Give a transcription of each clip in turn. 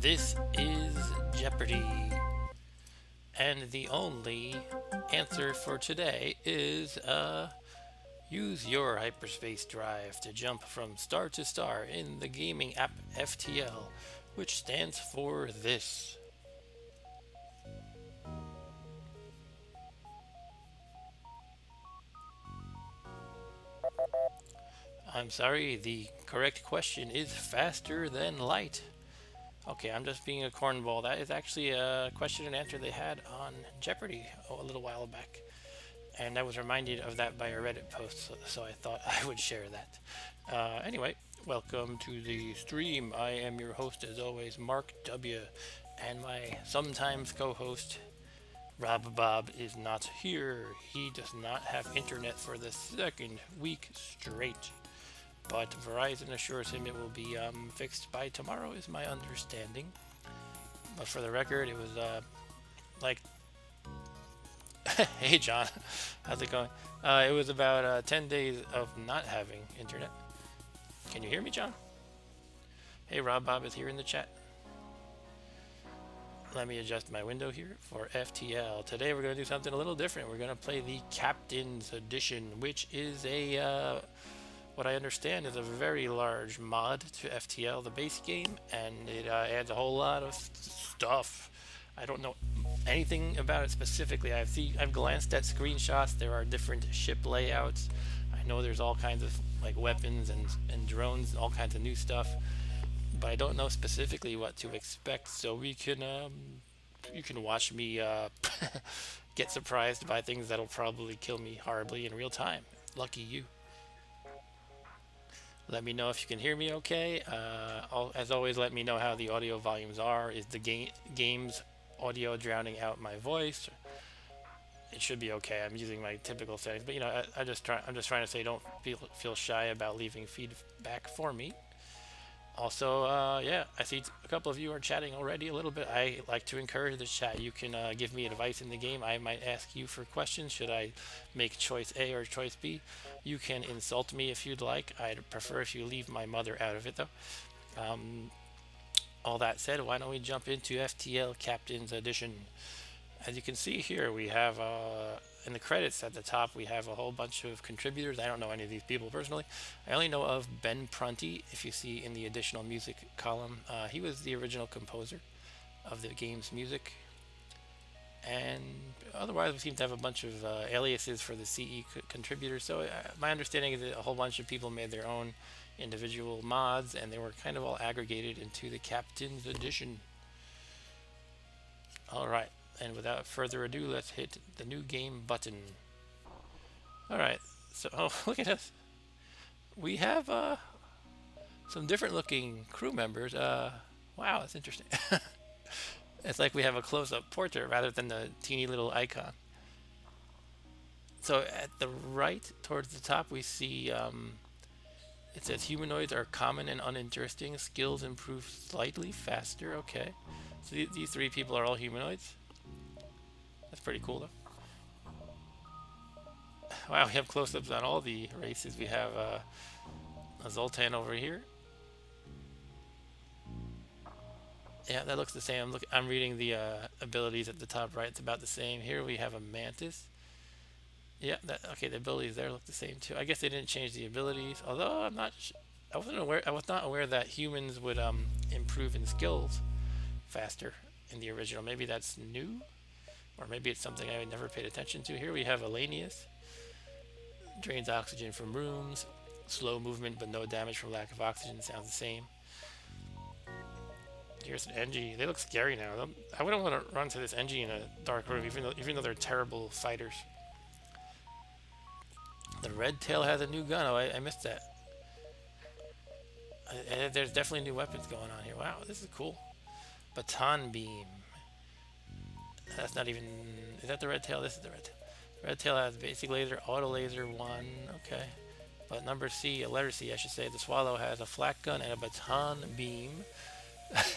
This is Jeopardy! And the only answer for today is use your hyperspace drive to jump from star to star in the gaming app FTL, which stands for this. I'm sorry, the correct question is faster than light. Okay, I'm just being a cornball. That is actually a question and answer they had on Jeopardy a little while back. And I was reminded of that by a Reddit post, so I thought I would share that. Anyway, welcome to the stream. I am your host, as always, Mark W., and my sometimes co-host, Rob Bob, is not here. He does not have internet for the second week straight, but Verizon assures him it will be fixed by tomorrow, is my understanding. But for the record, it was like hey John, how's it going? It was about 10 days of not having internet. Can you hear me, John? Hey, Rob Bob is here in the chat. Let me adjust my window here for FTL. Today we're going to do something a little different. We're going to play the Captain's Edition, which is a, what I understand is a very large mod to FTL, the base game, and it adds a whole lot of stuff. I don't know anything about it specifically. I've glanced at screenshots. There are different ship layouts. I know there's all kinds of like weapons and drones, all kinds of new stuff, but I don't know specifically what to expect. So we can you can watch me get surprised by things that'll probably kill me horribly in real time. Lucky you. Let me know if you can hear me okay. As always, let me know how the audio volumes are. Is the game's audio drowning out my voice? It should be okay. I'm using my typical settings, but you know, I'm just trying to say, don't feel shy about leaving feedback for me. Also, yeah, I see a couple of you are chatting already a little bit. I like to encourage the chat. You can give me advice in the game. I might ask you for questions. Should I make choice A or choice B? You can insult me if you'd like. I'd prefer if you leave my mother out of it, though. All that said, why don't we jump into FTL Captain's Edition? As you can see here, we have in the credits at the top, we have a whole bunch of contributors. I don't know any of these people personally. I only know of Ben Prunty, if you see in the additional music column. He was the original composer of the game's music. And otherwise, we seem to have a bunch of aliases for the CE contributors. So my understanding is that a whole bunch of people made their own individual mods, and they were kind of all aggregated into the Captain's Edition. All right. And without further ado, let's hit the new game button. Alright, so look at us. We have some different looking crew members. Wow, that's interesting. It's like we have a close-up portrait rather than the teeny little icon. So at the right, towards the top, we see it says humanoids are common and uninteresting. Skills improve slightly faster. Okay, so these three people are all humanoids. That's pretty cool, though. Wow, we have close-ups on all the races. We have a Zoltan over here. Yeah, that looks the same. I'm reading the abilities at the top right. It's about the same. Here we have a Mantis. Yeah, okay. The abilities there look the same too. I guess they didn't change the abilities. Although I was not aware that humans would improve in skills faster in the original. Maybe that's new. Or maybe it's something I never paid attention to. Here we have Elanius. Drains oxygen from rooms. Slow movement but no damage from lack of oxygen. Sounds the same. Here's an NG. They look scary now. I wouldn't want to run to this NG in a dark room, even though they're terrible fighters. The Red Tail has a new gun. Oh, I missed that. There's definitely new weapons going on here. Wow, this is cool. Baton Beam. That's not even... Is that the Red Tail? This is the Red Tail. Red Tail has basic laser, auto laser 1. Okay. But number C, letter C, I should say. The Swallow has a flak gun and a baton beam.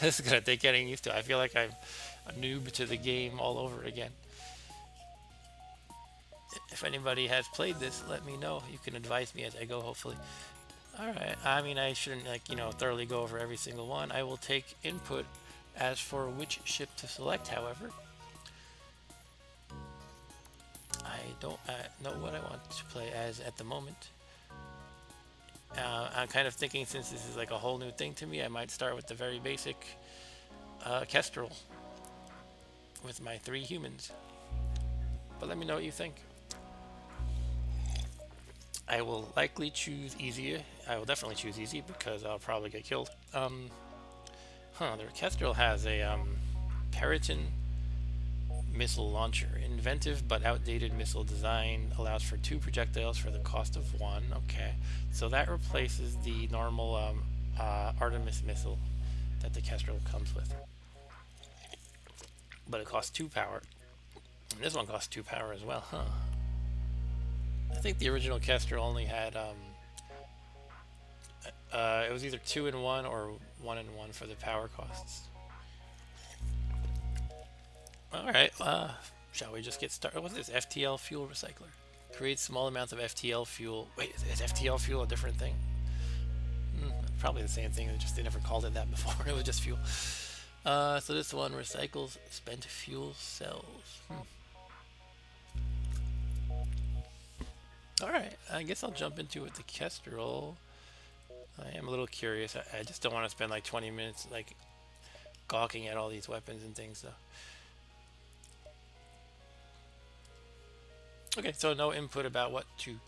This is going to take getting used to. I feel like I'm a noob to the game all over again. If anybody has played this, let me know. You can advise me as I go, hopefully. Alright. I mean, I shouldn't, thoroughly go over every single one. I will take input As for which ship to select, however, I don't know what I want to play as at the moment. I'm kind of thinking, since this is like a whole new thing to me, I might start with the very basic Kestrel with my 3 humans. But let me know what you think. I will likely choose easy. I will definitely choose easy because I'll probably get killed. The Kestrel has a Periton missile launcher. Inventive but outdated missile design, allows for 2 projectiles for the cost of 1. Okay, so that replaces the normal Artemis missile that the Kestrel comes with. But it costs 2 power. And this one costs 2 power as well, huh? I think the original Kestrel only had it was either 2 in 1 or 1 in 1 for the power costs. Alright, shall we just get started? What's this? FTL fuel recycler. Creates small amounts of FTL fuel. Wait, is FTL fuel a different thing? Probably the same thing, they never called it that before. It was just fuel. So this one recycles spent fuel cells. Alright, I guess I'll jump into it. The Kestrel. I am a little curious. I just don't want to spend like 20 minutes like gawking at all these weapons and things, though. Okay, so no input about what to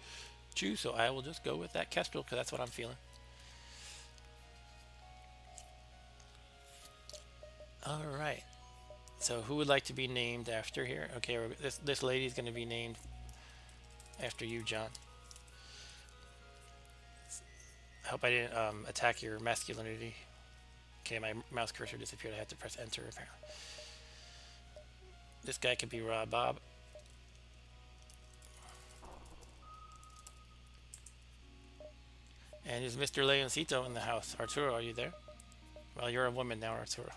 choose, so I will just go with that Kestrel because that's what I'm feeling. Alright, so who would like to be named after here? Okay, this lady is going to be named after you, John. I hope I didn't attack your masculinity. Okay, my mouse cursor disappeared. I had to press enter, apparently. This guy could be Bob. And is Mr. Leoncito in the house? Arturo, are you there? Well, you're a woman now, Arturo.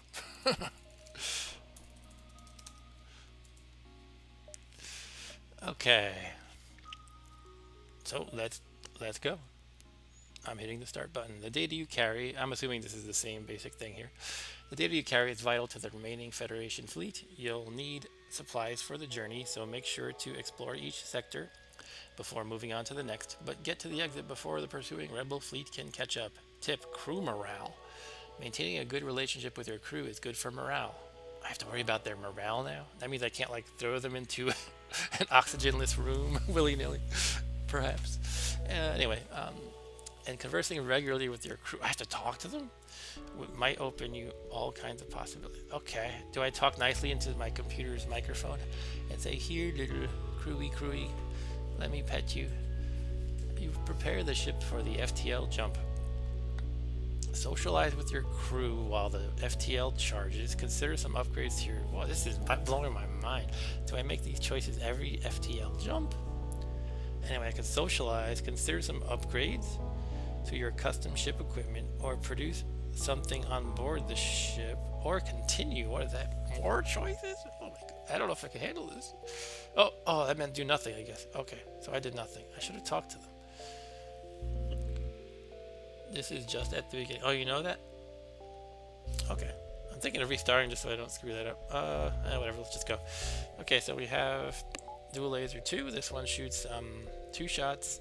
Okay. So let's go. I'm hitting the start button. The data you carry, I'm assuming this is the same basic thing here. The data you carry is vital to the remaining Federation fleet. You'll need supplies for the journey, so make sure to explore each sector before moving on to the next, but get to the exit before the pursuing rebel fleet can catch up. Tip: crew morale. Maintaining a good relationship with your crew is good for morale. I have to worry about their morale now? That means I can't like throw them into an oxygenless room willy-nilly, perhaps. Anyway, and conversing regularly with your crew, I have to talk to them? Might open you all kinds of possibilities. Okay, do I talk nicely into my computer's microphone and say, here, little crewy, let me pet you. You've prepared the ship for the FTL jump. Socialize with your crew while the FTL charges. Consider some upgrades here. Wow, this is blowing my mind. Do I make these choices every FTL jump? Anyway, I can socialize, consider some upgrades to your custom ship equipment, or produce something on board the ship, or continue. What is that? More choices? Oh my god, I don't know if I can handle this. Oh, that meant do nothing, I guess. Okay, so I did nothing. I should have talked to them. This is just at the beginning. Oh, you know that? Okay. I'm thinking of restarting just so I don't screw that up. Whatever, let's just go. Okay, so we have dual laser 2. This one shoots 2 shots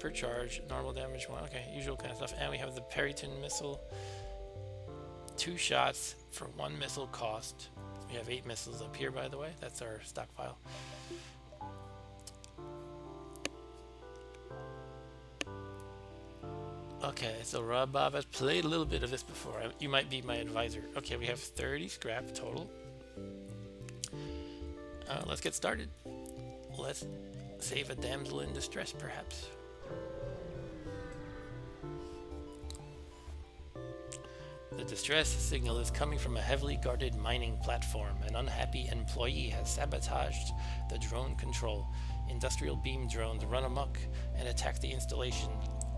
per charge, normal damage 1. Okay, usual kind of stuff. And we have the Periton missile. 2 shots for 1 missile cost. We have 8 missiles up here, by the way. That's our stockpile. Okay, so Rob Bob has played a little bit of this before. You might be my advisor. Okay, we have 30 scrap total. Let's get started. Let's save a damsel in distress, perhaps. The distress signal is coming from a heavily guarded mining platform. An unhappy employee has sabotaged the drone control. Industrial beam drones run amok and attack the installation.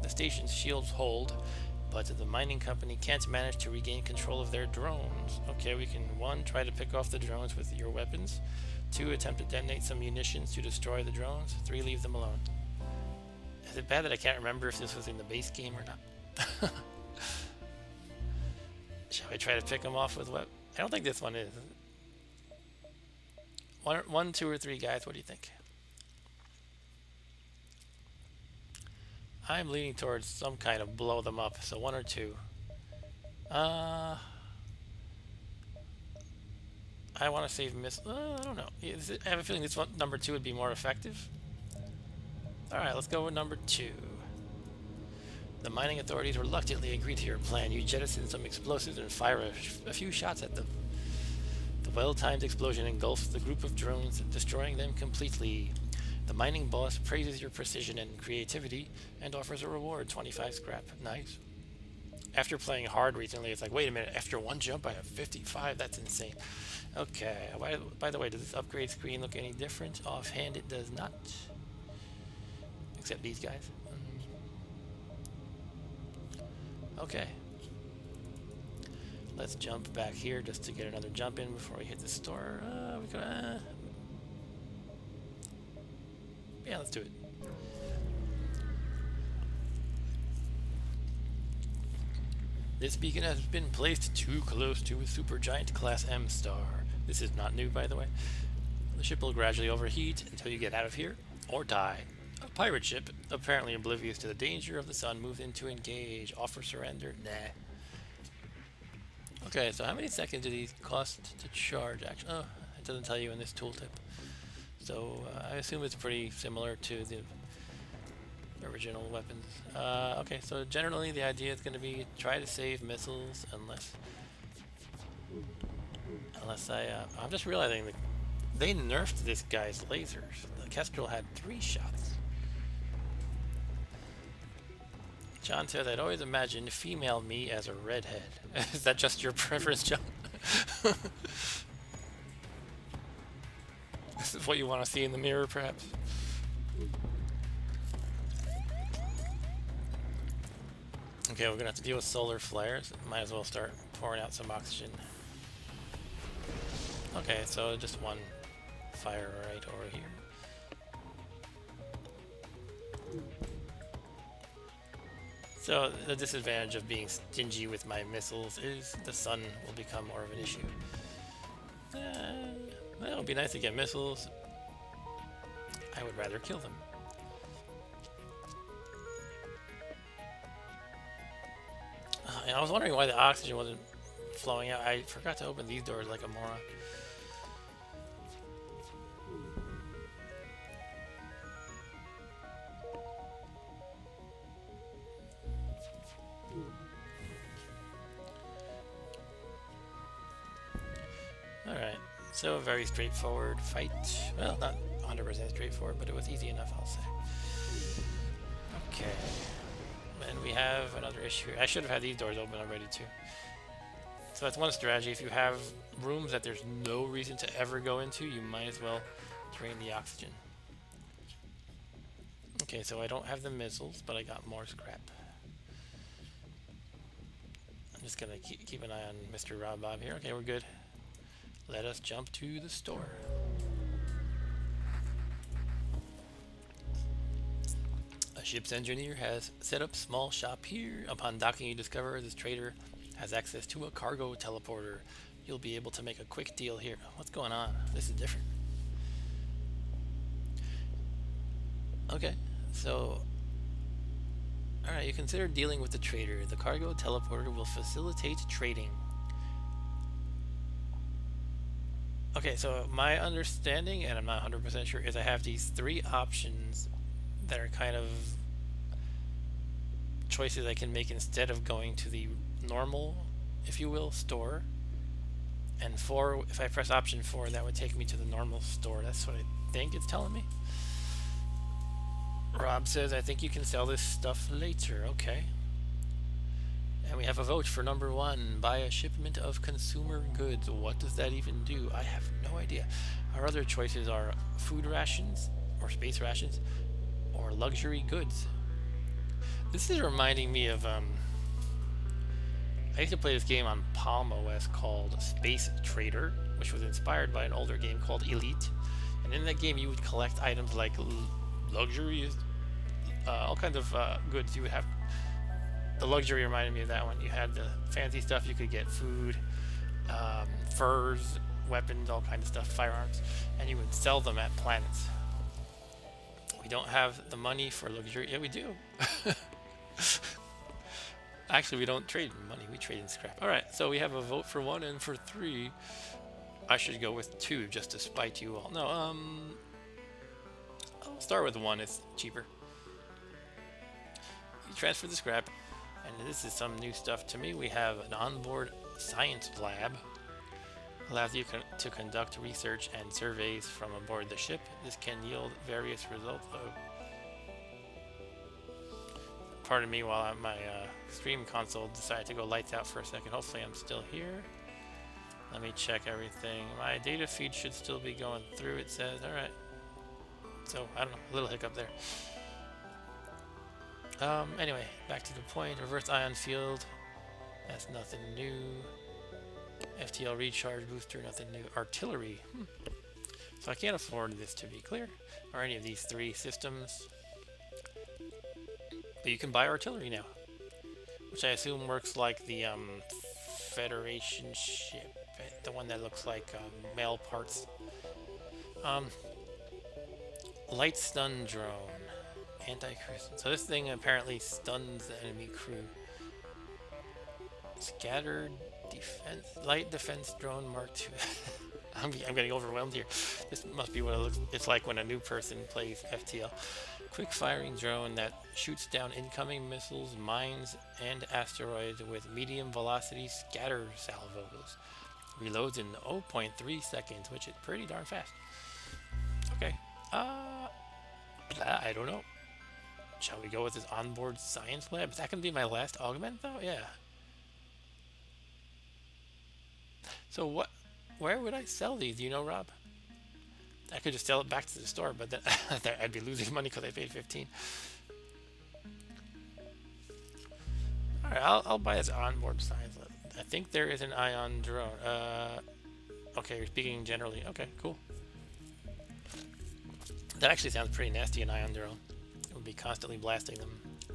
The station's shields hold, but the mining company can't manage to regain control of their drones. Okay, we can 1. Try to pick off the drones with your weapons. 2. Attempt to detonate some munitions to destroy the drones. 3. Leave them alone. Is it bad that I can't remember if this was in the base game or not? Shall I try to pick them off with what? I don't think this one is. One, two, or three guys. What do you think? I'm leaning towards some kind of blow them up. So one or two. I want to save miss. I don't know. I have a feeling this one, number two, would be more effective. All right, let's go with number two. The mining authorities reluctantly agreed to your plan. You jettison some explosives and fire a few shots at them. The well-timed explosion engulfs the group of drones, destroying them completely. The mining boss praises your precision and creativity and offers a reward, 25 scrap. Nice. After playing hard recently, it's like, wait a minute, after one jump I have 55? That's insane. Okay, by the way, does this upgrade screen look any different? Offhand, it does not. Except these guys. Okay. Let's jump back here just to get another jump in before we hit the store. Yeah, let's do it. This beacon has been placed too close to a supergiant Class M star. This is not new, by the way. The ship will gradually overheat until you get out of here, or die. A pirate ship, apparently oblivious to the danger of the sun, moves in to engage. Offer surrender? Nah. Okay, so how many seconds do these cost to charge, actually? Oh, it doesn't tell you in this tooltip. So, I assume it's pretty similar to the original weapons. Okay, so generally the idea is going to be try to save missiles unless I'm just realizing that they nerfed this guy's lasers. The Kestrel had 3 shots. John says, I'd always imagined female me as a redhead. Is that just your preference, John? This is what you want to see in the mirror, perhaps? Okay, we're going to have to deal with solar flares. Might as well start pouring out some oxygen. Okay, so just one fire right over here. So the disadvantage of being stingy with my missiles is the sun will become more of an issue. Well, it would be nice to get missiles. I would rather kill them. And I was wondering why the oxygen wasn't flowing out. I forgot to open these doors like a moron. Alright, so a very straightforward fight. Well, not 100% straightforward, but it was easy enough, I'll say. Okay. And we have another issue. I should have had these doors open already, too. So that's one strategy. If you have rooms that there's no reason to ever go into, you might as well drain the oxygen. Okay, so I don't have the missiles, but I got more scrap. I'm just gonna keep an eye on Mr. Rob Bob here. Okay, we're good. Let us jump to the store. A ship's engineer has set up small shop here. Upon docking, you discover this trader has access to a cargo teleporter. You'll be able to make a quick deal here. What's going on? This is different. Okay, so alright, you consider dealing with the trader. The cargo teleporter will facilitate trading. Okay, so my understanding, and I'm not 100% sure, is I have these 3 options that are kind of choices I can make instead of going to the normal, if you will, store. And 4, if I press option 4, that would take me to the normal store. That's what I think it's telling me. Rob says, I think you can sell this stuff later. Okay. And we have a vote for number 1. Buy a shipment of consumer goods. What does that even do? I have no idea. Our other choices are food rations, or space rations, or luxury goods. This is reminding me of, I used to play this game on Palm OS called Space Trader, which was inspired by an older game called Elite. And in that game, you would collect items like luxury, all kinds of goods. You would have the The luxury reminded me of that one. You had the fancy stuff. You could get food, furs, weapons, all kinds of stuff, firearms, and you would sell them at planets. We don't have the money for luxury. Yeah, we do. Actually, we don't trade in money. We trade in scrap. All right, so we have a vote for 1 and for 3. I should go with 2 just to spite you all. No, I'll start with 1. It's cheaper. You transfer the scrap, and this is some new stuff to me. We have an onboard science lab. Allows you to conduct research and surveys from aboard the ship. This can yield various results. Oh. Pardon me while my stream console decided to go lights out for a second. Hopefully I'm still here. Let me check everything. My data feed should still be going through, it says. Alright. So, I don't know, a little hiccup there. Anyway, back to the point. Reverse ion field. That's nothing new. FTL recharge booster, nothing new. Artillery. So I can't afford this, to be clear, or any of these 3 systems. But you can buy artillery now, which I assume works like the Federation ship, the one that looks like mail parts. Light stun drone, anti-cruise. So this thing apparently stuns the enemy crew. Scattered defense, light defense drone Mark II. I'm getting overwhelmed here. This must be what it looks. It's like when a new person plays FTL. Quick firing drone that shoots down incoming missiles, mines, and asteroids with medium velocity scatter salvos. Reloads in 0.3 seconds, which is pretty darn fast. Okay. I don't know. Shall we go with this onboard science lab? Is that going to be my last augment, though? Yeah. So what? Where would I sell these? Do you know, Rob? I could just sell it back to the store, but then I'd be losing money because I paid 15. All right, I'll buy this onboard science lab. I think there is an ion drone. Okay, you're speaking generally. Okay, cool. That actually sounds pretty nasty, an ion drone. It would be constantly blasting them,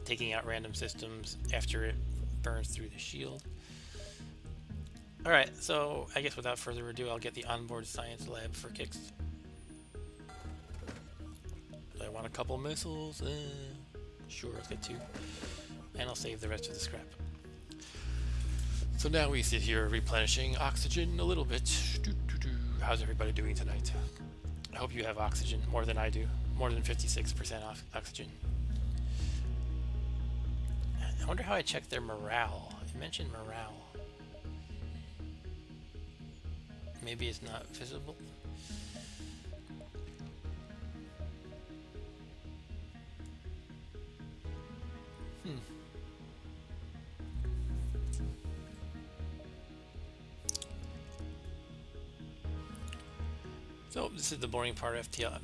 taking out random systems after it burns through the shield. Alright, so I guess without further ado, I'll get the onboard science lab for kicks. Do I want a couple missiles? Sure, let's get 2. And I'll save the rest of the scrap. So now we sit here replenishing oxygen a little bit. How's everybody doing tonight? I hope you have oxygen, more than I do. More than 56% oxygen. I wonder how I check their morale. It mentioned morale. Maybe it's not visible. So this is the boring part of FTL.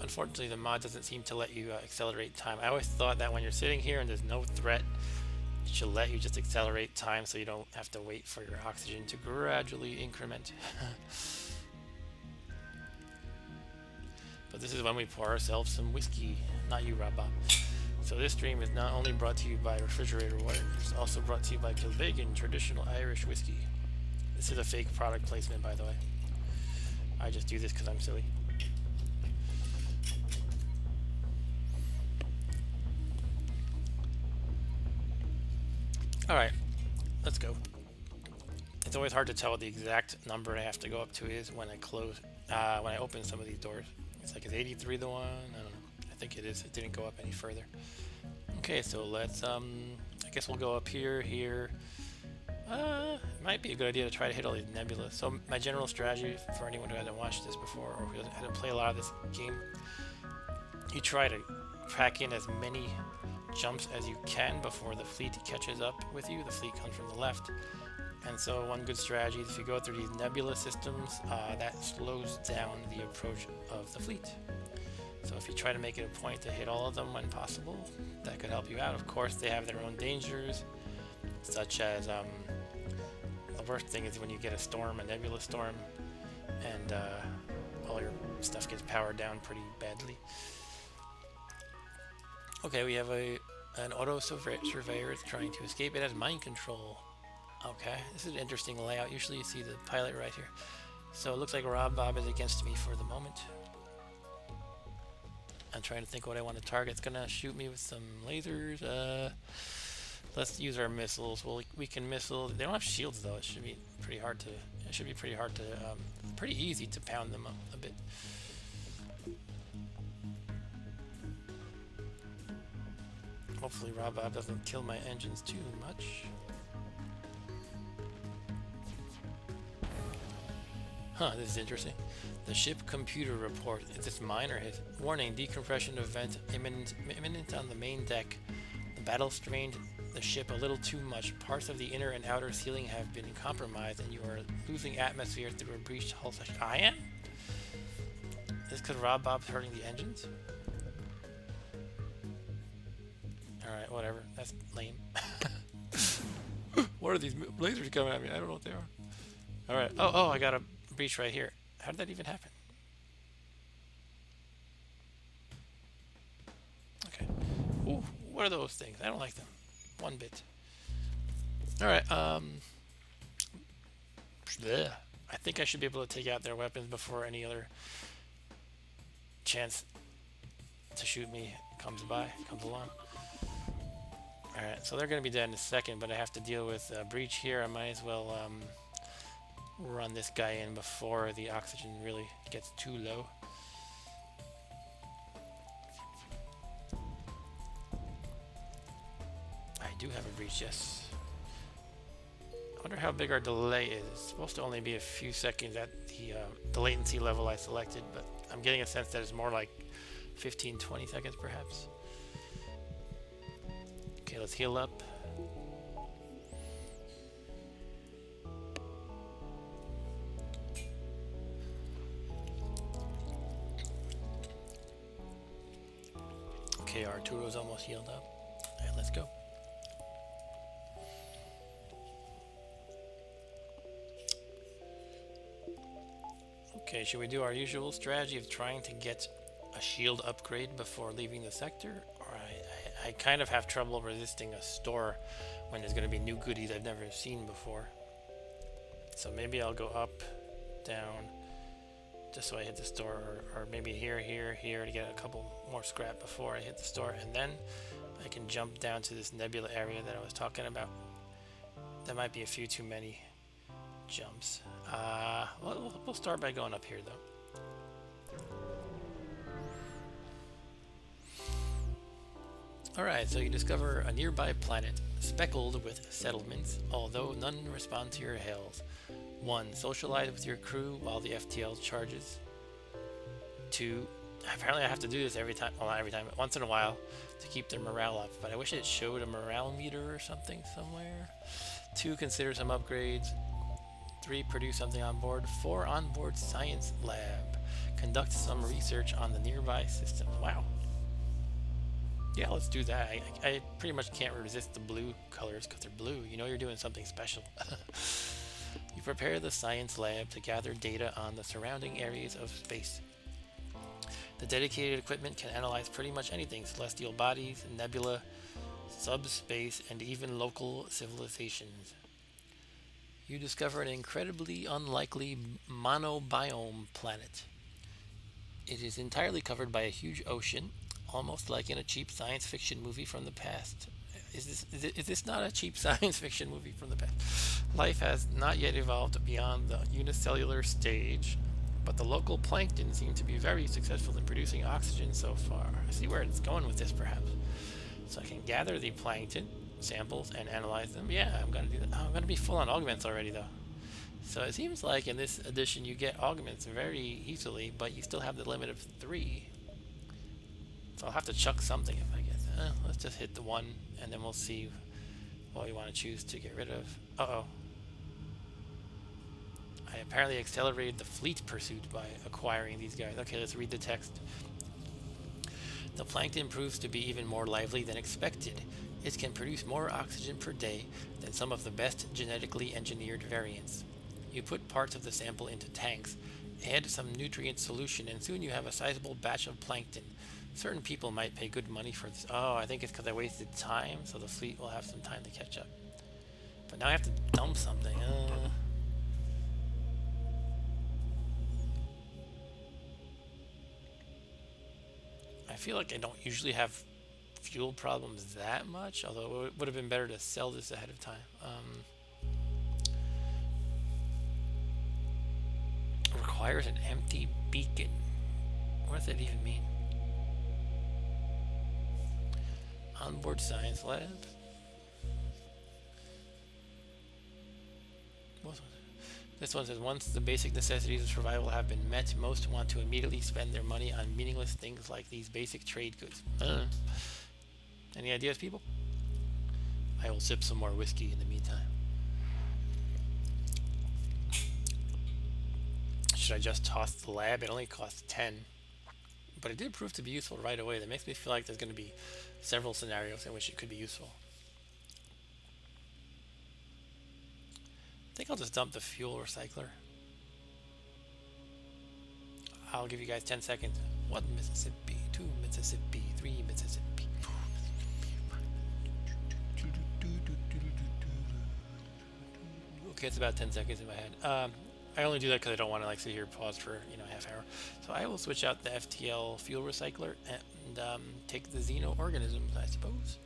Unfortunately, the mod doesn't seem to let you accelerate time. I always thought that when you're sitting here and there's no threat, it should let you just accelerate time so you don't have to wait for your oxygen to gradually increment. But this is when we pour ourselves some whiskey. Not you, Rob Bob. So this stream is not only brought to you by refrigerator water, it's also brought to you by Kilbeggan traditional Irish whiskey. This is a fake product placement, by the way. I just do this because I'm silly. Alright, let's go. It's always hard to tell what the exact number I have to go up to is when I close, when I open some of these doors. It's like, is 83 the one? I don't know. I think it is. It didn't go up any further. Okay, so let's, I guess we'll go up here, here. It might be a good idea to try to hit all these nebulas. So my general strategy for anyone who hasn't watched this before or who hasn't play a lot of this game, you try to pack in as many jumps as you can before the fleet catches up with you. The fleet comes from the left. And so one good strategy is if you go through these nebula systems, that slows down the approach of the fleet. So if you try to make it a point to hit all of them when possible, that could help you out. Of course, they have their own dangers, such as the worst thing is when you get a storm, a nebula storm, and all your stuff gets powered down pretty badly. Okay, we have a An auto surveyor is trying to escape. It has mind control. Okay, this is an interesting layout. Usually you see the pilot right here. So it looks like Rob Bob is against me for the moment. I'm trying to think what I want to target. It's gonna shoot me with some lasers. Let's use our missiles. Well, we can missile. They don't have shields though. It should be pretty hard to. It should be pretty hard to. Pretty easy to pound them up a bit. Hopefully, Rob Bob doesn't kill my engines too much. Huh, this is interesting. The ship computer report. Is this mine or his? Warning, decompression event imminent on the main deck. The battle strained the ship a little too much. Parts of the inner and outer ceiling have been compromised and you are losing atmosphere through a breached hull section. I am? This could Rob Bob's hurting the engines? Alright, whatever. That's lame. What are these lasers coming at me? I don't know what they are. Alright. Oh, I got a breach right here. How did that even happen? Okay. Ooh, what are those things? I don't like them. One bit. Alright, I think I should be able to take out their weapons before any other chance to shoot me comes along. Alright, so they're going to be dead in a second, but I have to deal with a breach here. I might as well run this guy in before the oxygen really gets too low. I do have a breach, yes. I wonder how big our delay is. It's supposed to only be a few seconds at the latency level I selected, but I'm getting a sense that it's more like 15-20 seconds perhaps. Okay, let's heal up. Okay, Arturo's almost healed up. Alright, let's go. Okay, should we do our usual strategy of trying to get a shield upgrade before leaving the sector? Or I kind of have trouble resisting a store when there's going to be new goodies I've never seen before. So maybe I'll go up, down, just so I hit the store, or maybe here to get a couple more scrap before I hit the store, and then I can jump down to this nebula area that I was talking about. That might be a few too many jumps. We'll start by going up here though. Alright, so you discover a nearby planet speckled with settlements, although none respond to your hails. 1. Socialize with your crew while the FTL charges. 2. Apparently I have to do this every time, well not every time, but once in a while to keep their morale up, but I wish it showed a morale meter or something somewhere. 2. Consider some upgrades. 3. Produce something on board. 4. Onboard science lab. Conduct some research on the nearby system. Wow. Yeah, let's do that. I pretty much can't resist the blue colors because they're blue. You know you're doing something special. You prepare the science lab to gather data on the surrounding areas of space. The dedicated equipment can analyze pretty much anything: celestial bodies, nebula, subspace, and even local civilizations. You discover an incredibly unlikely monobiome planet. It is entirely covered by a huge ocean, almost like in a cheap science fiction movie from the past. Is this not a cheap science fiction movie from the past? Life has not yet evolved beyond the unicellular stage, but the local plankton seem to be very successful in producing oxygen so far. I see where it's going with this, perhaps. So I can gather the plankton samples and analyze them. Yeah, I'm gonna do that. I'm gonna be full on augments already, though. So it seems like in this edition you get augments very easily, but you still have the limit of 3. So I'll have to chuck something if I get that. Let's just hit the 1, and then we'll see what we want to choose to get rid of. Uh-oh. I apparently accelerated the fleet pursuit by acquiring these guys. Okay, let's read the text. The plankton proves to be even more lively than expected. It can produce more oxygen per day than some of the best genetically engineered variants. You put parts of the sample into tanks, add some nutrient solution, and soon you have a sizable batch of plankton. Certain people might pay good money for this. Oh, I think it's because I wasted time, so the fleet will have some time to catch up. But now I have to dump something. I feel like I don't usually have fuel problems that much, although it would have been better to sell this ahead of time. Requires an empty beacon. What does that even mean? Onboard science lab. This one says, once the basic necessities of survival have been met, most want to immediately spend their money on meaningless things like these basic trade goods. Any ideas, people? I will sip some more whiskey in the meantime. Should I just toss the lab? It only costs 10. But it did prove to be useful right away. That makes me feel like there's going to be several scenarios in which it could be useful. I think I'll just dump the fuel recycler. I'll give you guys 10 seconds. 1 Mississippi, 2 Mississippi, 3 Mississippi. Okay, it's about 10 seconds in my head. I only do that because I don't want to sit here pause for a half hour. So I will switch out the FTL fuel recycler and take the xeno-organisms, I suppose.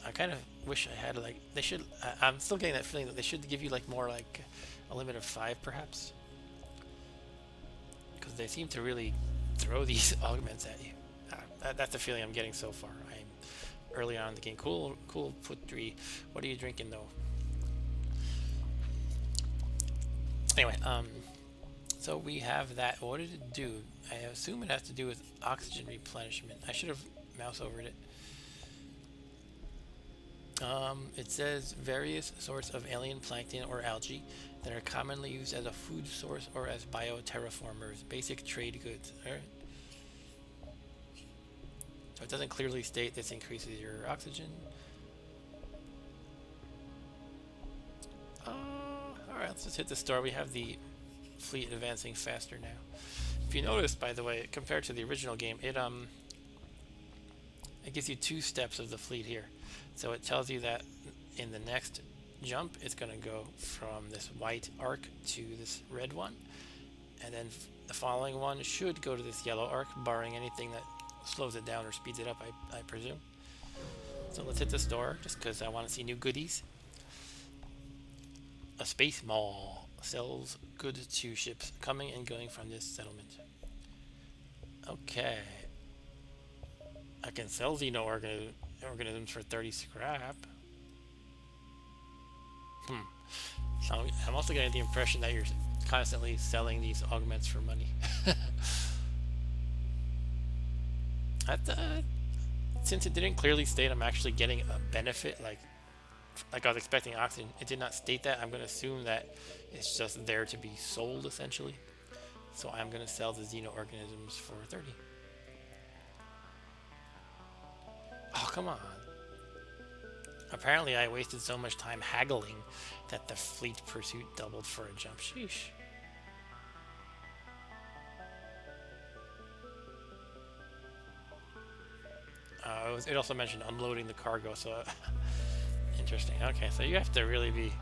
I kind of wish I had they should. I'm still getting that feeling that they should give you more a limit of 5 perhaps, because they seem to really throw these augments at you. That's the feeling I'm getting so far. I'm early on in the game. Cool foot 3. What are you drinking though? Anyway, so we have that. What did it do? I assume it has to do with oxygen replenishment. I should have mouse overed it. It says various sorts of alien plankton or algae that are commonly used as a food source or as bioterraformers. Basic trade goods. All right. So it doesn't clearly state this increases your oxygen. Alright, let's just hit the store. We have the fleet advancing faster now. If you notice, by the way, compared to the original game, it gives you 2 steps of the fleet here. So it tells you that in the next jump, it's going to go from this white arc to this red one. And then the following one should go to this yellow arc, barring anything that slows it down or speeds it up, I presume. So let's hit the store, just because I want to see new goodies. A space mall sells goods to ships coming and going from this settlement. Okay. I can sell xeno-organisms for 30 scrap. So I'm also getting the impression that you're constantly selling these augments for money. Since it didn't clearly state I'm actually getting a benefit, like I was expecting oxygen, it did not state that. I'm going to assume that it's just there to be sold, essentially. So I'm going to sell the xeno-organisms for 30. Oh, come on. Apparently I wasted so much time haggling that the fleet pursuit doubled for a jump. Sheesh. It also mentioned unloading the cargo, so interesting. Okay, so you have to really be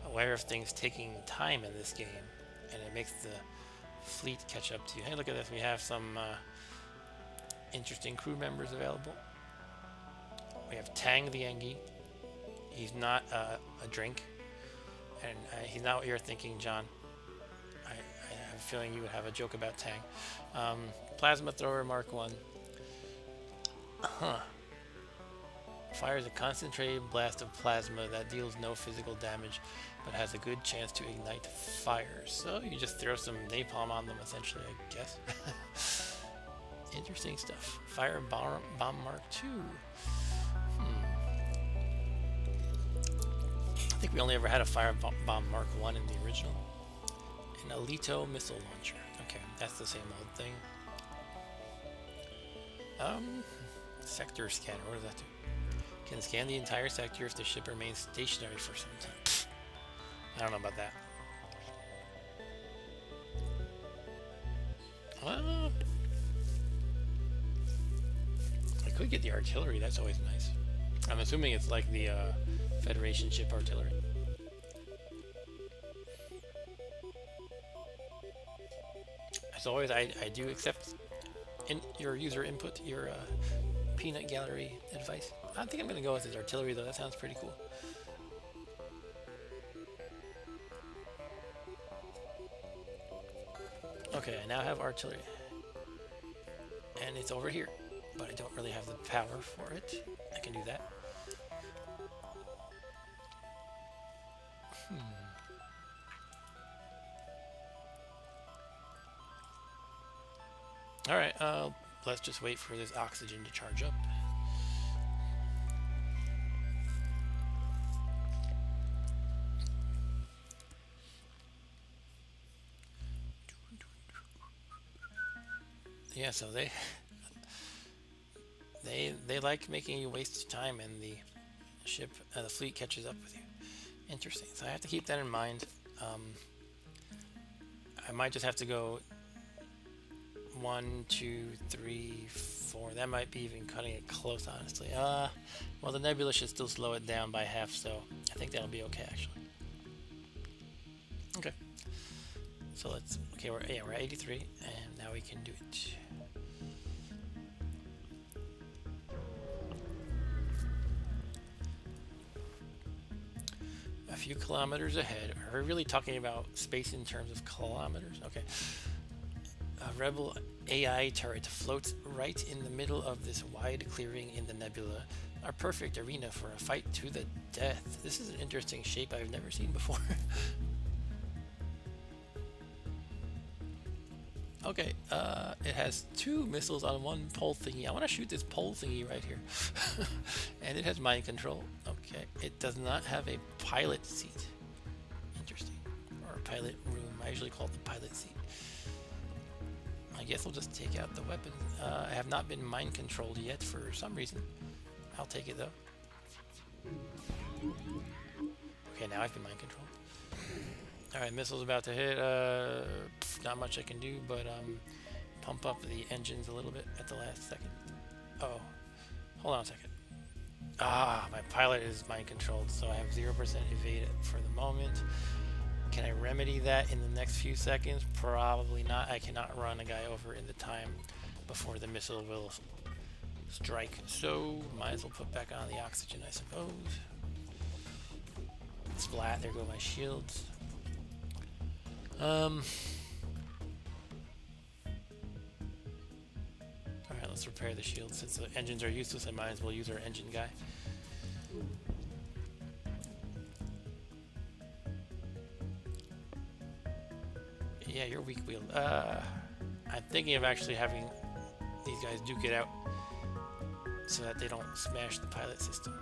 aware of things taking time in this game, and it makes the fleet catch up to you. Hey, look at this. We have some interesting crew members available. We have Tang the Engi. He's not a drink, and he's not what you're thinking, John. I have a feeling you would have a joke about Tang. Plasma Thrower Mark 1. Fires a concentrated blast of plasma that deals no physical damage, but has a good chance to ignite fires. So you just throw some napalm on them, essentially, I guess. Interesting stuff. Fire Bomb Mark 2. I think we only ever had a Fire Bomb Mark 1 in the original. An Alito missile launcher. Okay, that's the same old thing. Sector scanner, what does that do? Can scan the entire sector if the ship remains stationary for some time. I don't know about that. could get the artillery. That's always nice. I'm assuming it's like the Federation ship artillery. As always, I do accept your user input, your peanut gallery advice. I think I'm going to go with his artillery, though. That sounds pretty cool. Okay, I now have artillery. And it's over here, but I don't really have the power for it. I can do that. Alright, let's just wait for this oxygen to charge up. Yeah, so they like making you waste time, and the ship, the fleet catches up with you. Interesting. So I have to keep that in mind. I might just have to go 1, 2, 3, 4. That might be even cutting it close, honestly. Well, the nebula should still slow it down by half, so I think that'll be okay, actually. Okay. So let's. Okay, we're at 83, and now we can do it. A few kilometers ahead. Are we really talking about space in terms of kilometers? Okay. A rebel AI turret floats right in the middle of this wide clearing in the nebula. Our perfect arena for a fight to the death. This is an interesting shape I've never seen before. Okay, it has 2 missiles on 1 pole thingy. I want to shoot this pole thingy right here. And it has mind control. Okay, it does not have a pilot seat. Interesting. Or a pilot room. I usually call it the pilot seat. I guess we'll just take out the weapon. I have not been mind controlled yet for some reason. I'll take it though. Okay, now I've been mind controlled. Alright, missile's about to hit. Not much I can do, but pump up the engines a little bit at the last second. Oh, hold on a second. My pilot is mind controlled, so I have 0% evade for the moment. Can I remedy that in the next few seconds? Probably not. I cannot run a guy over in the time before the missile will strike, so might as well put back on the oxygen, I suppose. Splat, there go my shields. Alright, let's repair the shield. Since the engines are useless, I might as well use our engine guy. Yeah, you're weak wheeled. I'm thinking of actually having these guys duke it out so that they don't smash the pilot system.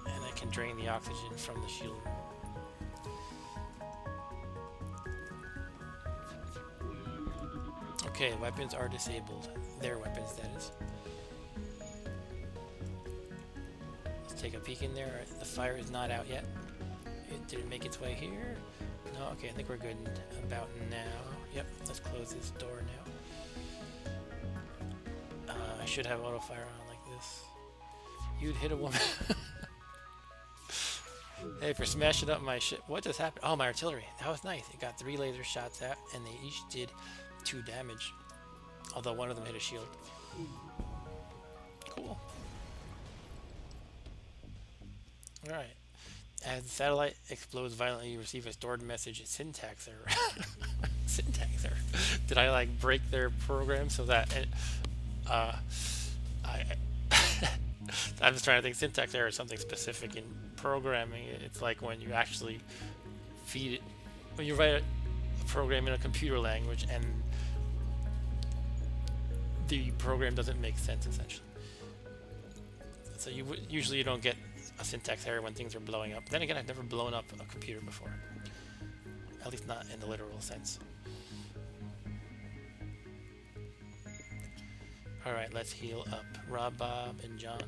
And I can drain the oxygen from the shield room. Okay, weapons are disabled. Their weapons, that is. Let's take a peek in there. The fire is not out yet. Did it make its way here? No, okay, I think we're good about now. Yep, let's close this door now. I should have auto fire on like this. You'd hit a woman. Hey, for smashing up my ship. What just happened? Oh, my artillery. That was nice. It got 3 laser shots out, and they each did 2 damage. Although one of them hit a shield. Cool. Alright. As the satellite explodes violently, you receive a stored message. Syntax error. Syntax error. Did I like break their program so that it, I'm just trying to think. Syntax error is something specific in programming. It's like when you actually feed it, when you write a program in a computer language and the program doesn't make sense, essentially. So usually you don't get a syntax error when things are blowing up. Then again, I've never blown up a computer before. At least not in the literal sense. Alright, let's heal up Rob, Bob, and John.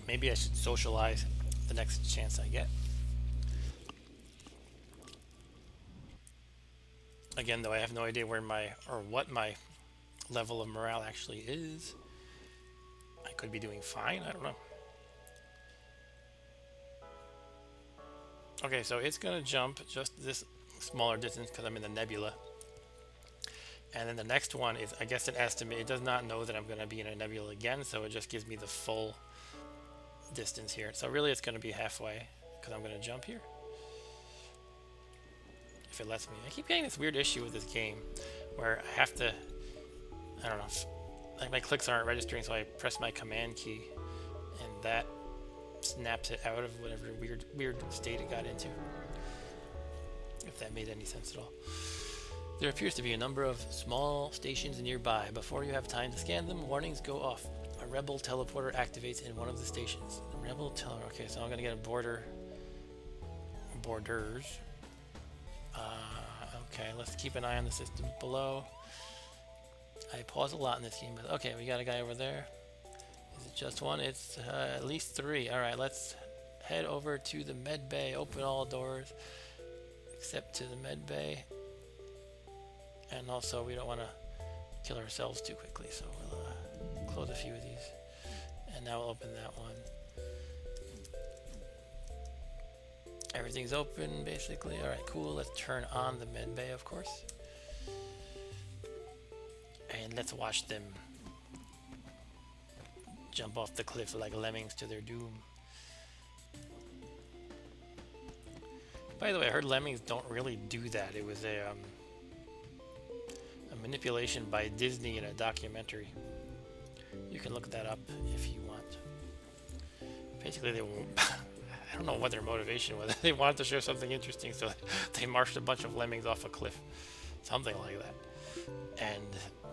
Maybe I should socialize the next chance I get. again, though, I have no idea where my, or what my level of morale actually is. I could be doing fine, I don't know. Okay, so it's gonna jump just this smaller distance because I'm in the nebula. And then the next one is, I guess, an estimate. It does not know that I'm going to be in a nebula again, so it just gives me the full distance here. So really it's going to be halfway because I'm going to jump here. If it lets me. I keep getting this weird issue with this game where I have to, I don't know, like my clicks aren't registering, so I press my command key and that snaps it out of whatever weird state it got into. If that made any sense at all. There appears to be a number of small stations nearby. Before you have time to scan them, warnings go off. A rebel teleporter activates in one of the stations. The rebel teleporter. Okay, so I'm gonna get a borders. Okay, let's keep an eye on the system below. I pause a lot in this game, but okay, we got a guy over there. Is it just one? It's at least 3. All right, let's head over to the med bay. Open all doors except to the med bay. And also, we don't want to kill ourselves too quickly, so we'll close a few of these. And now we'll open that one. Everything's open, basically. Alright, cool. Let's turn on the med bay, of course. And let's watch them jump off the cliff like lemmings to their doom. By the way, I heard lemmings don't really do that. It was a manipulation by Disney in a documentary. You can look that up if you want. Basically, they won't. I don't know what their motivation was. They wanted to show something interesting, so they marched a bunch of lemmings off a cliff, something like that. And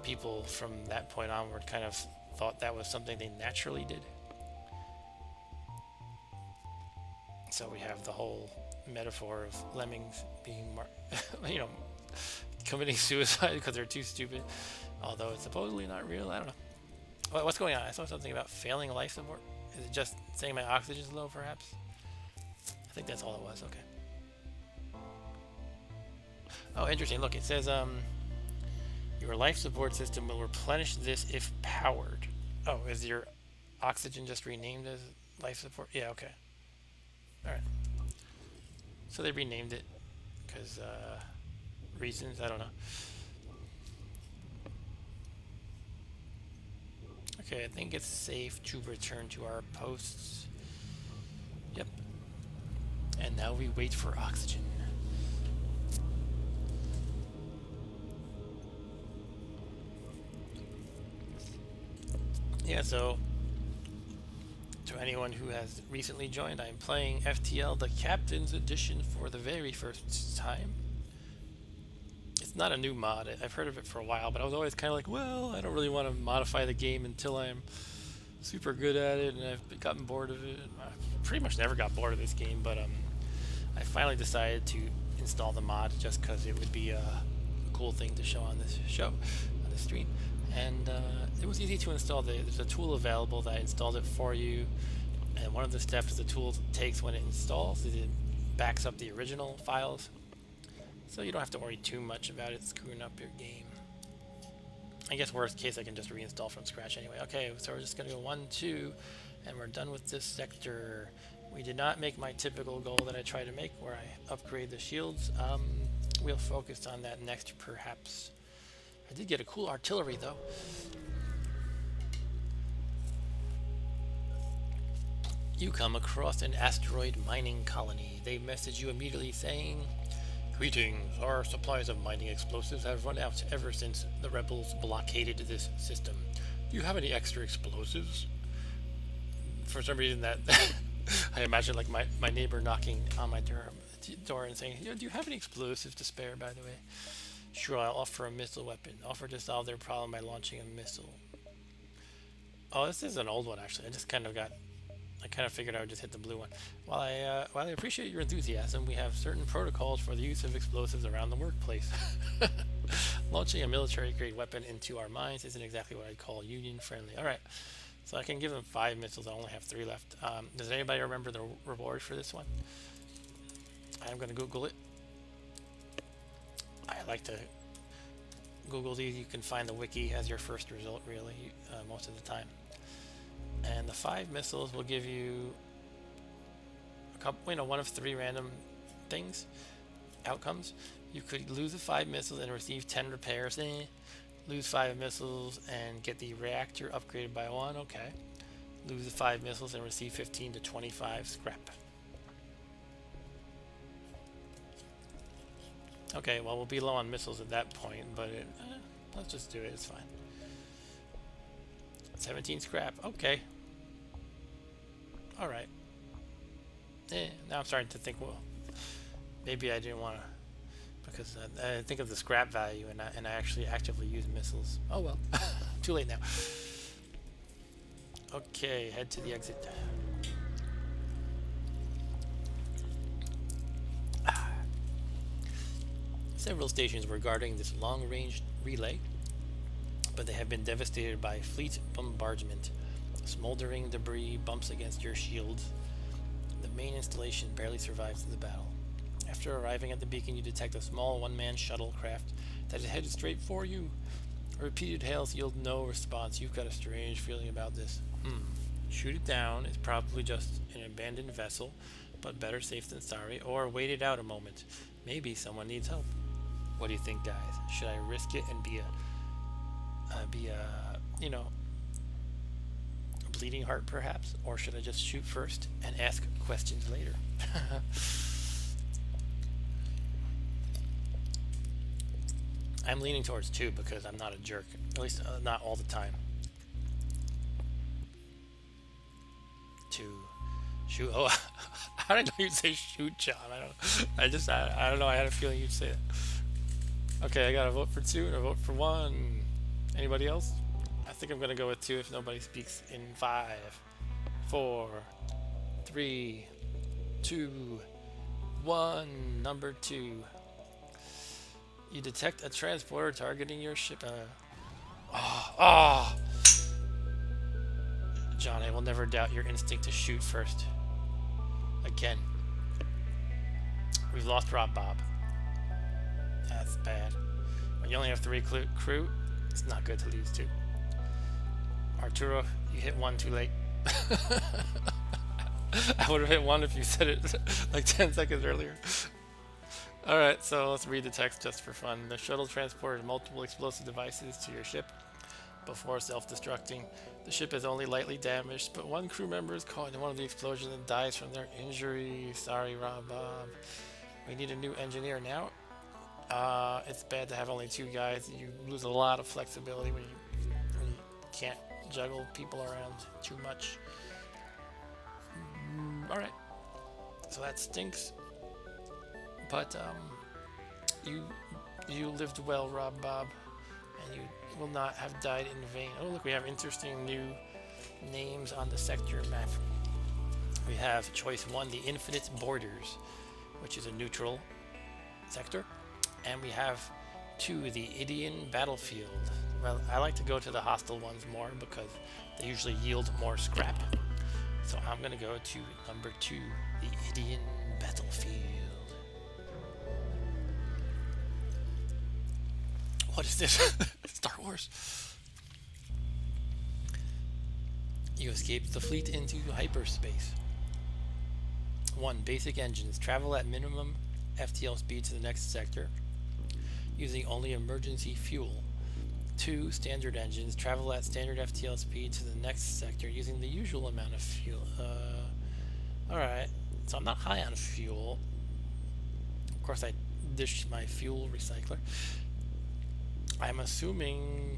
people from that point onward kind of thought that was something they naturally did. So we have the whole metaphor of lemmings being, you know, committing suicide because they're too stupid, although it's supposedly not real. I don't know. What's going on? I saw something about failing life support. Is it just saying my oxygen's low, perhaps? I think that's all it was. Okay. Oh, interesting. Look, it says your life support system will replenish this if powered. Oh, is your oxygen just renamed as life support? Yeah, okay. All right. So they renamed it because reasons, I don't know. Okay, I think it's safe to return to our posts. Yep. And now we wait for oxygen. Yeah, so to anyone who has recently joined, I'm playing FTL, the Captain's Edition, for the very first time. It's not a new mod. I've heard of it for a while, but I was always kind of like, well, I don't really want to modify the game until I'm super good at it, and I've gotten bored of it. I pretty much never got bored of this game, but I finally decided to install the mod just because it would be a cool thing to show on this show, on this stream. And it was easy to install. There's a tool available that installs it for you, and one of the steps the tool takes when it installs is it backs up the original files, so you don't have to worry too much about it screwing up your game. I guess worst case I can just reinstall from scratch anyway. Okay, so we're just gonna go 1, 2, and we're done with this sector. We did not make my typical goal that I try to make where I upgrade the shields. We'll focus on that next perhaps. I did get a cool artillery though. You come across an asteroid mining colony. They message you immediately saying, "Greetings, our supplies of mining explosives have run out ever since the rebels blockaded this system. Do you have any extra explosives?" For some reason that I imagine like my neighbor knocking on my door and saying, "Do you have any explosives to spare, by the way?" "Sure, I'll offer a missile weapon. Offer to solve their problem by launching a missile." Oh, this is an old one actually. I kind of figured I would just hit the blue one. While I appreciate your enthusiasm, we have certain protocols for the use of explosives around the workplace. Launching a military-grade weapon into our mines isn't exactly what I'd call union-friendly. All right, so I can give them 5 missiles. I only have 3 left. Does anybody remember the reward for this one? I'm going to Google it. I like to Google these, you can find the wiki as your first result, really, most of the time. And the 5 missiles will give you a couple, one of 3 random things, outcomes. You could lose the 5 missiles and receive 10 repairs. Lose 5 missiles and get the reactor upgraded by 1. Okay. Lose the 5 missiles and receive 15 to 25 scrap. Okay, well, we'll be low on missiles at that point, but let's just do it. It's fine. 17 scrap. Okay. All right. Now I'm starting to think, well, maybe I didn't want to, because I think of the scrap value, and I actually actively use missiles. Oh well, too late now. Okay, head to the exit. Several stations were guarding this long-range relay, but they have been devastated by fleet bombardment. Smoldering debris bumps against your shields. The main installation barely survives the battle. After arriving at the beacon, you detect a small one-man shuttlecraft that is headed straight for you. Repeated hails yield no response. You've got a strange feeling about this. Shoot it down. It's probably just an abandoned vessel, but better safe than sorry. Or wait it out a moment. Maybe someone needs help. What do you think, guys? Should I risk it and be a bleeding heart, perhaps? Or should I just shoot first and ask questions later? I'm leaning towards 2 because I'm not a jerk. At least not all the time. 2. Shoot. Oh, how did I know you'd say shoot, John? I don't know. I had a feeling you'd say it. Okay, I got a vote for 2 and a vote for 1. Anybody else? I think I'm going to go with 2 if nobody speaks in 5, 4, 3, 2, 1. Number 2. You detect a transporter targeting your ship. John, I will never doubt your instinct to shoot first. Again. We've lost Rob Bob. That's bad. When you only have 3 crew, it's not good to lose 2. Arturo, you hit 1 too late. I would have hit 1 if you said it like 10 seconds earlier. Alright, so let's read the text just for fun. The shuttle transported multiple explosive devices to your ship before self-destructing. The ship is only lightly damaged, but 1 crew member is caught in one of the explosions and dies from their injury. Sorry, Rob Bob. We need a new engineer now. It's bad to have only 2 guys. You lose a lot of flexibility when you can't juggle people around too much. Alright. So that stinks. But you lived well, Rob Bob, and you will not have died in vain. Oh, look, we have interesting new names on the sector map. We have choice 1, the Infinite Borders, which is a neutral sector, and we have 2, the Idian Battlefield. Well, I like to go to the hostile ones more because they usually yield more scrap. So I'm going to go to number 2, the Idian Battlefield. What is this? Star Wars. You escaped the fleet into hyperspace. 1. Basic engines. Travel at minimum FTL speed to the next sector, using only emergency fuel. 2. Standard engines. Travel at standard FTL speed to the next sector, using the usual amount of fuel. Alright. So I'm not high on fuel. Of course, I dished my fuel recycler. I'm assuming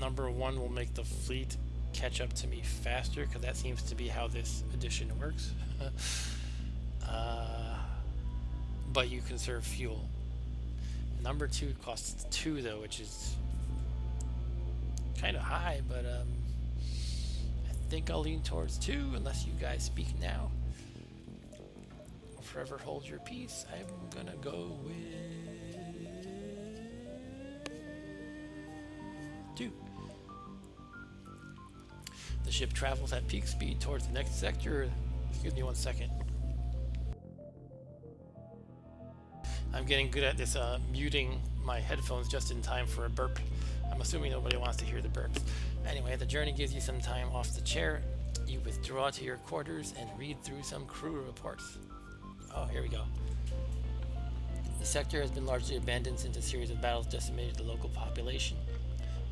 number 1 will make the fleet catch up to me faster, because that seems to be how this edition works. But you conserve fuel. Number 2 costs 2 though, which is kind of high, but I think I'll lean towards 2 unless you guys speak now. Forever hold your peace. I'm gonna go with 2. The ship travels at peak speed towards the next sector. Excuse me 1 second. I'm getting good at this muting my headphones just in time for a burp. I'm assuming nobody wants to hear the burps. Anyway, the journey gives you some time off the chair. You withdraw to your quarters and read through some crew reports. Oh, here we go. The sector has been largely abandoned since a series of battles decimated the local population.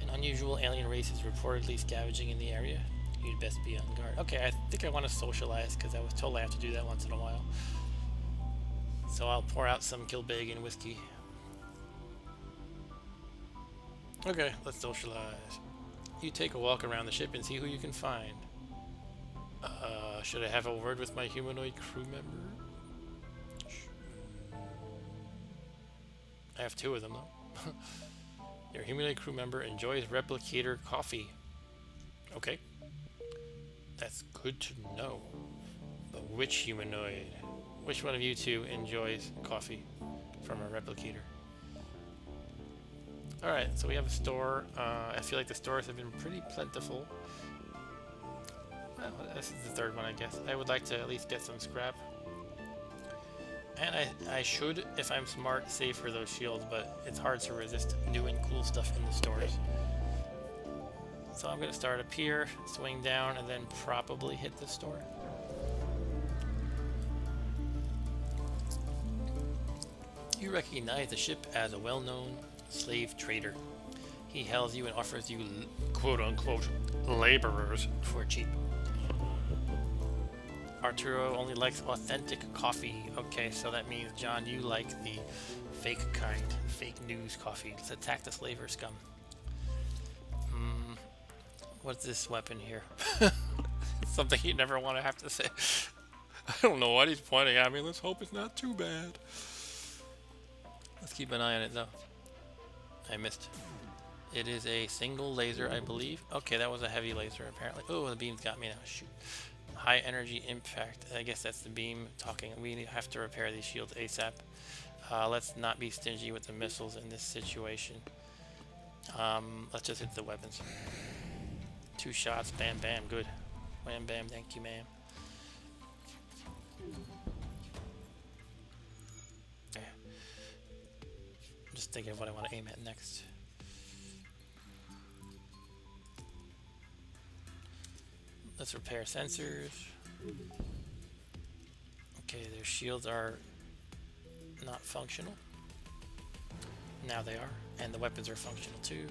An unusual alien race is reportedly scavenging in the area. You'd best be on guard. Okay, I think I want to socialize because I was told I have to do that once in a while. So I'll pour out some Gilbig whiskey. Okay, let's socialize. You take a walk around the ship and see who you can find. Should I have a word with my humanoid crew member? I have two of them though. Your humanoid crew member enjoys replicator coffee. Okay. That's good to know. But which humanoid? Which one of you two enjoys coffee from a replicator? Alright, so we have a store. I feel like the stores have been pretty plentiful. Well, this is the third one, I guess. I would like to at least get some scrap. And I should, if I'm smart, save for those shields, but it's hard to resist doing cool stuff in the stores. So I'm going to start up here, swing down, and then probably hit the store. You recognize the ship as a well-known slave trader. He hails you and offers you quote-unquote laborers for cheap. Arturo only likes authentic coffee. Okay, so that means, John, you like the fake kind, fake news coffee. Let's attack the slaver scum. What's this weapon here? Something you never want to have to say. I don't know what he's pointing at me. Let's hope it's not too bad. Let's keep an eye on it, though. I missed. It is a single laser, I believe. Okay, that was a heavy laser, apparently. Oh, the beam's got me now. Shoot. High energy impact. I guess that's the beam talking. We have to repair these shields ASAP. Let's not be stingy with the missiles in this situation. Let's just hit the weapons. 2 shots. Bam, bam. Good. Wham, bam. Thank you, ma'am. Okay. I'm just thinking of what I want to aim at next. Let's repair sensors. Okay, their shields are not functional. Now they are. And the weapons are functional too.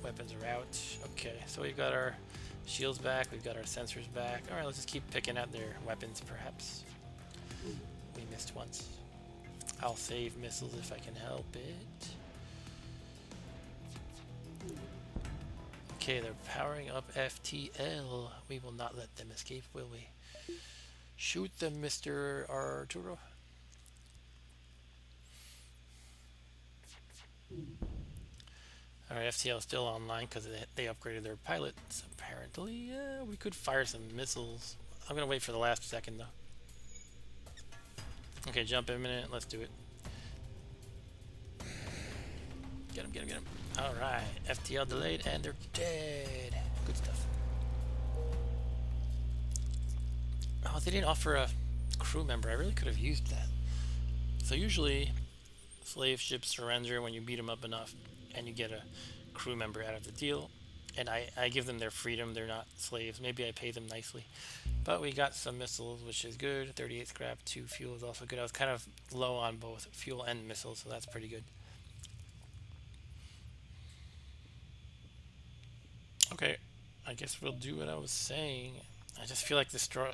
Weapons are out. Okay, so we've got our shields back. We've got our sensors back. Alright, let's just keep picking at their weapons, perhaps. We missed once. I'll save missiles if I can help it. Okay, they're powering up FTL. We will not let them escape, will we? Shoot them, Mr. Arturo. Alright, FTL is still online because they upgraded their pilots, apparently. We could fire some missiles. I'm going to wait for the last second, though. Okay, jump imminent. Let's do it. Get him, get him, get him. Alright, FTL delayed and they're dead. Good stuff. Oh, they didn't offer a crew member. I really could have used that. So usually, slave ships surrender when you beat them up enough and you get a crew member out of the deal. And I give them their freedom. They're not slaves. Maybe I pay them nicely. But we got some missiles, which is good. 38 scrap, 2 fuel is also good. I was kind of low on both fuel and missiles, so that's pretty good. Okay, I guess we'll do what I was saying. I just feel like the store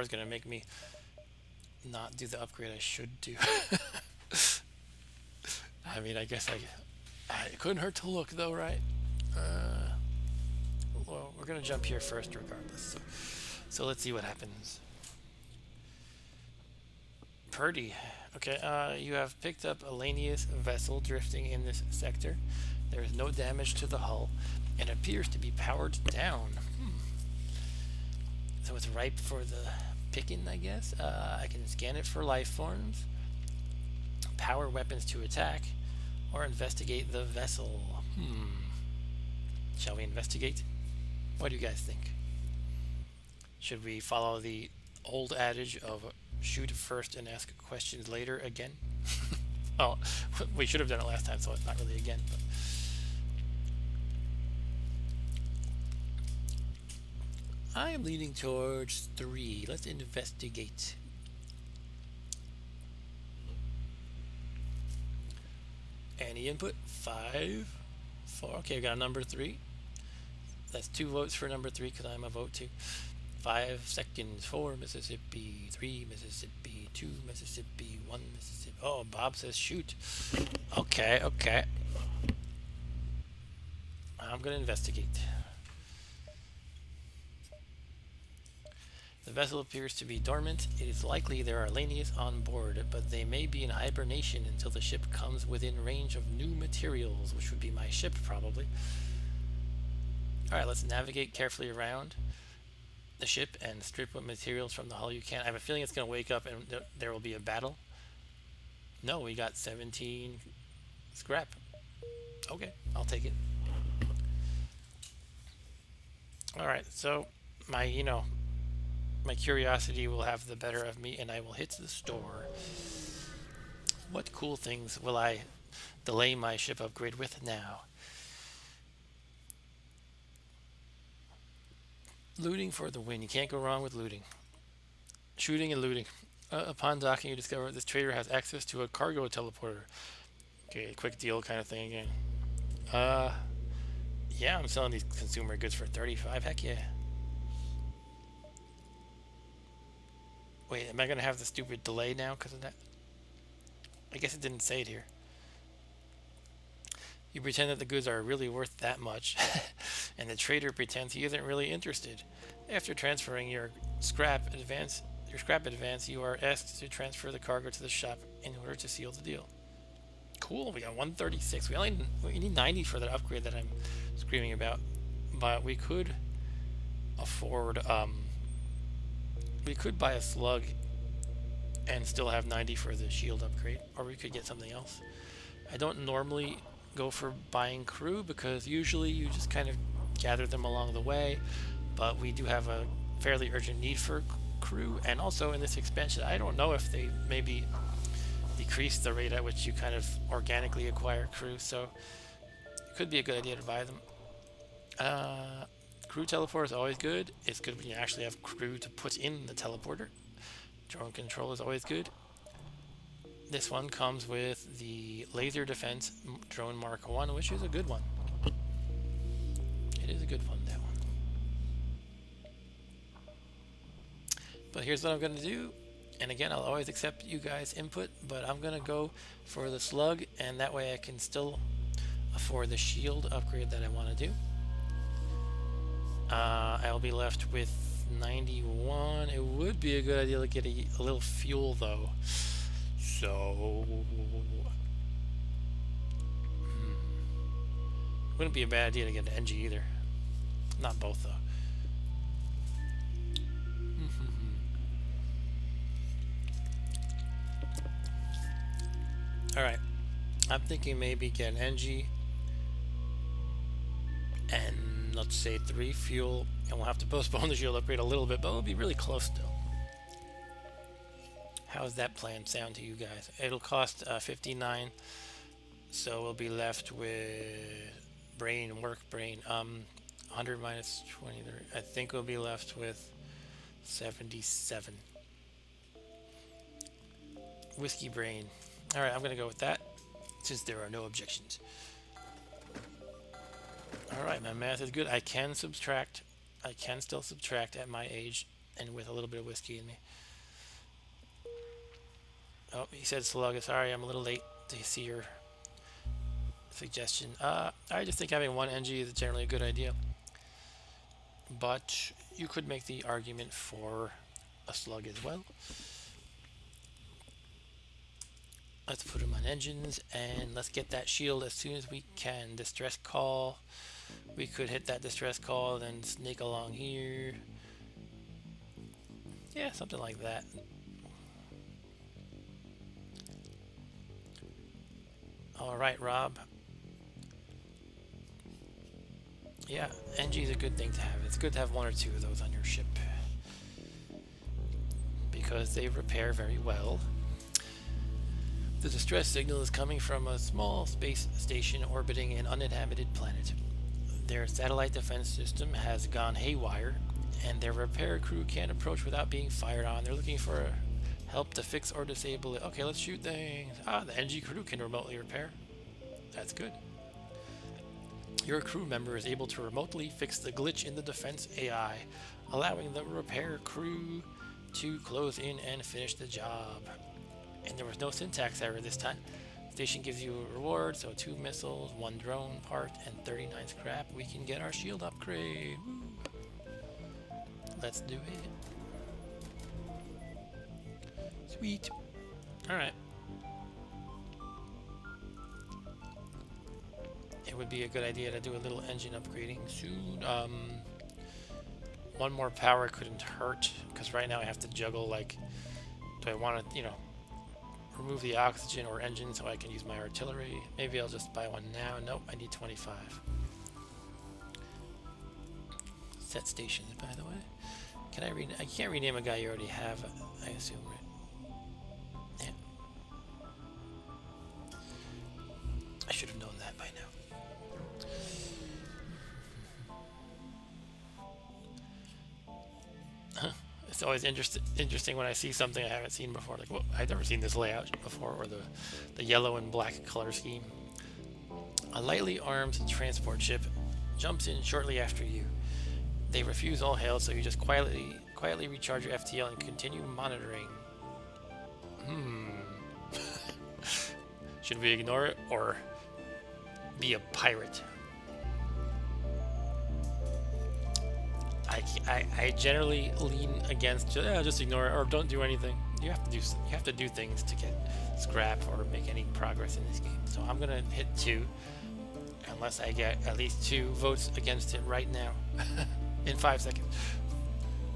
is going to make me not do the upgrade I should do. I mean, I guess it couldn't hurt to look, though, right? Well, we're going to jump here first regardless. So let's see what happens. Purdy. Okay, you have picked up a Lanius vessel drifting in this sector. There is no damage to the hull. It appears to be powered down. So it's ripe for the picking, I guess. I can scan it for life forms, power weapons to attack, or investigate the vessel. Shall we investigate? What do you guys think? Should we follow the old adage of shoot first and ask questions later again. Oh, we should have done it last time, so it's not really again. But I am leaning towards 3. Let's investigate. Any input? 5, 4. Okay, we got a number 3. That's 2 votes for number 3 because I'm a vote too. 5 seconds. 4 Mississippi. 3 Mississippi. 2 Mississippi. 1 Mississippi. Oh, Bob says shoot. Okay, okay. I'm gonna investigate. The vessel appears to be dormant. It is likely there are Lanius on board, but they may be in hibernation until the ship comes within range of new materials, which would be my ship probably. Alright, let's navigate carefully around the ship and strip what materials from the hull you can. I have a feeling it's going to wake up and there will be a battle. No, we got 17 scrap. Okay, I'll take it. Alright, so my curiosity will have the better of me and I will hit the store. What cool things will I delay my ship upgrade with now? Looting for the win. You can't go wrong with looting. Shooting and looting. Upon docking, you discover this trader has access to a cargo teleporter. Okay, quick deal kind of thing again. Yeah, I'm selling these consumer goods for 35. Heck yeah. Wait, am I going to have the stupid delay now because of that? I guess it didn't say it here. You pretend that the goods are really worth that much, and the trader pretends he isn't really interested. After transferring your scrap advance, you are asked to transfer the cargo to the shop in order to seal the deal. Cool, we got 136. We need 90 for that upgrade that I'm screaming about, but we could afford. We could buy a slug and still have 90 for the shield upgrade, or we could get something else. I don't normally go for buying crew because usually you just kind of gather them along the way, but we do have a fairly urgent need for crew, and also in this expansion I don't know if they maybe decrease the rate at which you kind of organically acquire crew, so it could be a good idea to buy them. Crew teleport is always good. It's good when you actually have crew to put in the teleporter. Drone control is always good. This one comes with the laser defense drone Mark 1, which is a good one. It is a good one, that one. But here's what I'm going to do. And again, I'll always accept you guys' input, but I'm going to go for the slug, and that way I can still afford the shield upgrade that I want to do. I'll be left with 91. It would be a good idea to get a little fuel, though. So, wouldn't be a bad idea to get an NG either. Not both, though. Alright, I'm thinking maybe get an NG and let's say 3 fuel, and we'll have to postpone the shield upgrade a little bit, but we'll be really close still. How's that plan sound to you guys? It'll cost 59, so we'll be left with work brain. 100 minus 20. I think we'll be left with 77. Whiskey brain. All right, I'm gonna go with that since there are no objections. All right, my math is good. I can subtract. I can still subtract at my age and with a little bit of whiskey in me. Oh, he said slug. Sorry, I'm a little late to see your suggestion. I just think having one NG is generally a good idea. But you could make the argument for a slug as well. Let's put them on engines and let's get that shield as soon as we can. Distress call. We could hit that distress call, then sneak along here. Yeah, something like that. Alright, Rob. Yeah, NG is a good thing to have. It's good to have 1 or 2 of those on your ship. because they repair very well. The distress signal is coming from a small space station orbiting an uninhabited planet. Their satellite defense system has gone haywire, and their repair crew can't approach without being fired on. They're looking for help to fix or disable it. Okay, let's shoot things. Ah, the NG crew can remotely repair. That's good. Your crew member is able to remotely fix the glitch in the defense AI, allowing the repair crew to close in and finish the job. And there was no syntax error this time. Station gives you a reward, so 2 missiles, 1 drone part, and 39 scrap. We can get our shield upgrade. Woo. Let's do it. Sweet. Alright. It would be a good idea to do a little engine upgrading soon. 1 more power couldn't hurt, because right now I have to juggle, like, do I want to, you know, remove the oxygen or engine so I can use my artillery? Maybe I'll just buy one now. Nope, I need 25. Set stations, by the way. Can I I can't rename a guy you already have, I assume, right? Yeah. I should have known that by now. It's always interesting when I see something I haven't seen before. Like, well, I've never seen this layout before, or the yellow and black color scheme. A lightly armed transport ship jumps in shortly after you. They refuse all hail, so you just quietly recharge your FTL and continue monitoring. Should we ignore it or be a pirate? I generally lean against just ignore it or don't do anything. You have to do things to get scrap or make any progress in this game. So I'm gonna hit 2, unless I get at least 2 votes against it right now. In 5 seconds.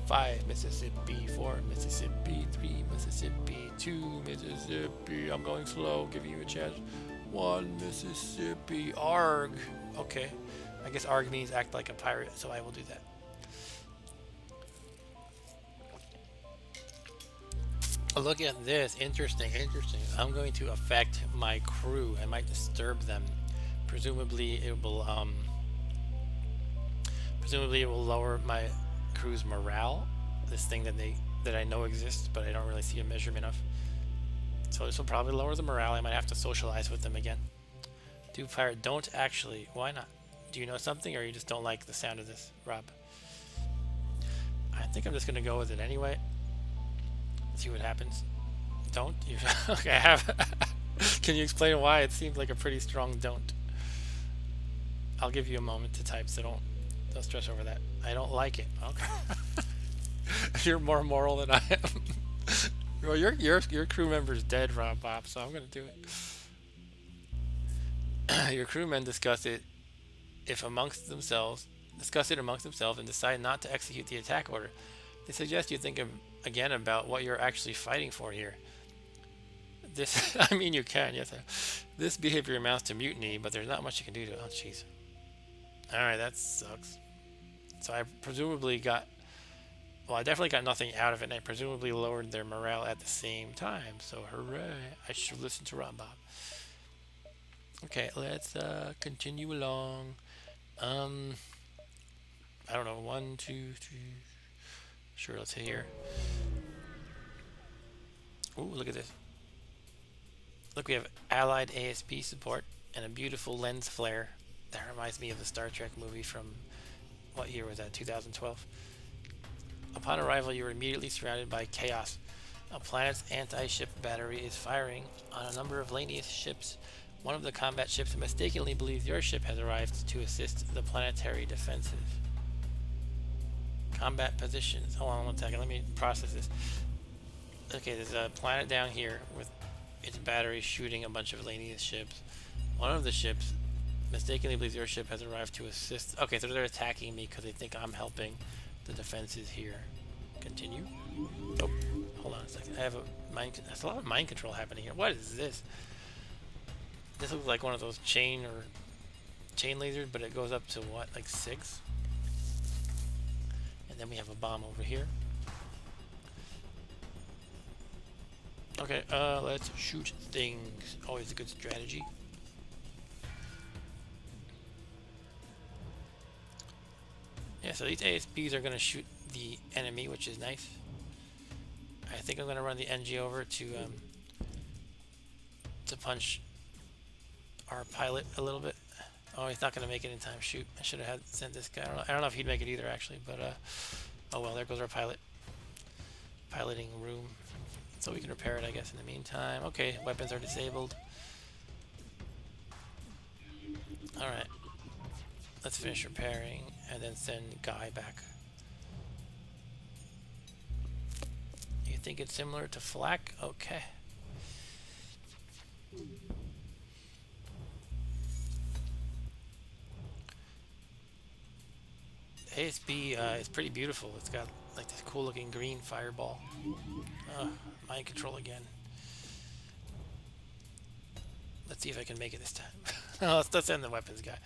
5 Mississippi, 4 Mississippi, 3 Mississippi, 2 Mississippi. I'm going slow, giving you a chance. 1 Mississippi. Arg. Okay. I guess arg means act like a pirate, so I will do that. Look at this. Interesting. I'm going to affect my crew. I might disturb them. Presumably it will lower my crew's morale. This thing that I know exists, but I don't really see a measurement of. So this will probably lower the morale. I might have to socialize with them again. Do pirate. Don't actually. Why not? Do you know something, or you just don't like the sound of this, Rob? I think I'm just gonna go with it anyway. See what happens. Don't you? Okay, I have. Can you explain why? It seems like a pretty strong don't. I'll give you a moment to type, so don't stress over that. I don't like it. Okay. You're more moral than I am. Well, your crew member's dead, Rob Bob, so I'm gonna do it. Your crewmen discuss it amongst themselves and decide not to execute the attack order. They suggest you think again about what you're actually fighting for here. This, I mean, you can, yes. This behavior amounts to mutiny, but there's not much you can do to it. Oh, jeez. Alright, that sucks. So I presumably got, well, I definitely got nothing out of it, and I presumably lowered their morale at the same time. So hooray, I should listen to Rob Bob. Okay, let's continue along. I don't know, 1, 2, 3. Sure, let's hit here. Ooh, look at this. Look, we have allied ASP support and a beautiful lens flare. That reminds me of the Star Trek movie from, what year was that, 2012? Upon arrival, you are immediately surrounded by chaos. A planet's anti-ship battery is firing on a number of Lanius ships. One of the combat ships mistakenly believes your ship has arrived to assist the planetary defenses. Combat positions. Hold on 1 second, let me process this. Okay, there's a planet down here with its battery shooting a bunch of Lanius ships. One of the ships mistakenly believes your ship has arrived to assist. Okay, so they're attacking me because they think I'm helping the defenses here. Continue. Oh, hold on a second. I have there's a lot of mind control happening here. What is this? This looks like one of those chain lasers, but it goes up to what, like 6? And then we have a bomb over here. Okay, let's shoot things. Always a good strategy. Yeah, so these ASBs are going to shoot the enemy, which is nice. I think I'm going to run the NG over to punch our pilot a little bit. Oh, he's not going to make it in time. Shoot, I should have had sent this guy. I don't know if he'd make it either, actually. But, oh well, there goes our pilot. Piloting room. So we can repair it, I guess, in the meantime. Okay, weapons are disabled. Alright. Let's finish repairing and then send Guy back. You think it's similar to flak? Okay. ASB is pretty beautiful. It's got like this cool looking green fireball. Mind control again. Let's see if I can make it this time. No, let's end the weapons guy.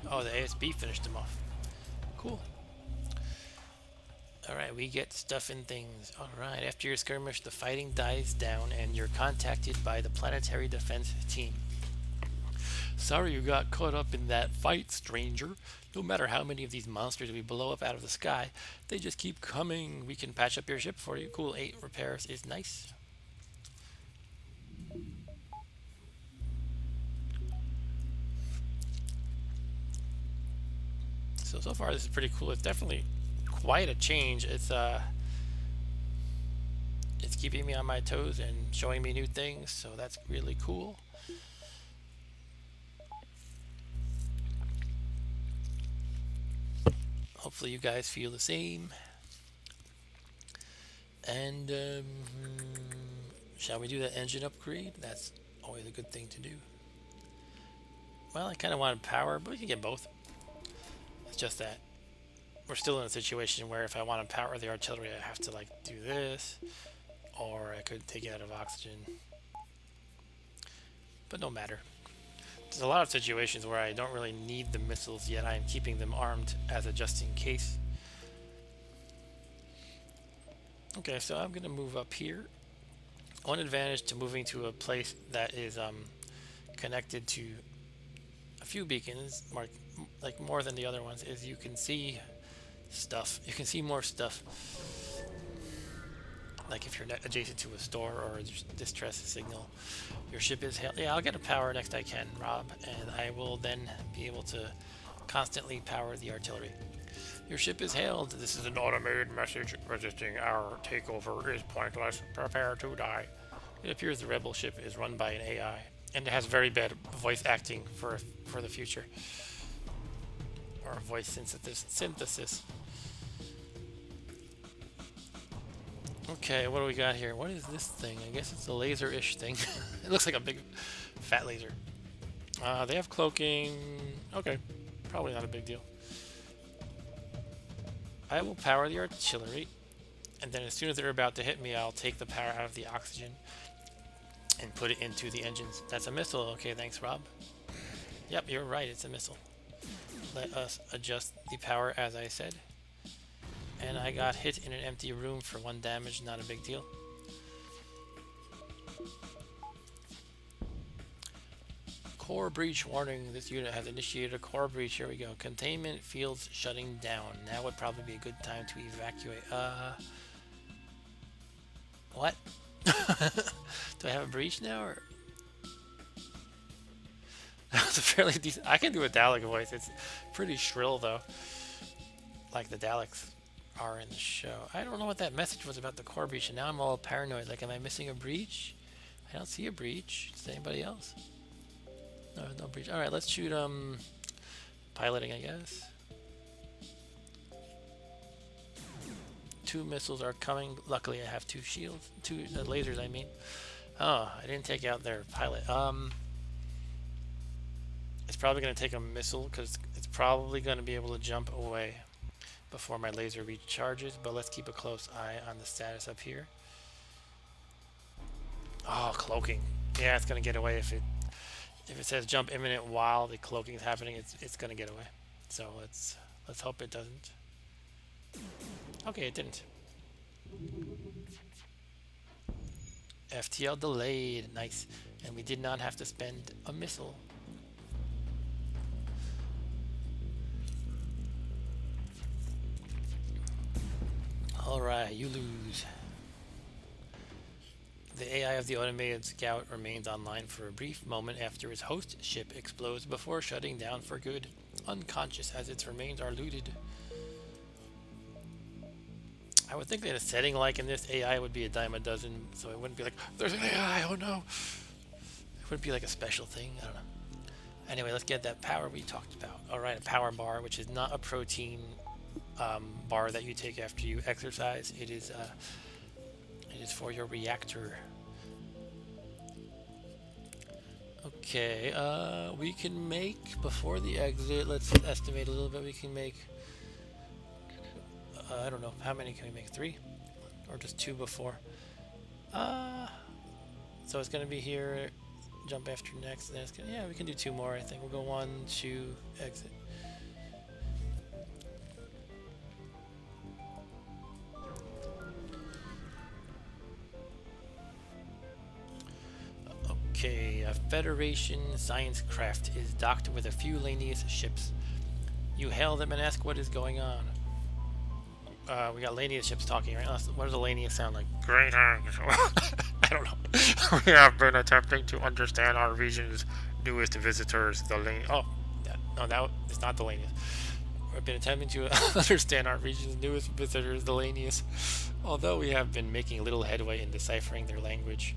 Oh, the ASB finished him off. Cool. Alright, we get stuff and things. Alright, after your skirmish, the fighting dies down and you're contacted by the Planetary Defense Team. Sorry you got caught up in that fight, stranger. No matter how many of these monsters we blow up out of the sky, they just keep coming. We can patch up your ship for you. Cool, 8 repairs is nice. So far this is pretty cool. It's definitely quite a change. It's keeping me on my toes and showing me new things, so that's really cool. Hopefully you guys feel the same. And shall we do that engine upgrade? That's always a good thing to do. Well, I kind of wanted power, but we can get both. It's just that we're still in a situation where if I want to power the artillery, I have to like do this, or I could take it out of oxygen. But no matter. There's a lot of situations where I don't really need the missiles, yet I'm keeping them armed as a just in case. Okay, so I'm gonna move up here. One advantage to moving to a place that is connected to a few beacons, like more than the other ones, is you can see stuff. You can see more stuff. Like if you're adjacent to a store or a distress signal, your ship is hailed. Yeah, I'll get a power next I can, Rob, and I will then be able to constantly power the artillery. Your ship is hailed. This is an automated message. Resisting our takeover is pointless. Prepare to die. It appears the rebel ship is run by an AI, and it has very bad voice acting for the future, or voice synthesis. Okay, what do we got here? What is this thing? I guess it's a laser-ish thing. It looks like a big, fat laser. They have cloaking. Okay, probably not a big deal. I will power the artillery, and then as soon as they're about to hit me, I'll take the power out of the oxygen and put it into the engines. That's a missile. Okay, thanks, Rob. Yep, you're right. It's a missile. Let us adjust the power as I said. And I got hit in an empty room for 1 damage. Not a big deal. Core breach warning. This unit has initiated a core breach. Here we go. Containment fields shutting down. Now would probably be a good time to evacuate. What? Do I have a breach now, or? That's a fairly decent. I can do a Dalek voice. It's pretty shrill though, like the Daleks are in the show. I don't know what that message was about the core breach, and now I'm all paranoid. Like, am I missing a breach? I don't see a breach. Does anybody else? No, no breach. All right, let's shoot piloting, I guess. 2 missiles are coming. Luckily, I have 2 shields, 2 lasers. I mean, oh, I didn't take out their pilot. It's probably going to take a missile because it's probably going to be able to jump away before my laser recharges. But let's keep a close eye on the status up here. Oh, cloaking. Yeah, it's gonna get away if it says jump imminent while the cloaking is happening. It's gonna get away. So let's hope it doesn't. Okay, it didn't. FTL delayed. Nice. And we did not have to spend a missile. Alright, you lose. The AI of the automated scout remains online for a brief moment after his host ship explodes before shutting down for good, unconscious as its remains are looted. I would think that a setting like in this AI would be a dime a dozen, so it wouldn't be like, there's an AI, oh no! It would be like a special thing, I don't know. Anyway, let's get that power we talked about. Alright, a power bar, which is not a protein bar that you take after you exercise. It is for your reactor. Okay, we can make, before the exit, let's estimate a little bit, we can make, I don't know, how many can we make? 3? Or just 2 before? So it's going to be here, jump after next, then it's gonna, yeah, we can do 2 more, I think. We'll go 1, 2, exit. Okay, a Federation science craft is docked with a few Lanius ships. You hail them and ask what is going on. We got Lanius ships talking, right? What does a Lanius sound like? Great. I don't know. We have been attempting to understand our region's newest visitors, the Lanius. Oh, no, it's not the Lanius. We've been attempting to understand our region's newest visitors, the Lanius. Although we have been making little headway in deciphering their language.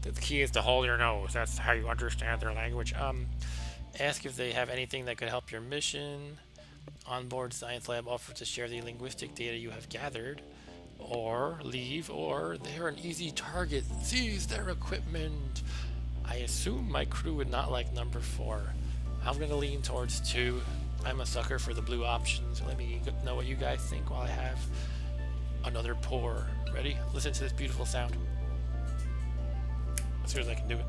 The key is to hold your nose. That's how you understand their language. Ask if they have anything that could help your mission. Onboard Science Lab offers to share the linguistic data you have gathered. Or leave, or they're an easy target. Seize their equipment. I assume my crew would not like number 4. I'm going to lean towards 2. I'm a sucker for the blue options. Let me know what you guys think while I have another pour. Ready? Listen to this beautiful sound. As soon as I can do it.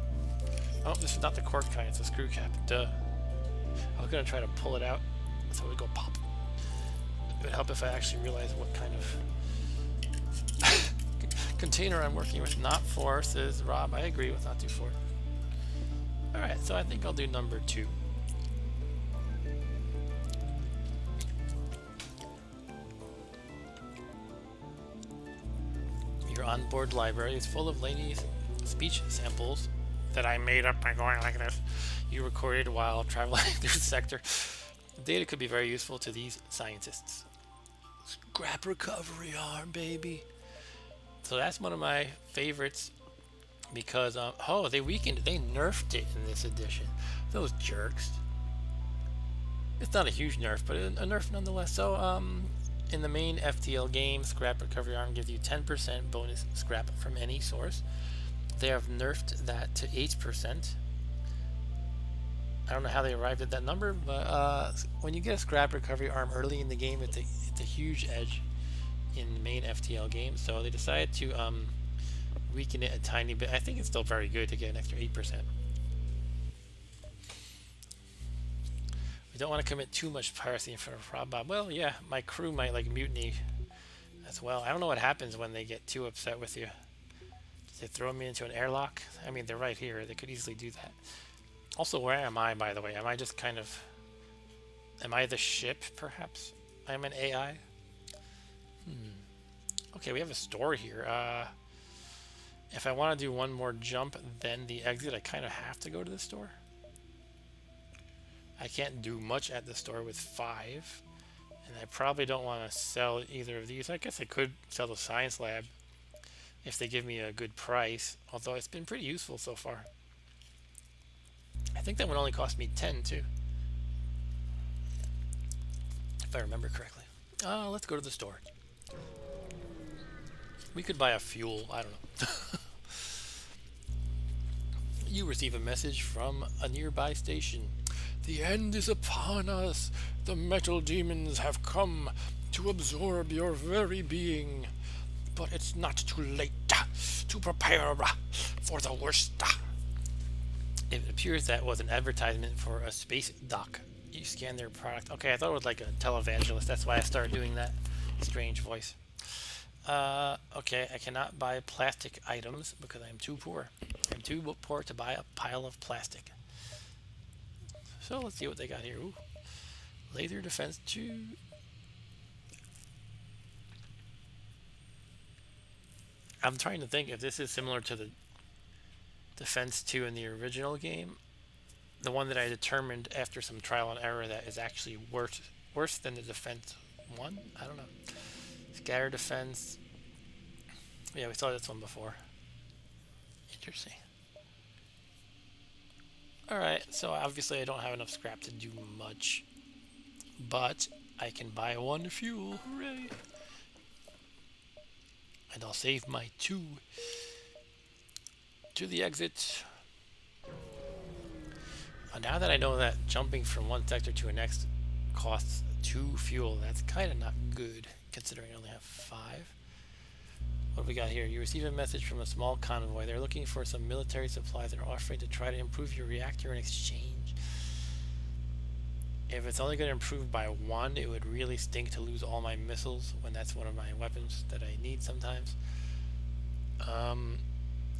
Oh, this is not the cork kind, it's a screw cap. Duh. I was gonna try to pull it out so it would go pop. It would help if I actually realized what kind of container I'm working with. Not 4, says Rob. I agree with not do 4. Alright, so I think I'll do number 2. Your onboard library is full of ladies' speech samples that I made up by going like this. You recorded while traveling through the sector. The data could be very useful to these scientists. Scrap recovery arm, baby. So that's one of my favorites because, oh, they nerfed it in this edition. Those jerks. It's not a huge nerf, but a nerf nonetheless. So, in the main FTL game, scrap recovery arm gives you 10% bonus scrap from any source. They have nerfed that to 8%. I don't know how they arrived at that number, but when you get a scrap recovery arm early in the game, it's a huge edge in the main FTL game. So they decided to weaken it a tiny bit. I think it's still very good to get an extra 8%. We don't want to commit too much piracy in front of Rob Bob. Well, yeah, my crew might like mutiny as well. I don't know what happens when they get too upset with you. They throw me into an airlock? I mean, they're right here. They could easily do that. Also, where am I, by the way? Am I just kind of... Am I the ship, perhaps? I'm an AI? Okay, we have a store here. If I want to do one more jump, then the exit, I kind of have to go to the store. I can't do much at the store with 5. And I probably don't want to sell either of these. I guess I could sell the science lab if they give me a good price, although it's been pretty useful so far. I think that one only cost me 10 too, if I remember correctly. Let's go to the store. We could buy a fuel, I don't know. You receive a message from a nearby station. The end is upon us. The metal demons have come to absorb your very being. But it's not too late to prepare for the worst. It appears that was an advertisement for a space dock. You scan their product. Okay, I thought it was like a televangelist. That's why I started doing that strange voice. Okay, I cannot buy plastic items because I am too poor. I'm too poor to buy a pile of plastic. So let's see what they got here. Ooh. Laser defense 2. I'm trying to think if this is similar to the defense 2 in the original game. The one that I determined after some trial and error that is actually worse than the defense 1. I don't know. Scatter defense. Yeah, we saw this one before. Interesting. Alright, so obviously I don't have enough scrap to do much. But I can buy 1 fuel. Hooray! And I'll save my 2 to the exit. Now that I know that jumping from one sector to the next costs 2 fuel, that's kind of not good, considering I only have 5. What do we got here? You receive a message from a small convoy. They're looking for some military supplies and are offering to try to improve your reactor in exchange. If it's only going to improve by 1, it would really stink to lose all my missiles when that's one of my weapons that I need sometimes.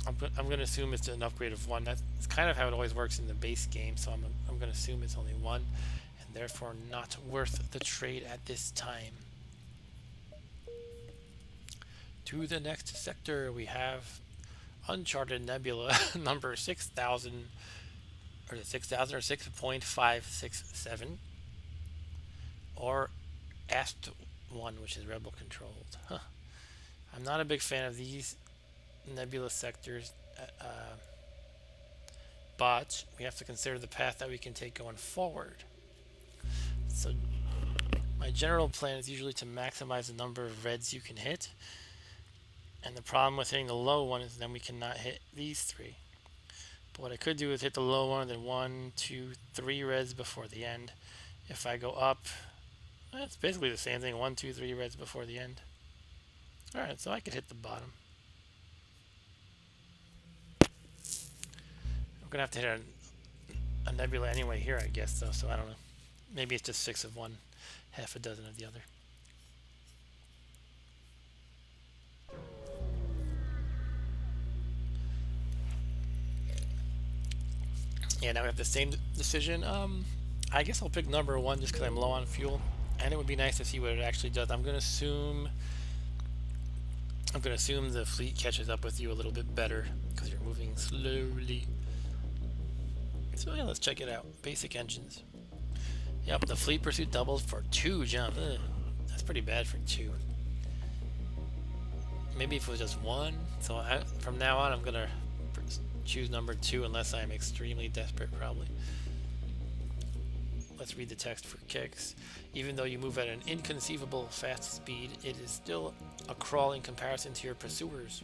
I'm going to assume it's an upgrade of 1. That's kind of how it always works in the base game, so I'm going to assume it's only 1, and therefore not worth the trade at this time. To the next sector, we have Uncharted Nebula number 6000, or 6000 or 6.567, or Ast 1, which is rebel controlled. Huh. I'm not a big fan of these nebula sectors, but we have to consider the path that we can take going forward. So my general plan is usually to maximize the number of reds you can hit, and the problem with hitting the low one is then we cannot hit these 3. But what I could do is hit the low one, then 1, 2, 3 reds before the end. If I go up, it's basically the same thing, 1, 2, 3 reds before the end. Alright, so I could hit the bottom. I'm gonna have to hit a nebula anyway here, I guess, though, so I don't know. Maybe it's just 6 of one, half a dozen of the other. Yeah, now we have the same decision. I guess I'll pick number 1 just because I'm low on fuel, and it would be nice to see what it actually does. I'm gonna assume the fleet catches up with you a little bit better because you're moving slowly. So yeah, let's check it out. Basic engines. Yep, the fleet pursuit doubles for 2 jumps. Ugh, that's pretty bad for 2. Maybe if it was just 1. So from now on, I'm gonna choose number 2 unless I'm extremely desperate, probably. Let's read the text for kicks. Even though you move at an inconceivable fast speed, it is still a crawl in comparison to your pursuers.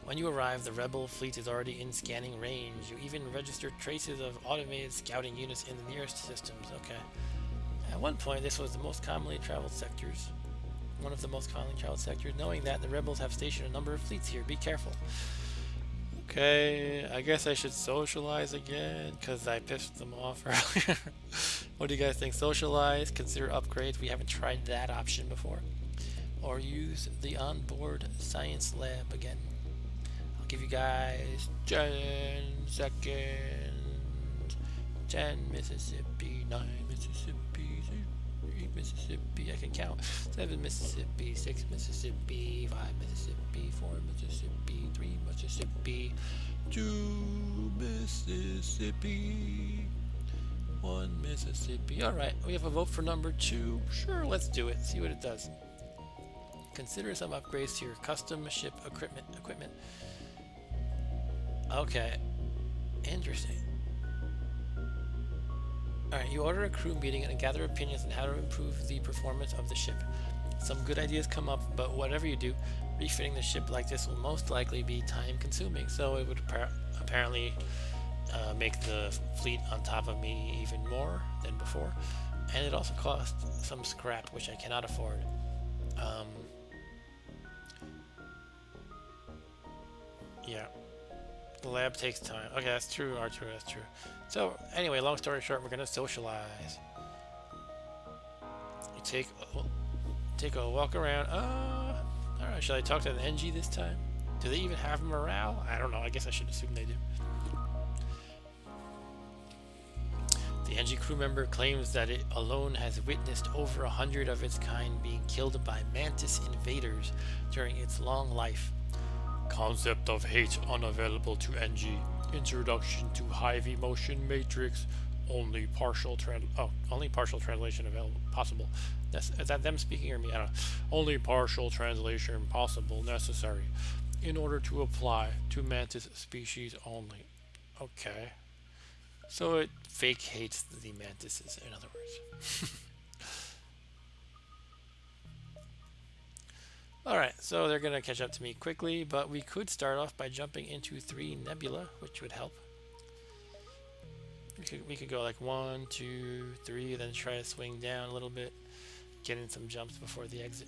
When you arrive, the rebel fleet is already in scanning range. You even register traces of automated scouting units in the nearest systems. Okay. At one point, this was the most commonly traveled sectors. One of the most commonly traveled sectors. Knowing that, the rebels have stationed a number of fleets here. Be careful. Okay, I guess I should socialize again because I pissed them off earlier. What do you guys think? Socialize, consider upgrades. We haven't tried that option before. Or use the onboard science lab again. I'll give you guys 10 seconds. 10 Mississippi, 9 Mississippi, 8 Mississippi. I can count. 7 Mississippi, 6 Mississippi, 5 Mississippi, 4 Mississippi, 3 Mississippi, 2 Mississippi, 1 Mississippi. Alright, we have a vote for number 2. Sure, let's do it. See what it does. Consider some upgrades to your custom ship equipment. Okay. Interesting. Alright, you order a crew meeting and gather opinions on how to improve the performance of the ship. Some good ideas come up, but whatever you do, refitting the ship like this will most likely be time consuming, so it would apparently make the fleet on top of me even more than before, and it also costs some scrap, which I cannot afford. Yeah. The lab takes time. Okay, that's true, Arturo, that's true. So, anyway, long story short, we're gonna socialize. You take a walk around. Alright, should I talk to the NG this time? Do they even have morale? I don't know, I guess I should assume they do. The NG crew member claims that it alone has witnessed over 100 of its kind being killed by mantis invaders during its long life. Concept of hate unavailable to NG. Introduction to Hive Emotion Matrix. Only partial translation available possible. Is that them speaking or me? I don't know. Only partial translation possible necessary in order to apply to mantis species only. Okay. So it fake hates the mantises, in other words. Alright, so they're going to catch up to me quickly, but we could start off by jumping into 3 nebula, which would help. We could go like 1, 2, 3, then try to swing down a little bit, get in some jumps before the exit.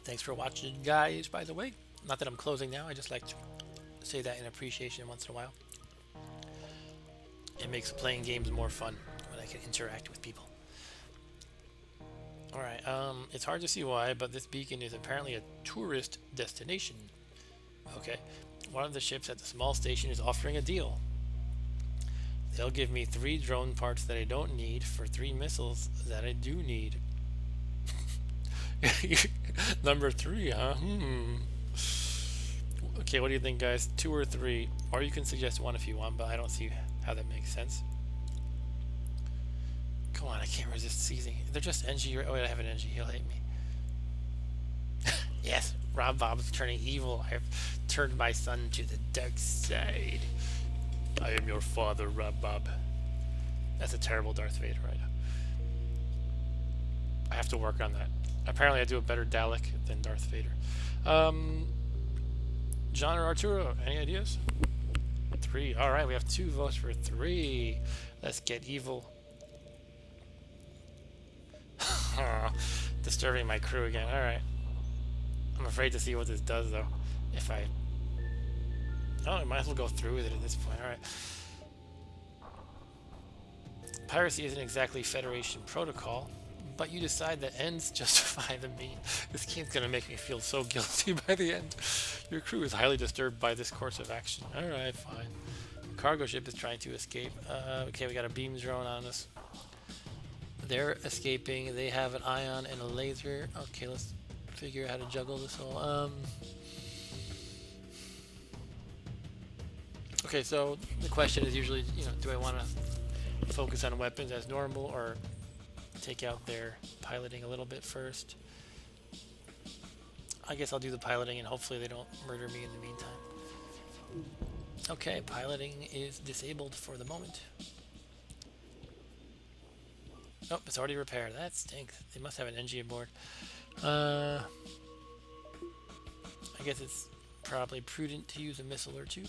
Thanks for watching, guys, by the way. Not that I'm closing now, I just like to say that in appreciation once in a while. It makes playing games more fun when I can interact with people. Alright, it's hard to see why, but this beacon is apparently a tourist destination. Okay, one of the ships at the small station is offering a deal. They'll give me 3 drone parts that I don't need for 3 missiles that I do need. Number 3, huh? Okay, what do you think, guys? 2 or 3? Or you can suggest 1 if you want, but I don't see how that makes sense. Come on, I can't resist seizing. They're just NG. Oh, wait, I have an NG. He'll hate me. Yes, Rob Bob's turning evil. I have turned my son to the dark side. I am your father, Rob Bob. That's a terrible Darth Vader right now. I have to work on that. Apparently I do a better Dalek than Darth Vader. John or Arturo, any ideas? 3. Alright, we have 2 votes for 3. Let's get evil. Disturbing my crew again. Alright. I'm afraid to see what this does, though. If I... Oh, I might as well go through with it at this point. Alright. Piracy isn't exactly Federation protocol, but you decide that ends justify the mean. This game's gonna make me feel so guilty by the end. Your crew is highly disturbed by this course of action. Alright, fine. The cargo ship is trying to escape. Okay, we got a beam drone on us. They're escaping. They have an ion and a laser. Okay, let's figure out how to juggle this whole... Okay, so the question is usually, you know, do I want to focus on weapons as normal or take out their piloting a little bit first? I guess I'll do the piloting and hopefully they don't murder me in the meantime. Okay, piloting is disabled for the moment. Oh, it's already repaired. That stinks. They must have an NG aboard. I guess it's probably prudent to use a missile or 2.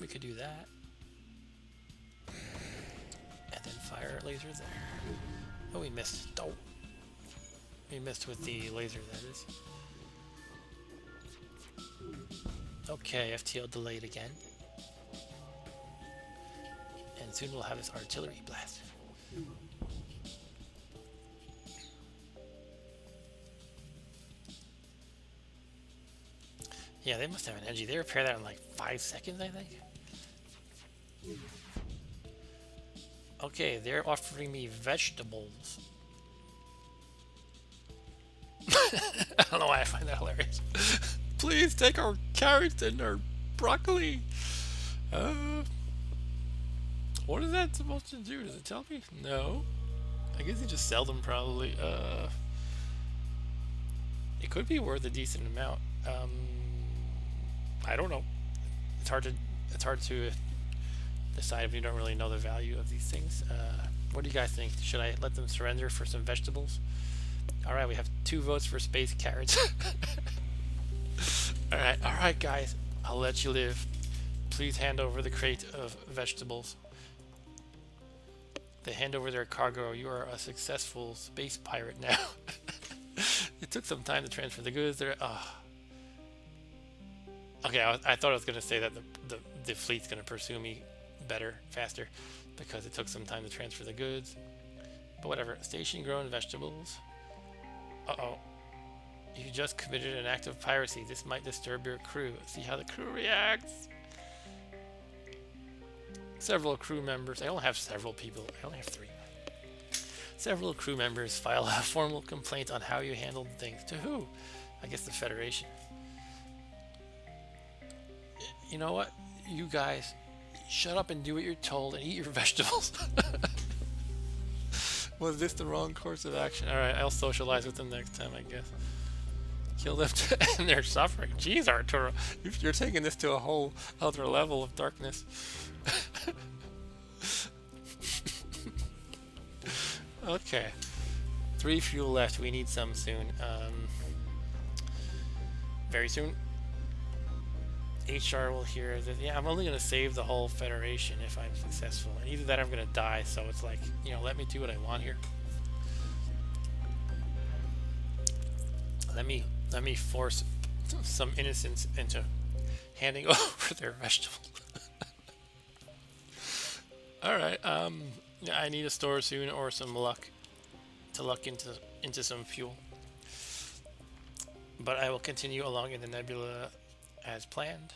We could do that. And then fire lasers there. Oh, we missed. Oh. We missed with the laser, that is. Okay, FTL delayed again. And soon we'll have this artillery blast. Yeah, they must have an NG. They repair that in like 5 seconds, I think. Okay, they're offering me vegetables. I don't know why I find that hilarious. Please take our carrots and our broccoli. What is that supposed to do? Does it tell me? No. I guess you just sell them probably. It could be worth a decent amount. I don't know. It's hard to decide if you don't really know the value of these things. What do you guys think? Should I let them surrender for some vegetables? Alright, we have 2 votes for space carrots. Alright guys, I'll let you live. Please hand over the crate of vegetables. They hand over their cargo. You are a successful space pirate now. It took some time to transfer the goods there. Okay, I thought I was gonna say that the fleet's gonna pursue me better, faster, because it took some time to transfer the goods. But whatever. Station grown vegetables. Uh-oh. You just committed an act of piracy. This might disturb your crew. See how the crew reacts. Several crew members. I only have several people. I only have 3. Several crew members file a formal complaint on how you handled things. To who? I guess the Federation. You know what? You guys, shut up and do what you're told and eat your vegetables. Was this the wrong course of action? Alright, I'll socialize with them next time, I guess. Kill them to end their suffering. Jeez, Arturo, you're taking this to a whole other level of darkness. Okay. 3 fuel left. We need some soon. Very soon. HR will hear that. Yeah, I'm only going to save the whole Federation if I'm successful. And either that or I'm going to die, so it's like, you know, let me do what I want here. Let me force some innocents into handing over their vegetables. Alright, yeah, I need a store soon or some luck to luck into some fuel. But I will continue along in the nebula as planned.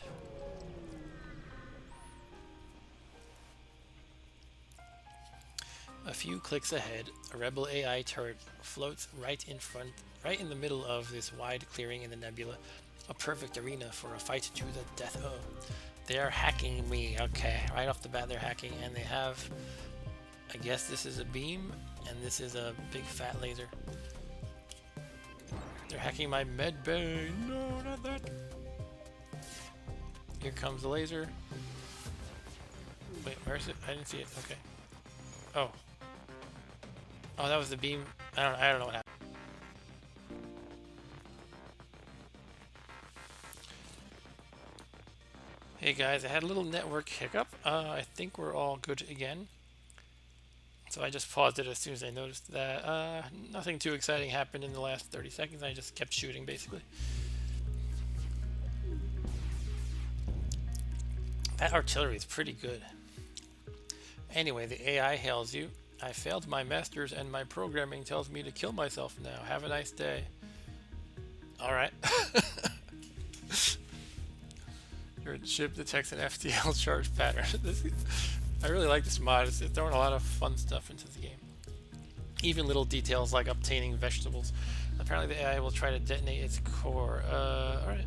A few clicks ahead, a rebel AI turret floats right in the middle of this wide clearing in the nebula, a perfect arena for a fight to the death. Oh, they are hacking me. Okay, right off the bat they're hacking, and they have, I guess this is a beam, and this is a big fat laser. They're hacking my med bay. No, not that. Here comes the laser. Wait, where is it? I didn't see it. Okay. Oh. Oh, that was the beam. I don't know what happened. Hey guys, I had a little network hiccup. I think we're all good again. So I just paused it as soon as I noticed that nothing too exciting happened in the last 30 seconds. I just kept shooting, basically. That artillery is pretty good. Anyway, the AI hails you. I failed my masters and my programming tells me to kill myself now. Have a nice day. Alright. Your ship detects an FTL charge pattern. I really like this mod. It's throwing a lot of fun stuff into the game. Even little details like obtaining vegetables. Apparently the AI will try to detonate its core. Alright.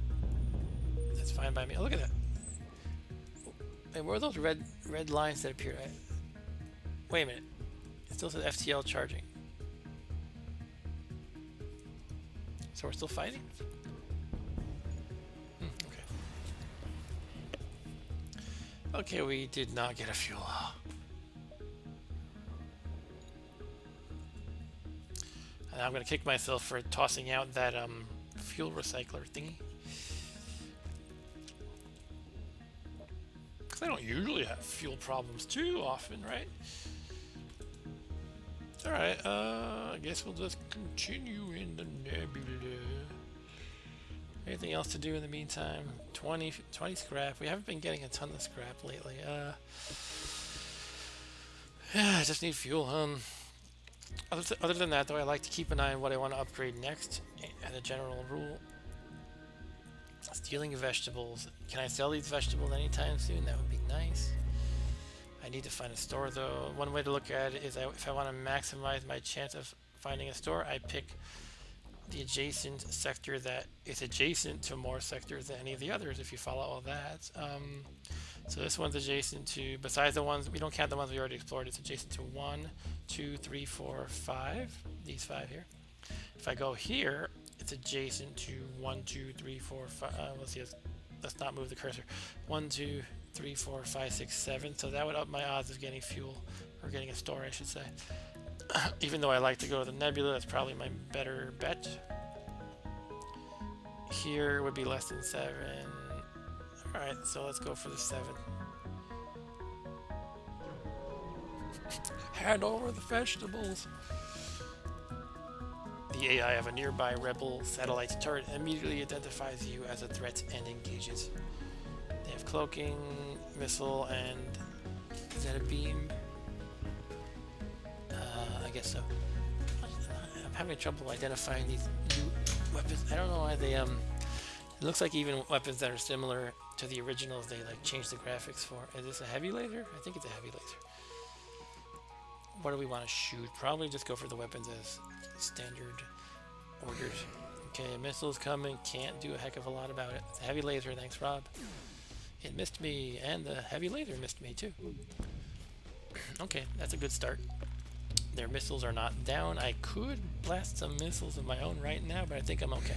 That's fine by me. Oh, look at that. Hey, where are those red lines that appear? Wait a minute. It still says FTL charging. So we're still fighting? Okay. Okay, we did not get a fuel. And I'm gonna kick myself for tossing out that fuel recycler thingy. Because I don't usually have fuel problems too often, right? Alright, I guess we'll just continue in the nebula. Anything else to do in the meantime? 20 scrap. We haven't been getting a ton of scrap lately. I just need fuel. Other than that, though, I like to keep an eye on what I want to upgrade next. As a general rule, stealing vegetables. Can I sell these vegetables anytime soon? That would be nice. I need to find a store, though. One way to look at it is if I want to maximize my chance of finding a store, I pick the adjacent sector that is adjacent to more sectors than any of the others, if you follow all that. So this one's adjacent to, besides the ones, we don't count the ones we already explored, it's adjacent to 1, 2, 3, 4, 5, these 5 here. If I go here, it's adjacent to 1, 2, 3, 4, 5, let's see, let's not move the cursor. 1, 2, 3, 4, 5, 6, 7, so that would up my odds of getting fuel, or getting a store, I should say. Even though I like to go to the nebula, that's probably my better bet. Here would be less than 7. Alright, so let's go for the 7. Hand over the vegetables. The AI of a nearby rebel satellite turret immediately identifies you as a threat and engages. They have cloaking, missile, and is that a beam? I guess so. I'm having trouble identifying these new weapons. I don't know why they It looks like even weapons that are similar to the originals, they like change the graphics for. Is this a heavy laser? I think it's a heavy laser. What do we want to shoot? Probably just go for the weapons as standard orders. Okay, missiles coming. Can't do a heck of a lot about it. It's a heavy laser. Thanks, Rob. It missed me, and the heavy laser missed me too. Okay, that's a good start. Their missiles are not down. I could blast some missiles of my own right now, but I think I'm okay.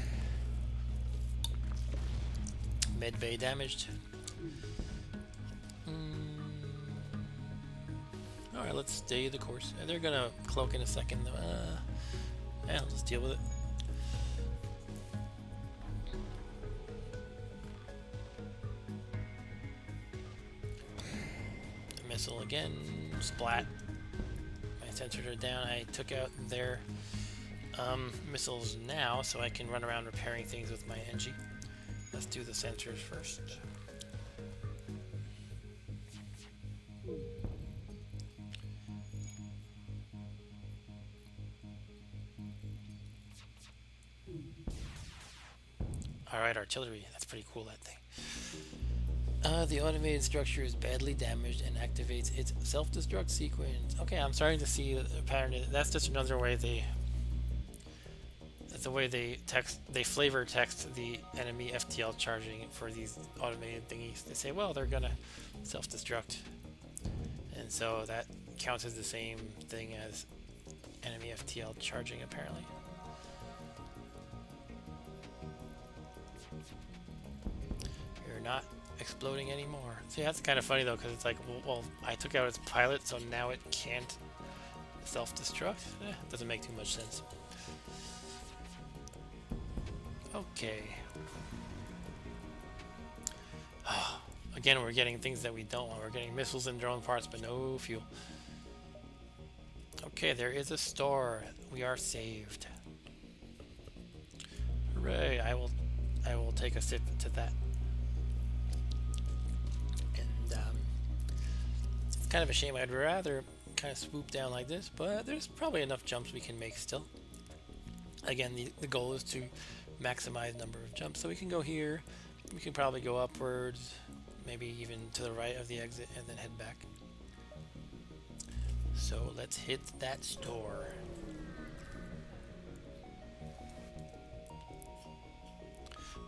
Med bay damaged. Alright, let's stay the course. They're gonna cloak in a second though. Yeah, I'll just deal with it. Missile again. Splat. My sensors are down. I took out their missiles now so I can run around repairing things with my NG. Let's do the sensors first. Alright, artillery. That's pretty cool, that thing. The automated structure is badly damaged and activates its self-destruct sequence. Okay, I'm starting to see the pattern. That's just another way that's the way they flavor text the enemy FTL charging for these automated thingies. They say, well, they're gonna self-destruct. And so that counts as the same thing as enemy FTL charging, apparently. You're not exploding anymore. See, that's kind of funny though, because it's like, well, I took out its pilot, so now it can't self-destruct. Doesn't make too much sense. Okay. Again, we're getting things that we don't want. We're getting missiles and drone parts, but no fuel. Okay, there is a store. We are saved. Hooray! I will take a sip to that. And it's kind of a shame. I'd rather kind of swoop down like this, but there's probably enough jumps we can make still. Again, the goal is to maximize number of jumps. So we can go here. We can probably go upwards, maybe even to the right of the exit, and then head back. So let's hit that store.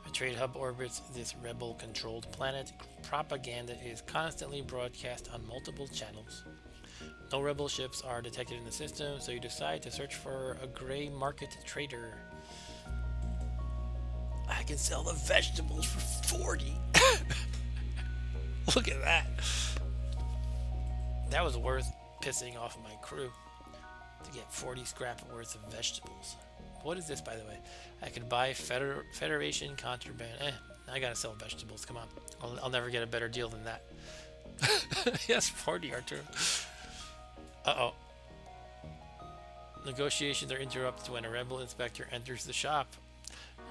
A trade hub orbits this rebel-controlled planet. Propaganda is constantly broadcast on multiple channels. No rebel ships are detected in the system, so you decide to search for a gray market trader. I can sell the vegetables for 40. Look at that. That was worth pissing off my crew to get 40 scrap worth of vegetables. What is this, by the way? I could buy Federation contraband. I gotta sell vegetables. Come on. I'll never get a better deal than that. Yes, 40, Arturo. Uh-oh. Negotiations are interrupted when a rebel inspector enters the shop.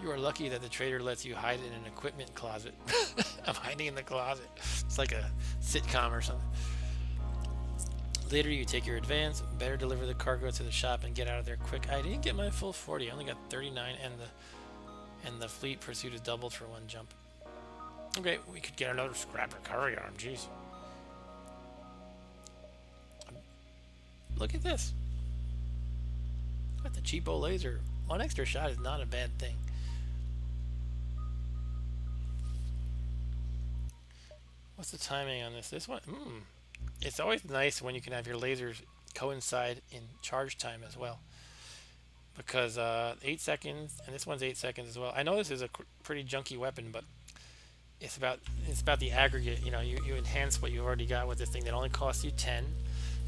You are lucky that the trader lets you hide in an equipment closet. I'm hiding in the closet. It's like a sitcom or something. Later, you take your advance. Better deliver the cargo to the shop and get out of there quick. I didn't get my full 40. I only got 39, and the fleet pursuit is doubled for one jump. Okay, we could get another scrap recovery arm. Jeez. Look at this. Got the cheapo laser. One extra shot is not a bad thing. What's the timing on this? This one? It's always nice when you can have your lasers coincide in charge time as well. Because 8 seconds, and this one's 8 seconds as well. I know this is a pretty junky weapon, but it's about the aggregate. You know, you enhance what you've already got with this thing that only costs you 10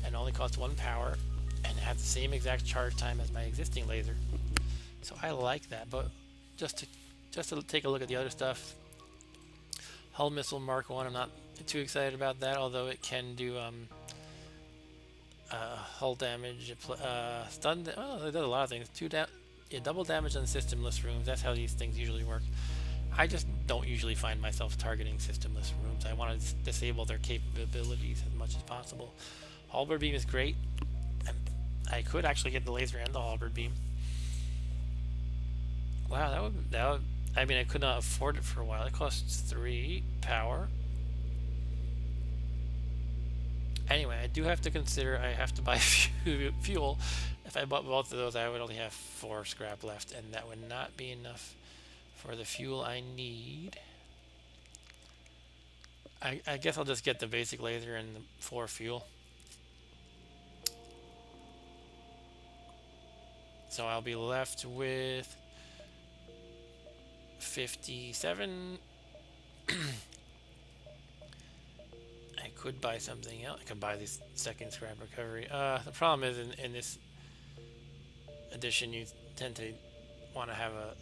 and only costs 1 power and has the same exact charge time as my existing laser. So I like that. But just to take a look at the other stuff, hull missile Mark 1, I'm not too excited about that, although it can do hull damage, stun. Oh, it does a lot of things. Yeah, double damage on systemless rooms. That's how these things usually work. I just don't usually find myself targeting systemless rooms. I want to disable their capabilities as much as possible. Halberd beam is great. I could actually get the laser and the halberd beam. Wow, that would. I mean, I could not afford it for a while. It costs 3 power. Anyway, I do have to consider I have to buy fuel. If I bought both of those, I would only have 4 scrap left, and that would not be enough for the fuel I need. I guess I'll just get the basic laser and the 4 fuel. So I'll be left with 57. I could buy something else. I could buy this second scrap recovery. The problem is in this edition, you tend to want to have a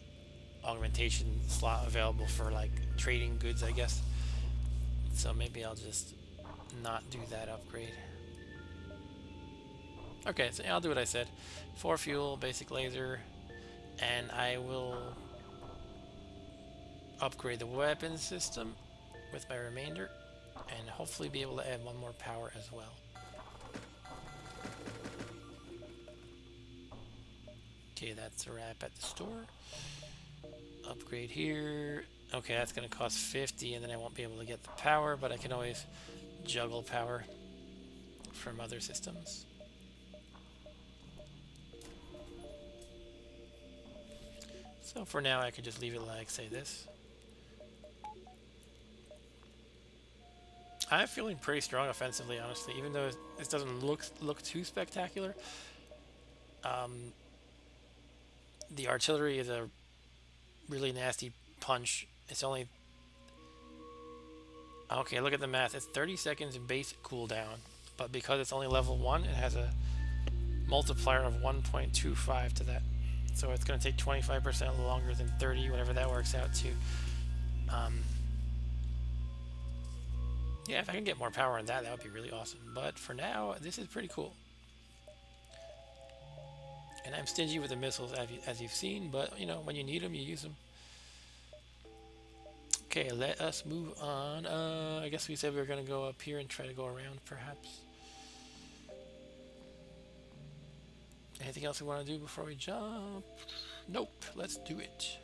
augmentation slot available for like trading goods, I guess. So maybe I'll just not do that upgrade. Okay, so I'll do what I said. 4 fuel, basic laser, and I will upgrade the weapon system with my remainder, and hopefully be able to add 1 more power as well. Okay, that's a wrap at the store. Upgrade here. Okay, that's going to cost 50, and then I won't be able to get the power, but I can always juggle power from other systems. So for now, I could just leave it like, say, this. I'm feeling pretty strong offensively, honestly, even though this doesn't look too spectacular. The artillery is a really nasty punch. It's only... Okay, look at the math. It's 30 seconds base cooldown, but because it's only level 1, it has a multiplier of 1.25 to that. So it's going to take 25% longer than 30, whatever that works out to. Yeah, if I can get more power on that, that would be really awesome. But for now, this is pretty cool. And I'm stingy with the missiles, as you've seen, but, you know, when you need them, you use them. Okay, let us move on. I guess we said we were going to go up here and try to go around, perhaps. Anything else we want to do before we jump? Nope, let's do it.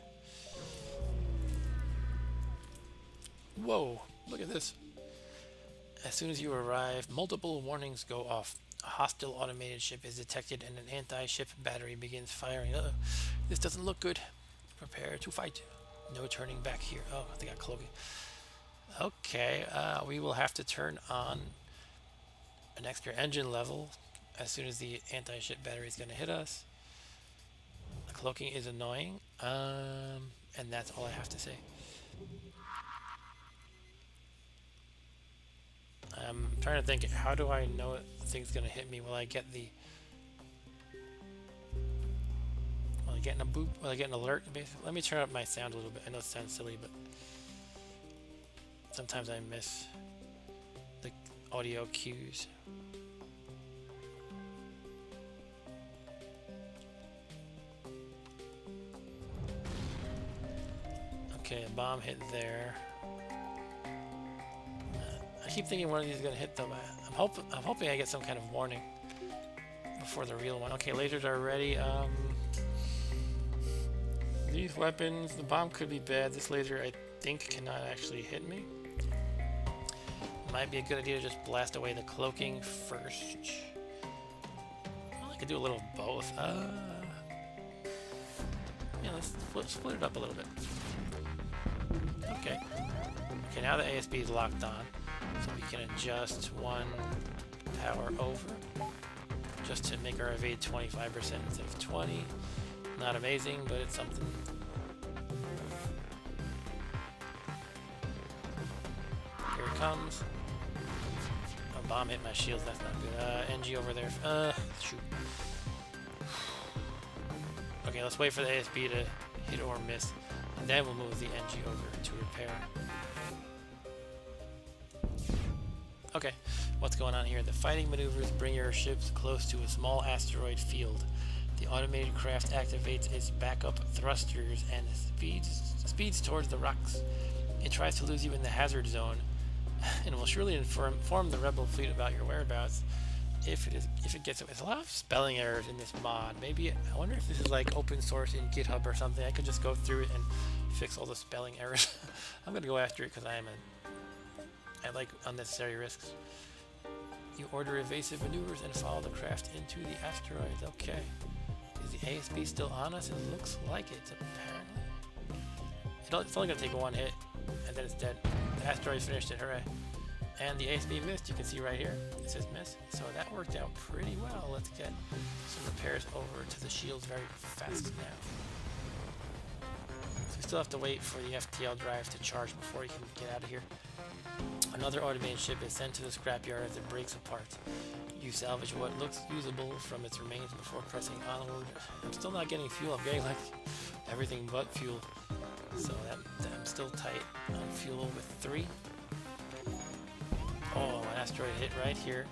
Whoa, look at this. As soon as you arrive, multiple warnings go off. A hostile automated ship is detected and an anti-ship battery begins firing. Uh-oh, this doesn't look good. Prepare to fight. No turning back here. Oh, they got cloaking. Okay, we will have to turn on an extra engine level as soon as the anti-ship battery is going to hit us. The cloaking is annoying, and that's all I have to say. I'm trying to think, how do I know the thing's going to hit me? Will I get the... Will I get a boop? Will I get an alert? Basically? Let me turn up my sound a little bit. I know it sounds silly, but sometimes I miss the audio cues. Okay, a bomb hit there. I keep thinking one of these is going to hit though. I'm hoping I get some kind of warning before the real one. Okay, lasers are ready. These weapons, the bomb could be bad. This laser, I think, cannot actually hit me. Might be a good idea to just blast away the cloaking first. Well, I could do a little of both. Yeah, let's split it up a little bit. Okay. Okay, now the ASB is locked on. So we can adjust 1 power over just to make our evade 25% instead of 20. Not amazing, but it's something. Here it comes. A bomb hit my shields, that's not good. NG over there. Shoot. Okay, let's wait for the ASB to hit or miss, and then we'll move the NG over to repair. Okay, what's going on here? The fighting maneuvers bring your ships close to a small asteroid field. The automated craft activates its backup thrusters and speeds towards the rocks. It tries to lose you in the hazard zone and will surely inform the rebel fleet about your whereabouts if it gets it. There's a lot of spelling errors in this mod. Maybe I wonder if this is like open source in GitHub or something. I could just go through it and fix all the spelling errors. I'm gonna go after it because I like unnecessary risks. You order evasive maneuvers and follow the craft into the asteroids. Okay. Is the ASB still on us? It looks like it, apparently. It's only going to take one hit, and then it's dead. The asteroid finished it, hooray. And the ASB missed, you can see right here. It says miss. So that worked out pretty well. Let's get some repairs over to the shields very fast now. So we still have to wait for the FTL drive to charge before we can get out of here. Another automated ship is sent to the scrapyard as it breaks apart. You salvage what looks usable from its remains before pressing onward. I'm still not getting fuel. I'm getting like everything but fuel. So I'm still tight on fuel with 3. Oh, an asteroid hit right here.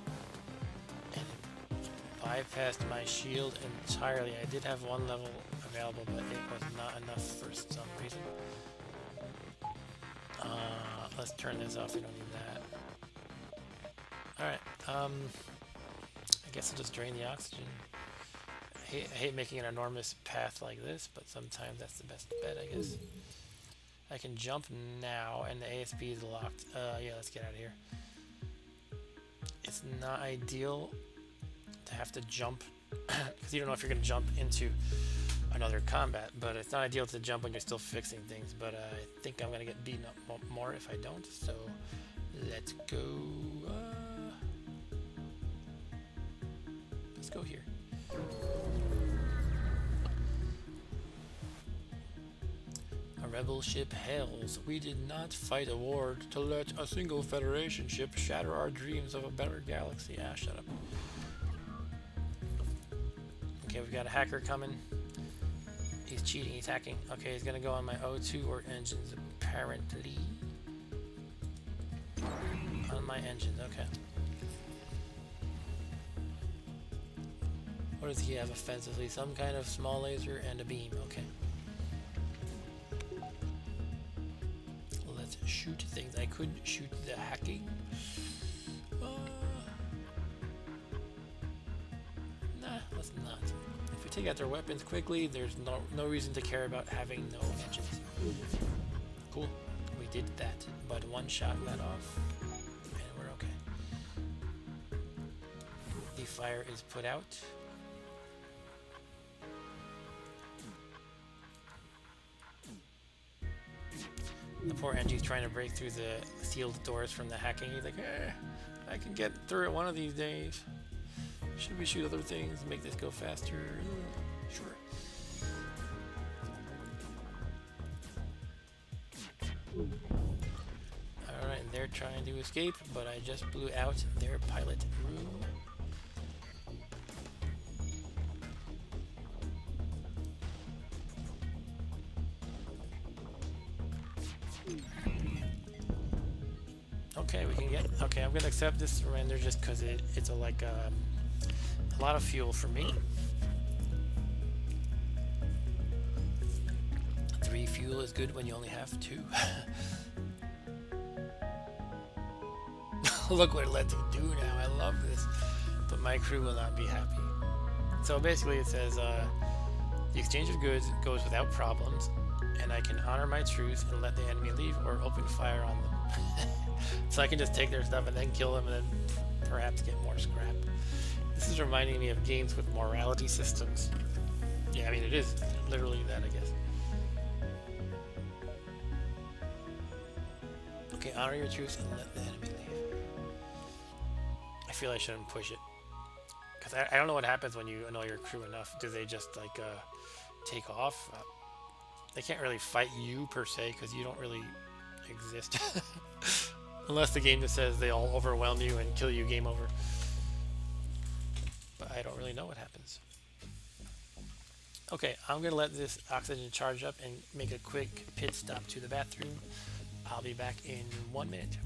And it bypassed my shield entirely. I did have 1 level available, but it was not enough for some reason. Let's turn this off. We don't need that. Alright, I guess I'll just drain the oxygen. I hate making an enormous path like this, but sometimes that's the best bet, I guess. I can jump now, and the ASB is locked. Yeah, let's get out of here. It's not ideal to have to jump, because you don't know if you're going to jump into another combat, but it's not ideal to jump when you're still fixing things, but I think I'm going to get beaten up more if I don't, so let's go. Let's go here. A rebel ship hails. We did not fight a war to let a single Federation ship shatter our dreams of a better galaxy. Ah, shut up. Okay, we've got a hacker coming. He's cheating, he's hacking. Okay, he's gonna go on my O2 or engines, apparently. On my engines, okay. What does he have offensively? Some kind of small laser and a beam, okay. Let's shoot things. I could shoot the hacking. Nah, let's not. If we take out their weapons quickly, there's no reason to care about having no engines. Cool, we did that, but 1 shot let off, and we're okay. The fire is put out. The poor Angie's trying to break through the sealed doors from the hacking. He's like, I can get through it one of these days. Should we shoot other things and make this go faster? Sure. Alright, they're trying to escape, but I just blew out their pilot room. Okay, we can get. Okay, I'm gonna accept this surrender just because it's a lot of fuel for me. 3 fuel is good when you only have 2. Look what it lets me do now. I love this, but my crew will not be happy. So basically, it says the exchange of goods goes without problems, and I can honor my truce and let the enemy leave or open fire on them. So I can just take their stuff and then kill them and then perhaps get more scrap. This is reminding me of games with morality systems. Yeah, I mean, it is literally that, I guess. Okay, honor your truce and let the enemy leave. I feel I shouldn't push it. Because I don't know what happens when you annoy your crew enough. Do they just, like, take off? They can't really fight you, per se, because you don't really exist. Unless the game just says they all overwhelm you and kill you, game over. But I don't really know what happens. Okay, I'm going to let this oxygen charge up and make a quick pit stop to the bathroom. I'll be back in 1 minute.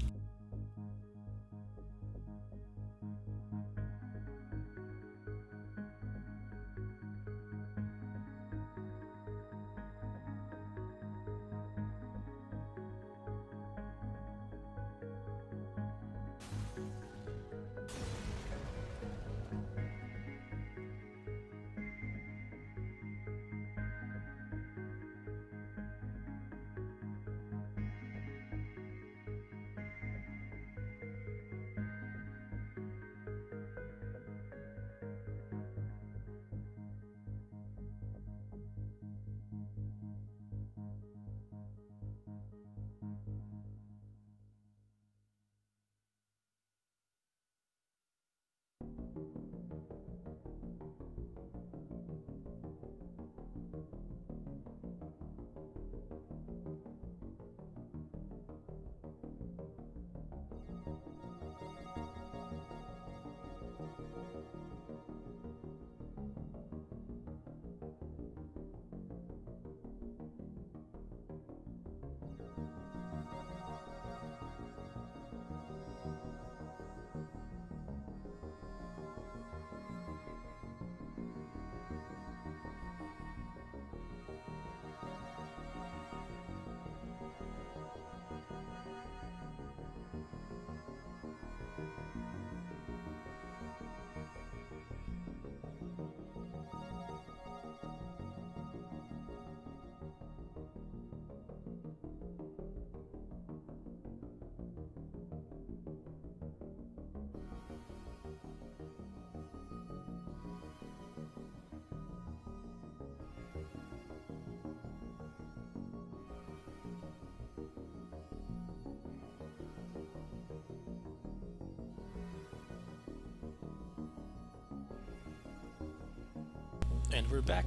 And we're back.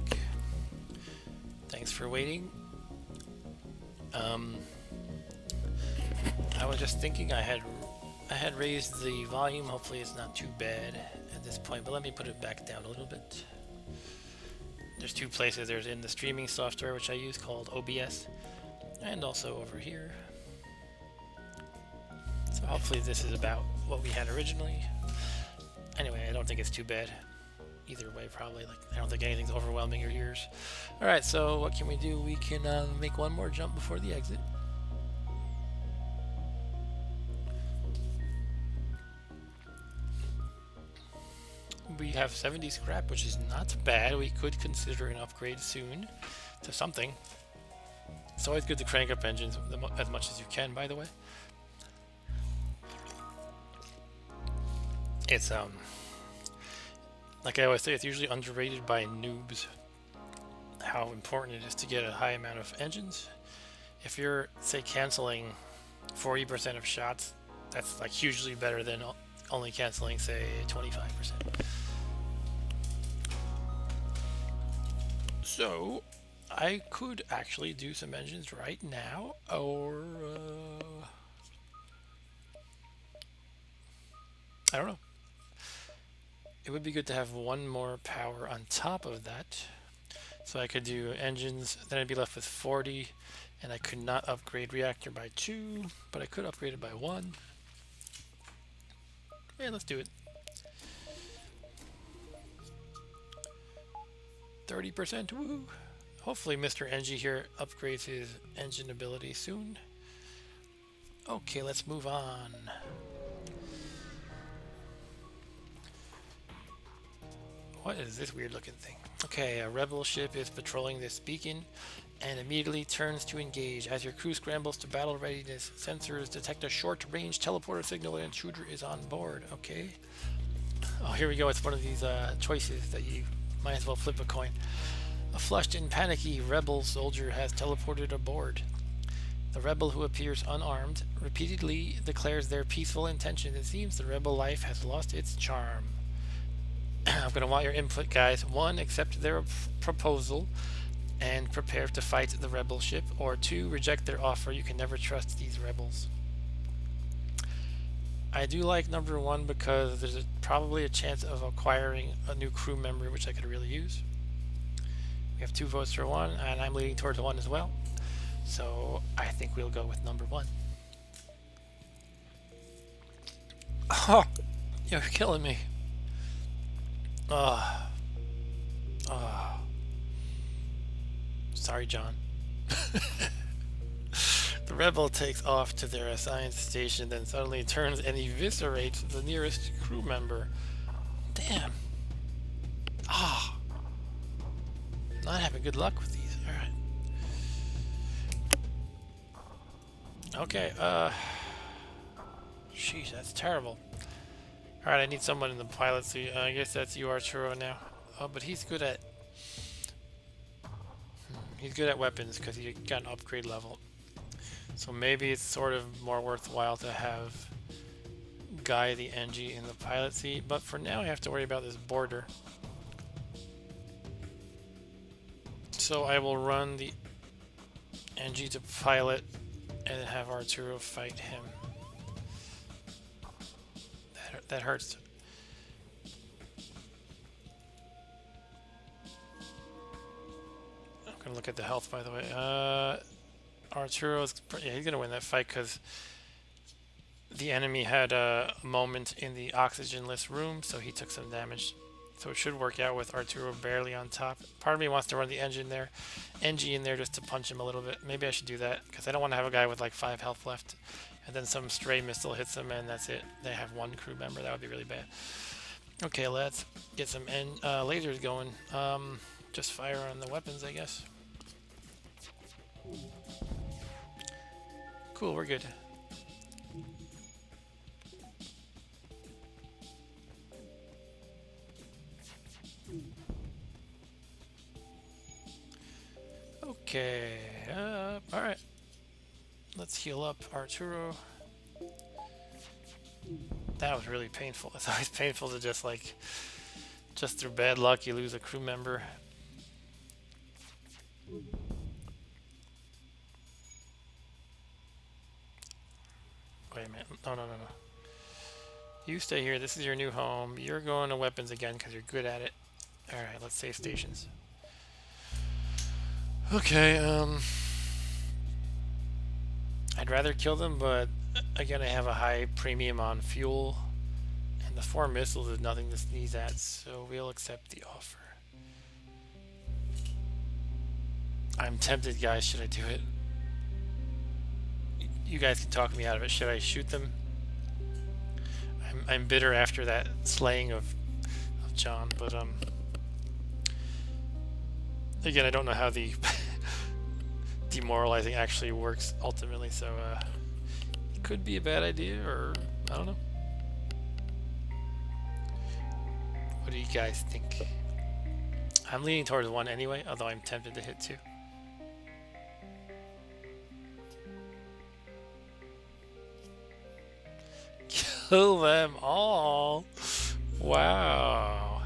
Thanks for waiting. Um, I was just thinking I had raised the volume. Hopefully it's not too bad at this point, but let me put it back down a little bit. There's two places. There's in the streaming software which I use called OBS, and also over here. So hopefully this is about what we had originally. Anyway, I don't think it's too bad. Either way, probably. Like, I don't think anything's overwhelming your ears. All right, so what can we do? We can make one more jump before the exit. We have 70 scrap, which is not bad. We could consider an upgrade soon to something. It's always good to crank up engines as much as you can, by the way. It's like I always say, it's usually underrated by noobs how important it is to get a high amount of engines. If you're, say, canceling 40% of shots, that's like hugely better than only canceling, say, 25%. So I could actually do some engines right now, or I don't know. It would be good to have one more power on top of that. So I could do engines, then I'd be left with 40, and I could not upgrade reactor by 2, but I could upgrade it by 1. Yeah, let's do it. 30%, woohoo! Hopefully Mr. NG here upgrades his engine ability soon. Okay, let's move on. What is this weird looking thing? Okay, a rebel ship is patrolling this beacon and immediately turns to engage. As your crew scrambles to battle readiness, sensors detect a short-range teleporter signal and an intruder is on board. Okay. Oh, here we go. It's one of these choices that you might as well flip a coin. A flushed and panicky rebel soldier has teleported aboard. The rebel, who appears unarmed, repeatedly declares their peaceful intentions. It seems the rebel life has lost its charm. I'm going to want your input, guys. 1, accept their proposal and prepare to fight the rebel ship. Or 2, reject their offer. You can never trust these rebels. I do like number 1 because there's probably a chance of acquiring a new crew member, which I could really use. We have 2 votes for 1, and I'm leaning towards 1 as well. So I think we'll go with number 1. Oh, you're killing me. Sorry, John. The rebel takes off to their assigned station, then suddenly turns and eviscerates the nearest crew member. Damn. Not having good luck with these. Alright. Okay, sheesh, that's terrible. Alright, I need someone in the pilot seat. I guess that's you, Arturo, now. Oh, but he's good at... He's good at weapons because he got an upgrade level. So maybe it's sort of more worthwhile to have Guy the NG in the pilot seat. But for now, I have to worry about this border. So I will run the NG to pilot and have Arturo fight him. That hurts. I'm gonna look at the health, by the way. Arturo's, yeah, he's gonna win that fight because the enemy had a moment in the oxygenless room, so he took some damage. So it should work out with Arturo barely on top. Part of me wants to run the NG in there just to punch him a little bit. Maybe I should do that because I don't want to have a guy with like 5 health left, and then some stray missile hits him and that's it. They have 1 crew member. That would be really bad. Okay, let's get some lasers going. Just fire on the weapons, I guess. Cool, we're good. Okay, alright. Let's heal up Arturo. That was really painful. It's always painful to just through bad luck you lose a crew member. Wait a minute. No, no, no, no. You stay here. This is your new home. You're going to weapons again because you're good at it. Alright, let's save stations. Okay, I'd rather kill them, but again, I have a high premium on fuel, and the 4 missiles is nothing to sneeze at, so we'll accept the offer. I'm tempted, guys. Should I do it? You guys can talk me out of it. Should I shoot them? I'm bitter after that slaying of John, but again, I don't know how the demoralizing actually works ultimately, so it could be a bad idea, or I don't know. What do you guys think? I'm leaning towards 1 anyway, although I'm tempted to hit 2. Kill them all. Wow.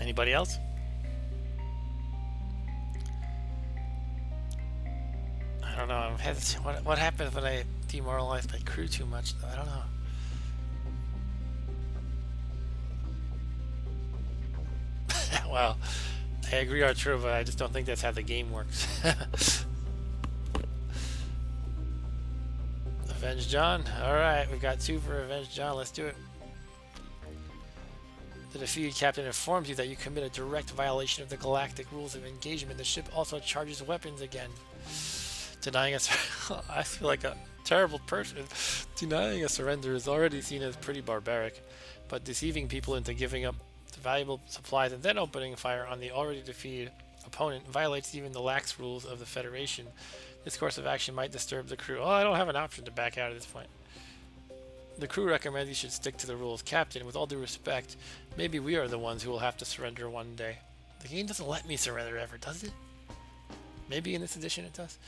Anybody else? I don't know. I'm hesitant. What happens when I demoralize my crew too much, though? I don't know. Well, I agree, Arturo, but I just don't think that's how the game works. Avenge John. Alright, we've got 2 for Avenge John. Let's do it. The defeated captain informs you that you commit a direct violation of the galactic rules of engagement. The ship also charges weapons again. Denying us. I feel like a terrible person. Denying a surrender is already seen as pretty barbaric, but deceiving people into giving up valuable supplies and then opening fire on the already defeated opponent violates even the lax rules of the Federation. This course of action might disturb the crew. Oh, I don't have an option to back out at this point. The crew recommends you should stick to the rules. Captain, with all due respect, maybe we are the ones who will have to surrender one day. The game doesn't let me surrender ever, does it? Maybe in this edition it does.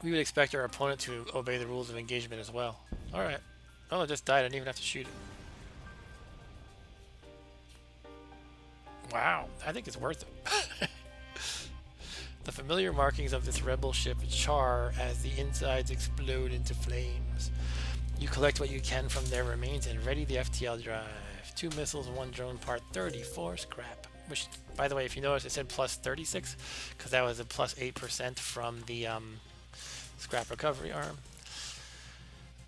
We would expect our opponent to obey the rules of engagement as well. Alright. Oh, it just died. I didn't even have to shoot it. Wow. I think it's worth it. The familiar markings of this rebel ship char as the insides explode into flames. You collect what you can from their remains and ready the FTL drive. 2 missiles, 1 drone, part 34 scrap. Which, by the way, if you notice, it said plus 36 because that was a plus 8% from the scrap recovery arm.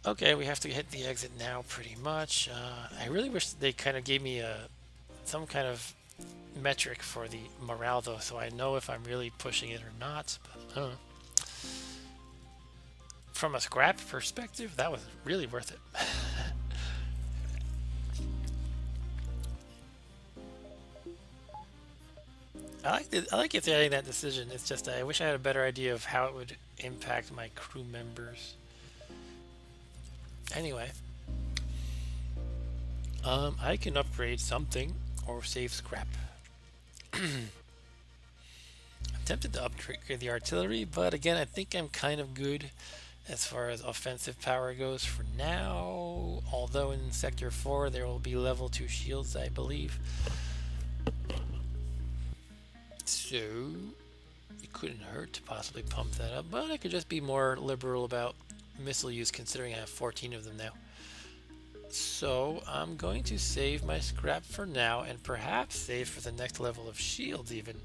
Okay, we have to hit the exit now pretty much. I really wish they kind of gave me some kind of metric for the morale though, so I know if I'm really pushing it or not, but I don't know. From a scrap perspective, that was really worth it. I like it adding that decision. It's just I wish I had a better idea of how it would impact my crew members. Anyway, I can upgrade something or save scrap. I'm tempted to upgrade the artillery, but again, I think I'm kind of good as far as offensive power goes for now. Although in Sector 4 there will be level 2 shields, I believe. So it couldn't hurt to possibly pump that up, but I could just be more liberal about missile use considering I have 14 of them now. So I'm going to save my scrap for now and perhaps save for the next level of shields even.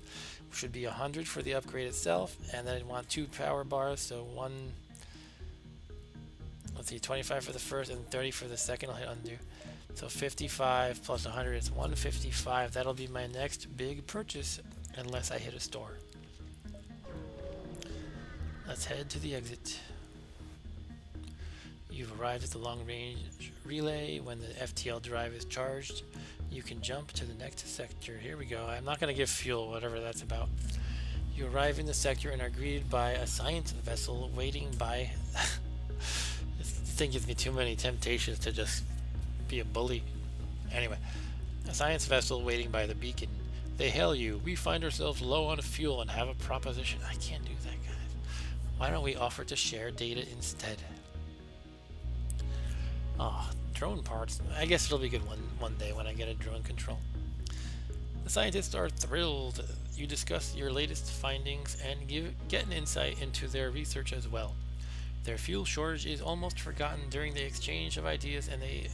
Should be 100 for the upgrade itself, and then I want 2 power bars, so let's see, 25 for the first and 30 for the second. I'll hit undo. So 55 plus 100 is 155. That'll be my next big purchase unless I hit a store. Let's head to the exit. You've arrived at the long-range relay. When the FTL drive is charged, you can jump to the next sector. Here we go. I'm not going to give fuel, whatever that's about. You arrive in the sector and are greeted by a science vessel waiting by... This thing gives me too many temptations to just be a bully. Anyway, a science vessel waiting by the beacon. They hail you. We find ourselves low on fuel and have a proposition. I can't do that, guys. Why don't we offer to share data instead? Oh, drone parts. I guess it'll be good one day when I get a drone control. The scientists are thrilled. You discuss your latest findings and get an insight into their research as well. Their fuel shortage is almost forgotten during the exchange of ideas, and they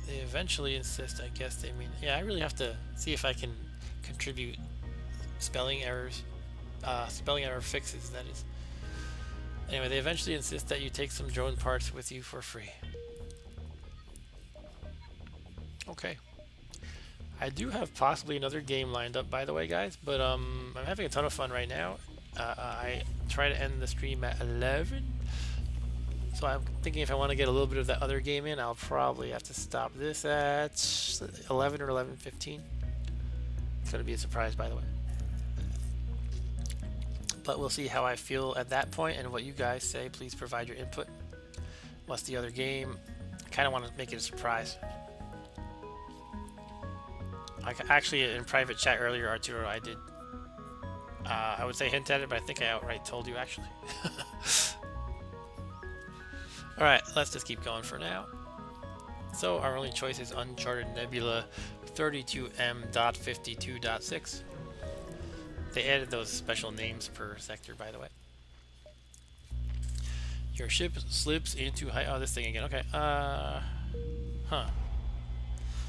eventually insist. I guess they mean, yeah. I really have to see if I can contribute spelling errors, spelling error fixes. That is. Anyway, they eventually insist that you take some drone parts with you for free. Okay. I do have possibly another game lined up, by the way, guys. But I'm having a ton of fun right now. I try to end the stream at 11. So I'm thinking if I want to get a little bit of that other game in, I'll probably have to stop this at 11 or 11:15. It's going to be a surprise, by the way. But we'll see how I feel at that point and what you guys say. Please provide your input. What's the other game? I kind of want to make it a surprise. Actually, in private chat earlier, Arturo, I did. I would say hint at it, but I think I outright told you, actually. Alright, let's just keep going for now. So, our only choice is Uncharted Nebula 32M.52.6. They added those special names per sector, by the way. Your ship slips into high... Oh, this thing again. Okay. Huh.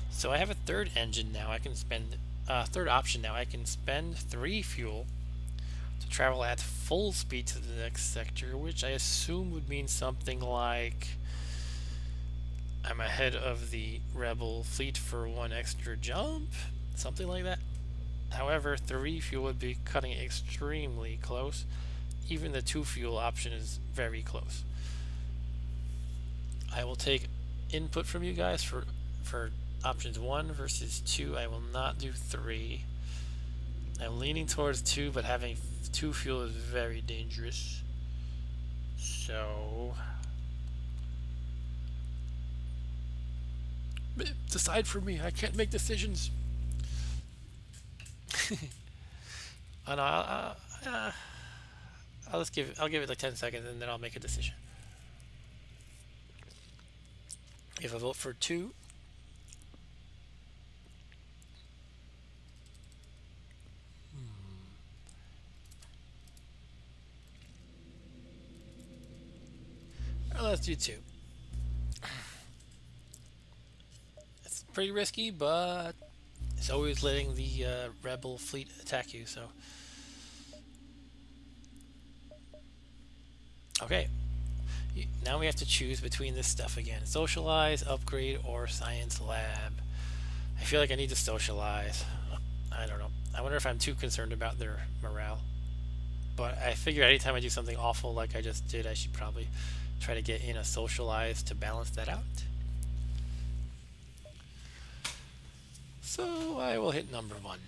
So I have a third engine now. I can spend... third option now. I can spend 3 fuel to travel at full speed to the next sector, which I assume would mean something like... I'm ahead of the rebel fleet for 1 extra jump? Something like that. However, 3 fuel would be cutting it extremely close. Even the 2 fuel option is very close. I will take input from you guys for options 1 versus 2. I will not do 3. I'm leaning towards 2, but having 2 fuel is very dangerous. So... decide for me. I can't make decisions. Oh, no, I'll give it like 10 seconds and then I'll make a decision. If I vote for 2, let's do 2. It's pretty risky, but it's always letting the rebel fleet attack you, so. Okay. Now we have to choose between this stuff again. Socialize, upgrade, or science lab. I feel like I need to socialize. I don't know. I wonder if I'm too concerned about their morale. But I figure anytime I do something awful like I just did, I should probably try to get in a socialize to balance that out. So I will hit number 1.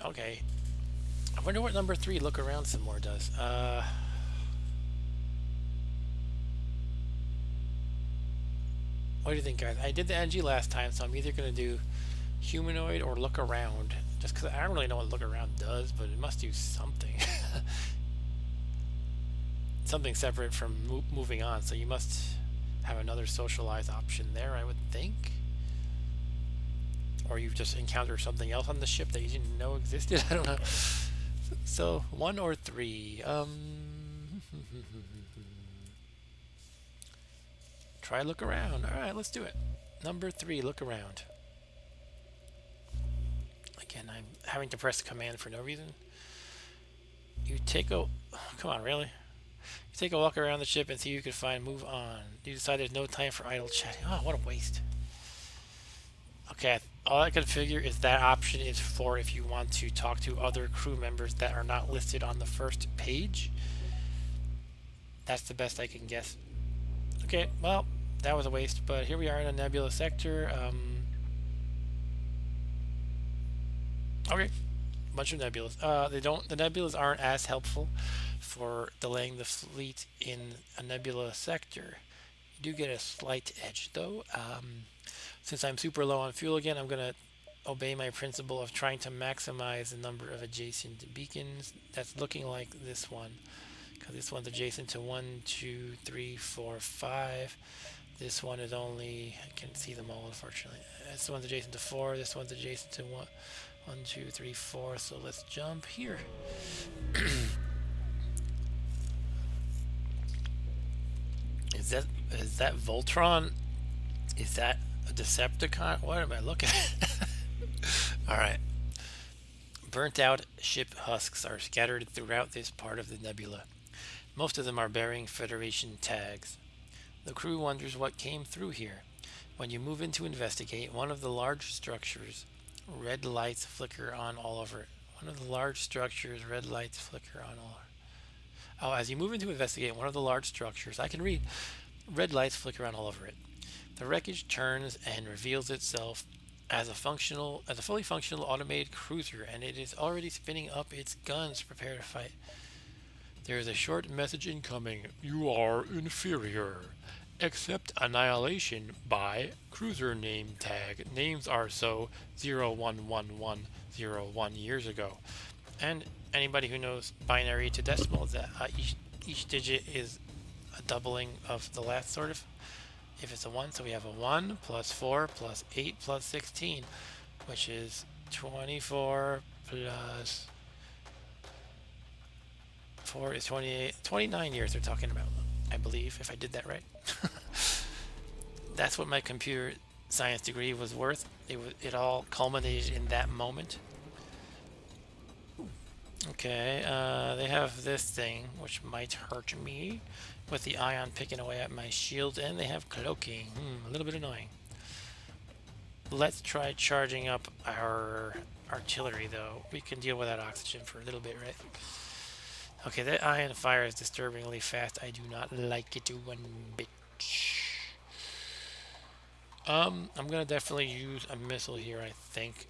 Okay. I wonder what number 3 look around some more does. What do you think, guys? I did the NG last time, so I'm either going to do humanoid or look around. Just because I don't really know what look around does, but it must do something. Something separate from moving on, so you must have another socialize option there, I would think. Or you've just encountered something else on the ship that you didn't know existed. I don't know. So 1 or 3. Try look around. All right, let's do it. Number 3, look around. Again, I'm having to press the command for no reason. You take a... Come on, really? You take a walk around the ship and see who you can find. Move on. You decide there's no time for idle chatting. Oh, what a waste. Okay, all I can figure is that option is for if you want to talk to other crew members that are not listed on the first page. That's the best I can guess. Okay, well, that was a waste, but here we are in a nebula sector. Okay, bunch of nebulas. The nebulas aren't as helpful for delaying the fleet in a nebula sector. You do get a slight edge, though. Since I'm super low on fuel again, I'm going to obey my principle of trying to maximize the number of adjacent beacons. That's looking like this one, because this one's adjacent to 1, 2, 3, 4, 5. This one is only, I can't see them all unfortunately. This one's adjacent to 4, this one's adjacent to 1, 2, 3, 4, so let's jump here. Is that Voltron? Is that a Decepticon? What am I looking at? Alright. Burnt out ship husks are scattered throughout this part of the nebula. Most of them are bearing Federation tags. The crew wonders what came through here. When you move in to investigate, one of the large structures, red lights flicker on all over it. One of the large structures, red lights flicker on all over it. Oh, as you move in to investigate one of the large structures, I can read, red lights flicker on all over it. The wreckage turns and reveals itself as a fully functional automated cruiser, and it is already spinning up its guns, prepare to fight. There is a short message incoming. You are inferior. Accept annihilation by cruiser name tag. Names are so 011101 years ago. And anybody who knows binary to decimal, that each digit is a doubling of the last sort of. If it's a 1, so we have a 1 plus 4 plus 8 plus 16, which is 24 plus 4 is 28. 29 years they're talking about, I believe, if I did that right. That's what my computer science degree was worth. It all culminated in that moment. Okay, they have this thing, which might hurt me, with the ion picking away at my shield, and they have cloaking. A little bit annoying. Let's try charging up our artillery, though. We can deal with that oxygen for a little bit, right? Okay, that ion fire is disturbingly fast. I do not like it one bit. I'm gonna definitely use a missile here, I think.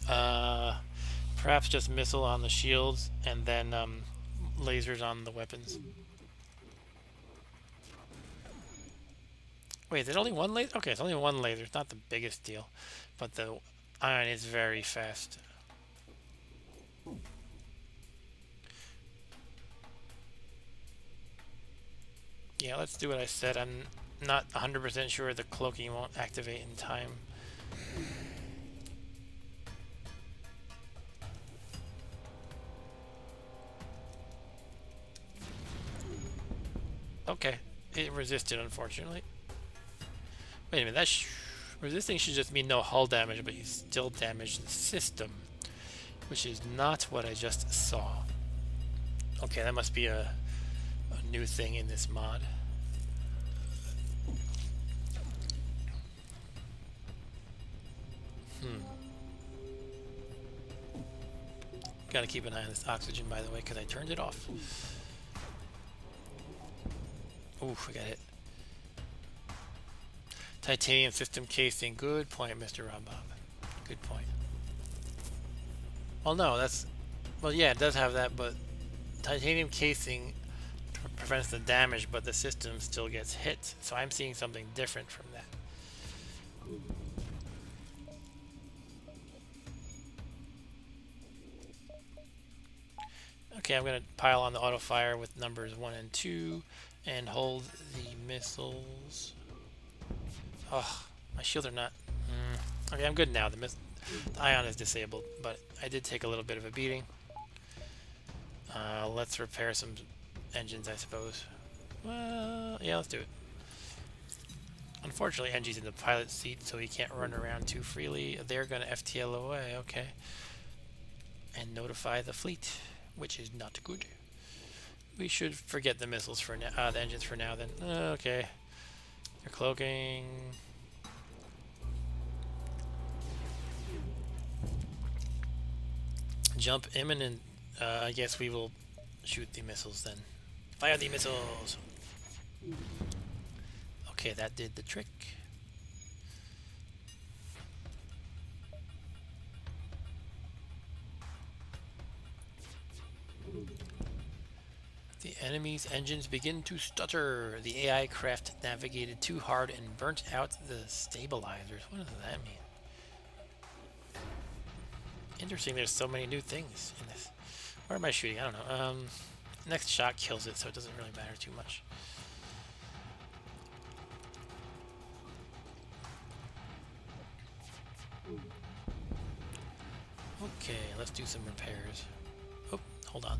Perhaps just missile on the shields, and then lasers on the weapons. Wait, is it only one laser? Okay, it's only one laser. It's not the biggest deal, but the ion is very fast. Yeah, let's do what I said. I'm not 100% sure the cloaking won't activate in time. Okay, it resisted, unfortunately. Wait a minute, that resisting should just mean no hull damage, but you still damage the system, which is not what I just saw. Okay, that must be a new thing in this mod. Gotta keep an eye on this oxygen, by the way, because I turned it off. Oof, I got hit. Titanium system casing. Good point, Mr. Robob. Good point. Well, no, that's... Well, yeah, it does have that, but titanium casing prevents the damage, but the system still gets hit. So I'm seeing something different from that. Okay, I'm going to pile on the auto fire with numbers 1 and 2 and hold the missiles. Oh, my shields are not... Okay, I'm good now. The ion is disabled, but I did take a little bit of a beating. Let's repair some engines, I suppose. Well, yeah, let's do it. Unfortunately, Engie's in the pilot seat, so he can't run around too freely. They're going to FTL away, okay. And notify the fleet, which is not good. We should forget the missiles for now, the engines for now then. Okay. They're cloaking. Jump imminent. I guess we will shoot the missiles then. Fire the missiles! Okay, that did the trick. The enemy's engines begin to stutter. The AI craft navigated too hard and burnt out the stabilizers. What does that mean? Interesting, there's so many new things in this. Where am I shooting? I don't know. Next shot kills it, so it doesn't really matter too much. Okay, let's do some repairs. Oh, hold on.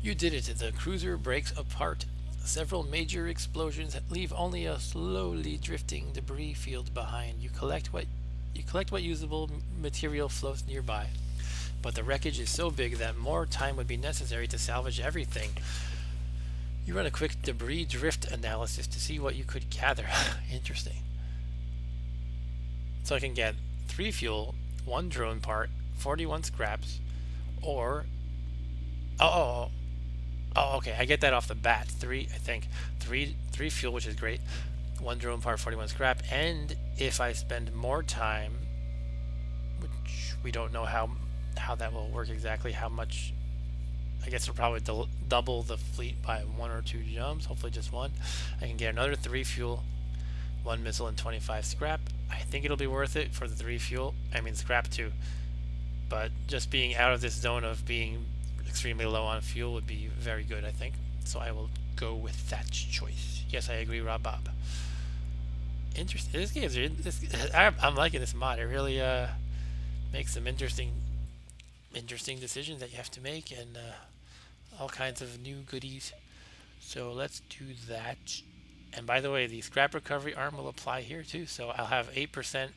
You did it. The cruiser breaks apart. Several major explosions leave only a slowly drifting debris field behind. You collect what usable material floats nearby, but the wreckage is so big that more time would be necessary to salvage everything. You run a quick debris drift analysis to see what you could gather. Interesting. So I can get 3 fuel, 1 drone part, 41 scraps, or oh, oh, oh, okay. I get that off the bat. 3, I think. 3 fuel, which is great. 1 drone part, 41 scrap, and if I spend more time, which we don't know how that will work exactly, how much. I guess we'll probably double the fleet by 1 or 2 jumps. Hopefully just 1. I can get another 3 fuel, 1 missile, and 25 scrap. I think it'll be worth it for the 3 fuel. I mean scrap too. But just being out of this zone of being extremely low on fuel would be very good, I think. So I will go with that choice. Yes, I agree, Rob Bob. Interesting. This game's I'm liking this mod. It really makes some interesting decisions that you have to make, and all kinds of new goodies. So let's do that. And by the way, the scrap recovery arm will apply here too. So I'll have 8%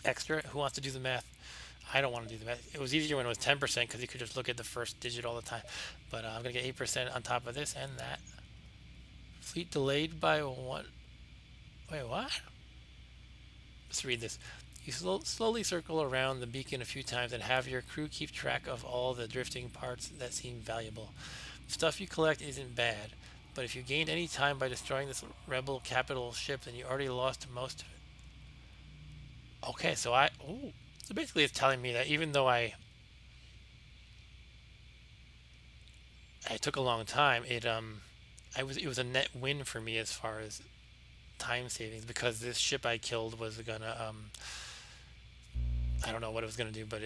extra. Who wants to do the math? I don't want to do the math. It was easier when it was 10% because you could just look at the first digit all the time. But I'm going to get 8% on top of this and that. Fleet delayed by 1. Wait, what? Let's read this. You slowly circle around the beacon a few times and have your crew keep track of all the drifting parts that seem valuable. The stuff you collect isn't bad, but if you gained any time by destroying this rebel capital ship, then you already lost most of it. Okay, so so basically it's telling me that even though I took a long time, it was a net win for me as far as time savings, because this ship I killed was gonna I don't know what it was gonna do, but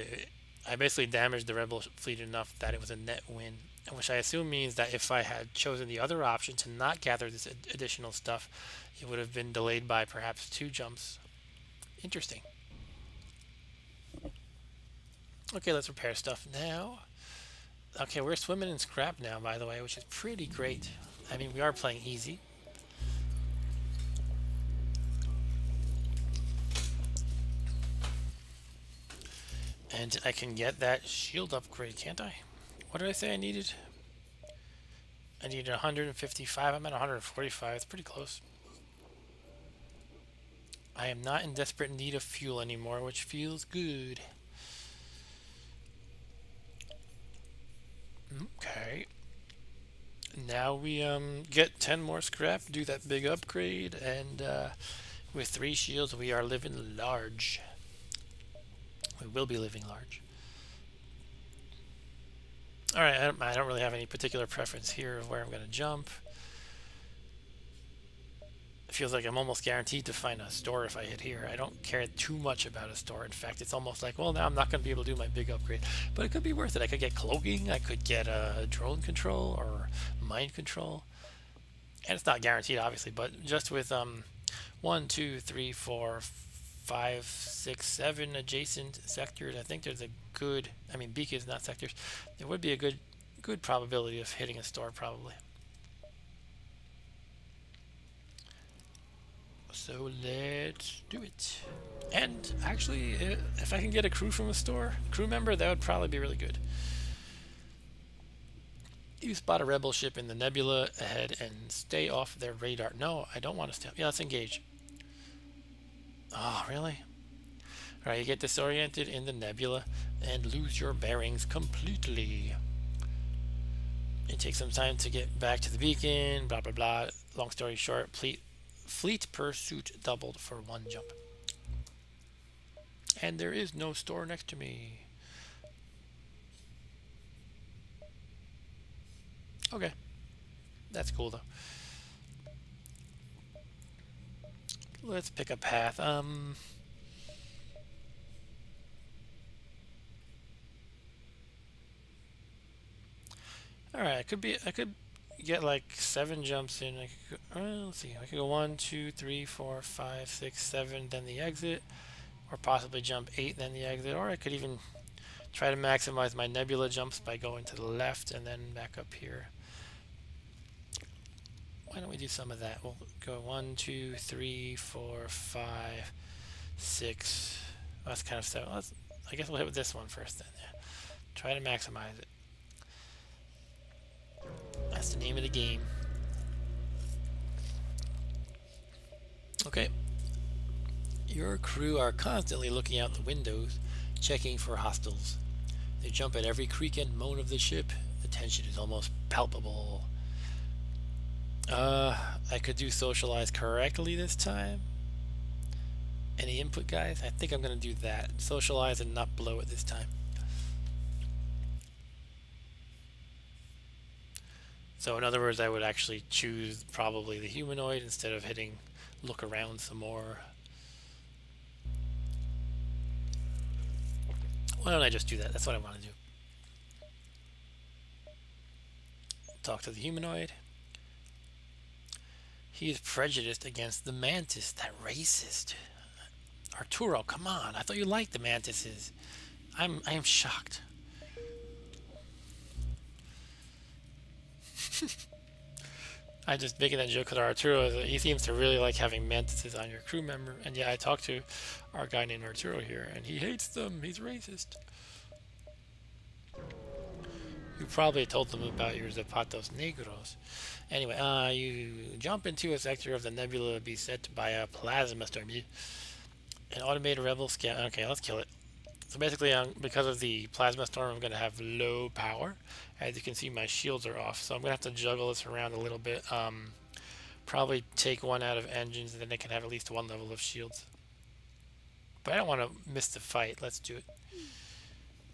I basically damaged the rebel fleet enough that it was a net win, which I assume means that if I had chosen the other option to not gather this additional stuff, it would have been delayed by perhaps 2 jumps. Interesting. Okay, let's repair stuff now. Okay, we're swimming in scrap now, by the way, which is pretty great. I mean, we are playing easy. And I can get that shield upgrade, can't I? What did I say I needed? I needed 155. I'm at 145. It's pretty close. I am not in desperate need of fuel anymore, which feels good. Okay. Now we get 10 more scrap, do that big upgrade, and with 3 shields we are living large. We will be living large. Alright, I don't really have any particular preference here of where I'm going to jump. It feels like I'm almost guaranteed to find a store if I hit here. I don't care too much about a store. In fact, it's almost like, well, now I'm not going to be able to do my big upgrade. But it could be worth it. I could get cloaking. I could get a drone control or mind control. And it's not guaranteed, obviously, but just with 1, 2, 3, 4, 5, 6, 7 adjacent sectors, I think there's a good, I mean, beacons, not sectors. There would be a good probability of hitting a store, probably. So let's do it. And actually, if I can get a crew from a store, crew member, that would probably be really good. You spot a rebel ship in the nebula ahead and stay off their radar. No, I don't want to stay. Yeah, let's engage. Oh, really? Alright, you get disoriented in the nebula and lose your bearings completely. It takes some time to get back to the beacon, blah blah blah. Long story short, fleet pursuit doubled for 1 jump. And there is no store next to me. Okay. That's cool though. Let's pick a path. Alright, I could get like 7 jumps in. I could go, let's see. I could go 1, 2, 3, 4, 5, 6, 7, then the exit, or possibly jump 8, then the exit, or I could even Try to maximize my nebula jumps by going to the left and then back up here. Why don't we do some of that? We'll go 1, 2, 3, 4, 5, 6. Well, that's kind of so. I guess we'll hit with this one first then. Yeah. Try to maximize it. That's the name of the game. Okay. Your crew are constantly looking out the windows, checking for hostiles. They jump at every creak and moan of the ship. The tension is almost palpable. I could do socialize correctly this time. Any input, guys? I think I'm going to do that. Socialize and not blow it this time. So in other words, I would actually choose probably the humanoid instead of hitting look around some more. Why don't I just do that? That's what I want to do. Talk to the humanoid. He is prejudiced against the mantis. That racist. Arturo, come on. I thought you liked the mantises. I am shocked. I just making that joke because Arturo, he seems to really like having mantises on your crew member. And yeah, I talked to our guy named Arturo here, and he hates them. He's racist. You probably told them about your Zapatos Negros. Anyway, you jump into a sector of the nebula beset by a plasma storm. An automated rebel scout. Okay, let's kill it. So basically, because of the plasma storm, I'm going to have low power. As you can see, my shields are off, so I'm going to have to juggle this around a little bit. Probably take one out of engines, and then they can have at least one level of shields. But I don't want to miss the fight. Let's do it.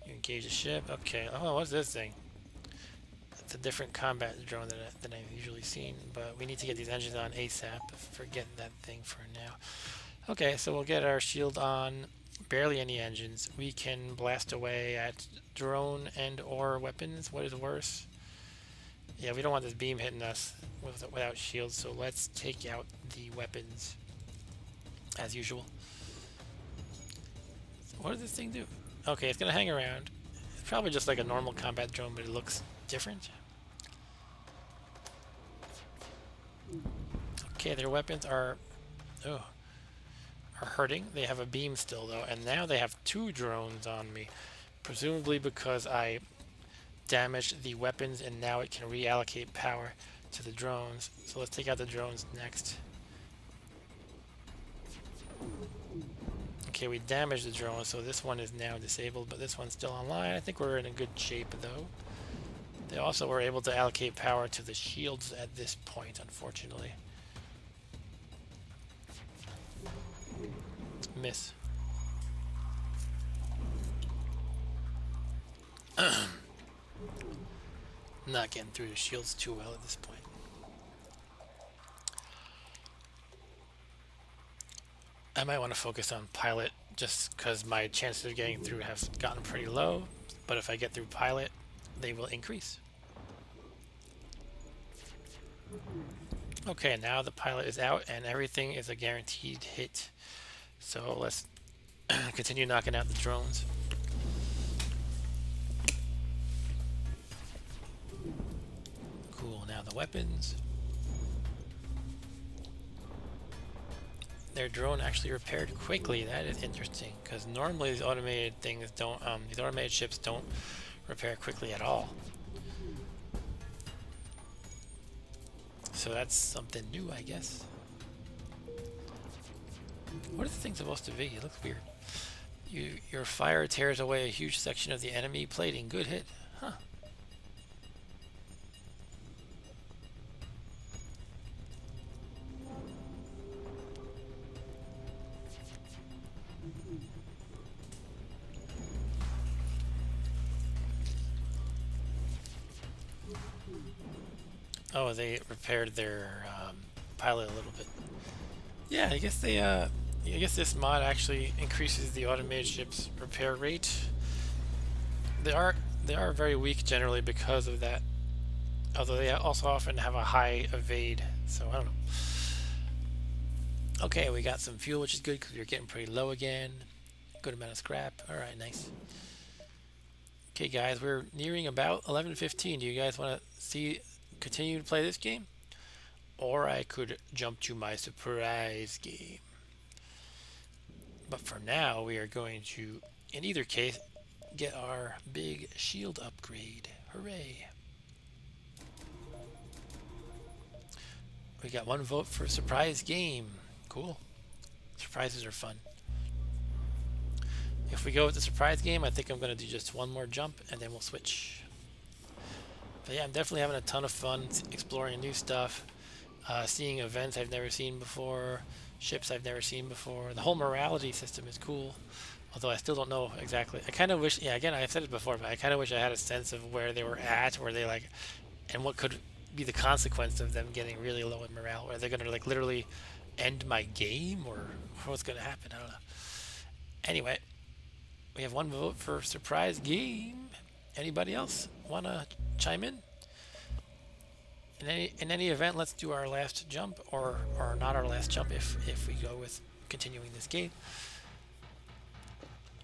You engage the ship. Okay. Oh, what's this thing? It's a different combat drone than I've usually seen, but we need to get these engines on ASAP. Forget that thing for now. Okay, so we'll get our shield on. Barely any engines. We can blast away at drone and or weapons. What is worse? Yeah, we don't want this beam hitting us without shields, so let's take out the weapons as usual. What does this thing do? Okay, it's gonna hang around. It's probably just like a normal combat drone, but it looks different. Okay, their weapons are hurting. They have a beam still though, and now they have 2 drones on me, presumably because I damaged the weapons and now it can reallocate power to the drones. So let's take out the drones next. Okay, we damaged the drone, so this one is now disabled, but this one's still online. I think we're in a good shape though. They also were able to allocate power to the shields at this point, unfortunately. Miss. Not getting through the shields too well at this point. I might want to focus on pilot just because my chances of getting through have gotten pretty low, but if I get through pilot, they will increase. Okay, now the pilot is out and everything is a guaranteed hit. So let's continue knocking out the drones. Cool, now the weapons. Their drone actually repaired quickly. That is interesting, because normally these automated things don't, these automated ships don't repair quickly at all. So that's something new, I guess. What is this thing supposed to be? It looks weird. Your fire tears away a huge section of the enemy plating. Good hit. Huh. Oh, they repaired their pilot a little bit. Yeah, I guess they I guess this mod actually increases the automated ship's repair rate. They are very weak generally because of that. Although they also often have a high evade, so I don't know. Okay, we got some fuel, which is good because we're getting pretty low again. Good amount of scrap. All right, nice. Okay, guys, we're nearing about 11:15. Do you guys want to continue to play this game? Or I could jump to my surprise game. But for now, we are going to, in either case, get our big shield upgrade. Hooray! We got 1 vote for surprise game. Cool. Surprises are fun. If we go with the surprise game, I think I'm going to do just 1 more jump and then we'll switch. But yeah, I'm definitely having a ton of fun exploring new stuff, seeing events I've never seen before, ships I've never seen before. The whole morality system is cool, although I still don't know exactly. I kind of wish, yeah, again, I've said it before, but I kind of wish I had a sense of where they were at, where they like, and what could be the consequence of them getting really low in morale. Are they going to like literally end my game, or what's going to happen? I don't know. Anyway, we have 1 vote for surprise game. Anybody else want to chime in? In any event, let's do our last jump, or not our last jump if we go with continuing this game.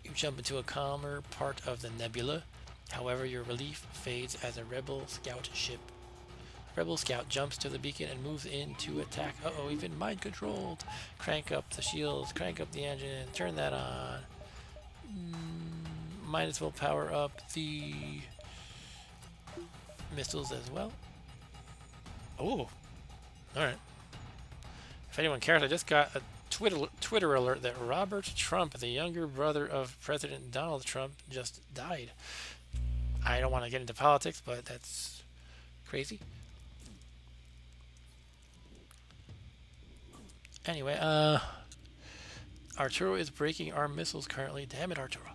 You jump into a calmer part of the nebula. However, your relief fades as a rebel scout ship. Rebel scout jumps to the beacon and moves in to attack. Uh-oh, even mind controlled. Crank up the shields, crank up the engine, turn that on. Might as well power up the missiles as well. Oh, alright. If anyone cares, I just got a Twitter alert that Robert Trump, the younger brother of President Donald Trump, just died. I don't want to get into politics, but that's crazy. Anyway, Arturo is breaking our missiles currently. Damn it, Arturo.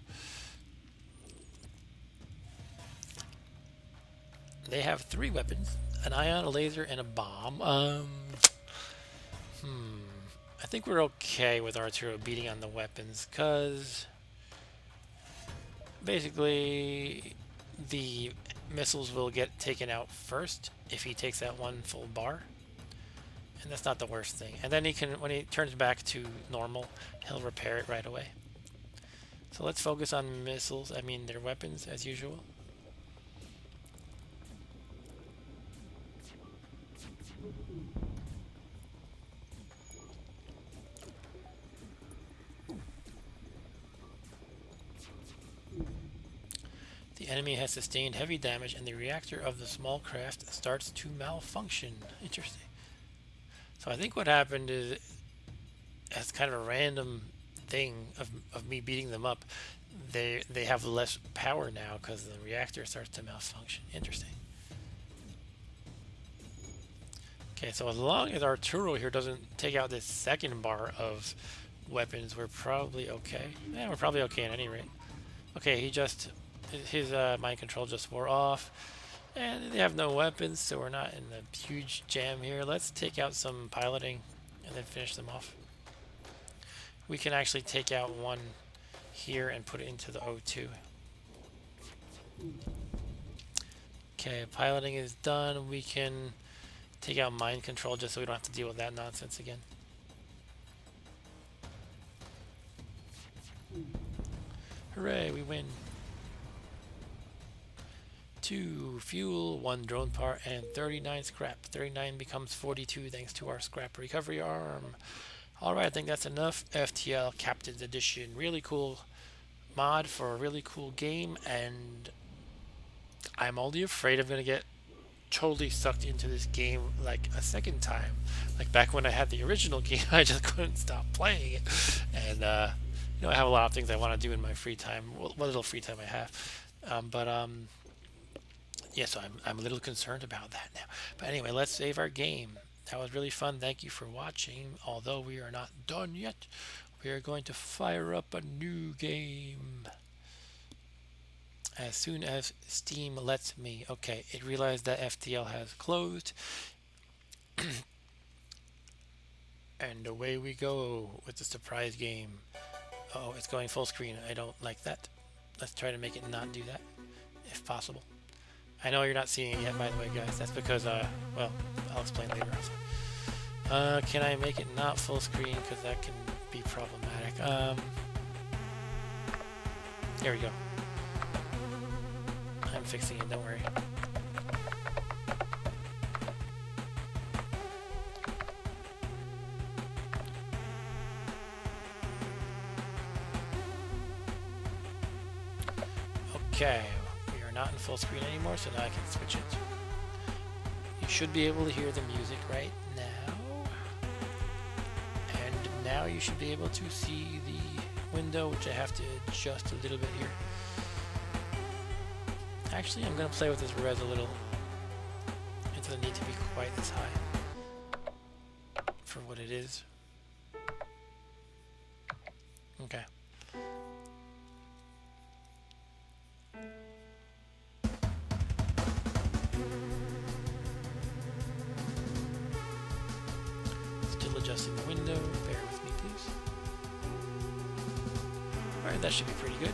They have 3 weapons. An ion, a laser, and a bomb. I think we're okay with Arturo beating on the weapons, because basically the missiles will get taken out first if he takes that 1 full bar. And that's not the worst thing. And then he can, when he turns back to normal, he'll repair it right away. So let's focus on missiles, I mean their weapons as usual. The enemy has sustained heavy damage and the reactor of the small craft starts to malfunction. Interesting. So I think what happened is, as kind of a random thing of me beating them up, they have less power now because the reactor starts to malfunction. Interesting. Okay, so as long as Arturo here doesn't take out this 2nd bar of weapons, we're probably okay. Yeah, we're probably okay at any rate. Okay, his mind control just wore off, and they have no weapons, so we're not in a huge jam here. Let's take out some piloting and then finish them off. We can actually take out 1 here and put it into the O2. Okay, piloting is done. We can take out mind control just so we don't have to deal with that nonsense again. Hooray, we win. 2 fuel, 1 drone part, and 39 scrap. 39 becomes 42 thanks to our scrap recovery arm. Alright, I think that's enough. FTL Captain's Edition. Really cool mod for a really cool game, and I'm only afraid I'm going to get totally sucked into this game like a 2nd time. Like back when I had the original game, I just couldn't stop playing it. And, you know, I have a lot of things I want to do in my free time, what little free time I have. Yeah, so I'm a little concerned about that now. But anyway, let's save our game. That was really fun. Thank you for watching. Although we are not done yet, we are going to fire up a new game as soon as Steam lets me. Okay, it realized that FTL has closed. And away we go with the surprise game. Oh, it's going full screen. I don't like that. Let's try to make it not do that, if possible. I know you're not seeing it yet, by the way, guys. That's because, well, I'll explain later also. Can I make it not full screen? Because that can be problematic. Here we go. I'm fixing it, don't worry. Okay, we are not in full screen anymore, so now I can switch it. You should be able to hear the music right now. And now you should be able to see the window, which I have to adjust a little bit here. Actually, I'm going to play with this res a little. It doesn't need to be quite this high for what it is. Okay. Still adjusting the window. Bear with me, please. Alright, that should be pretty good.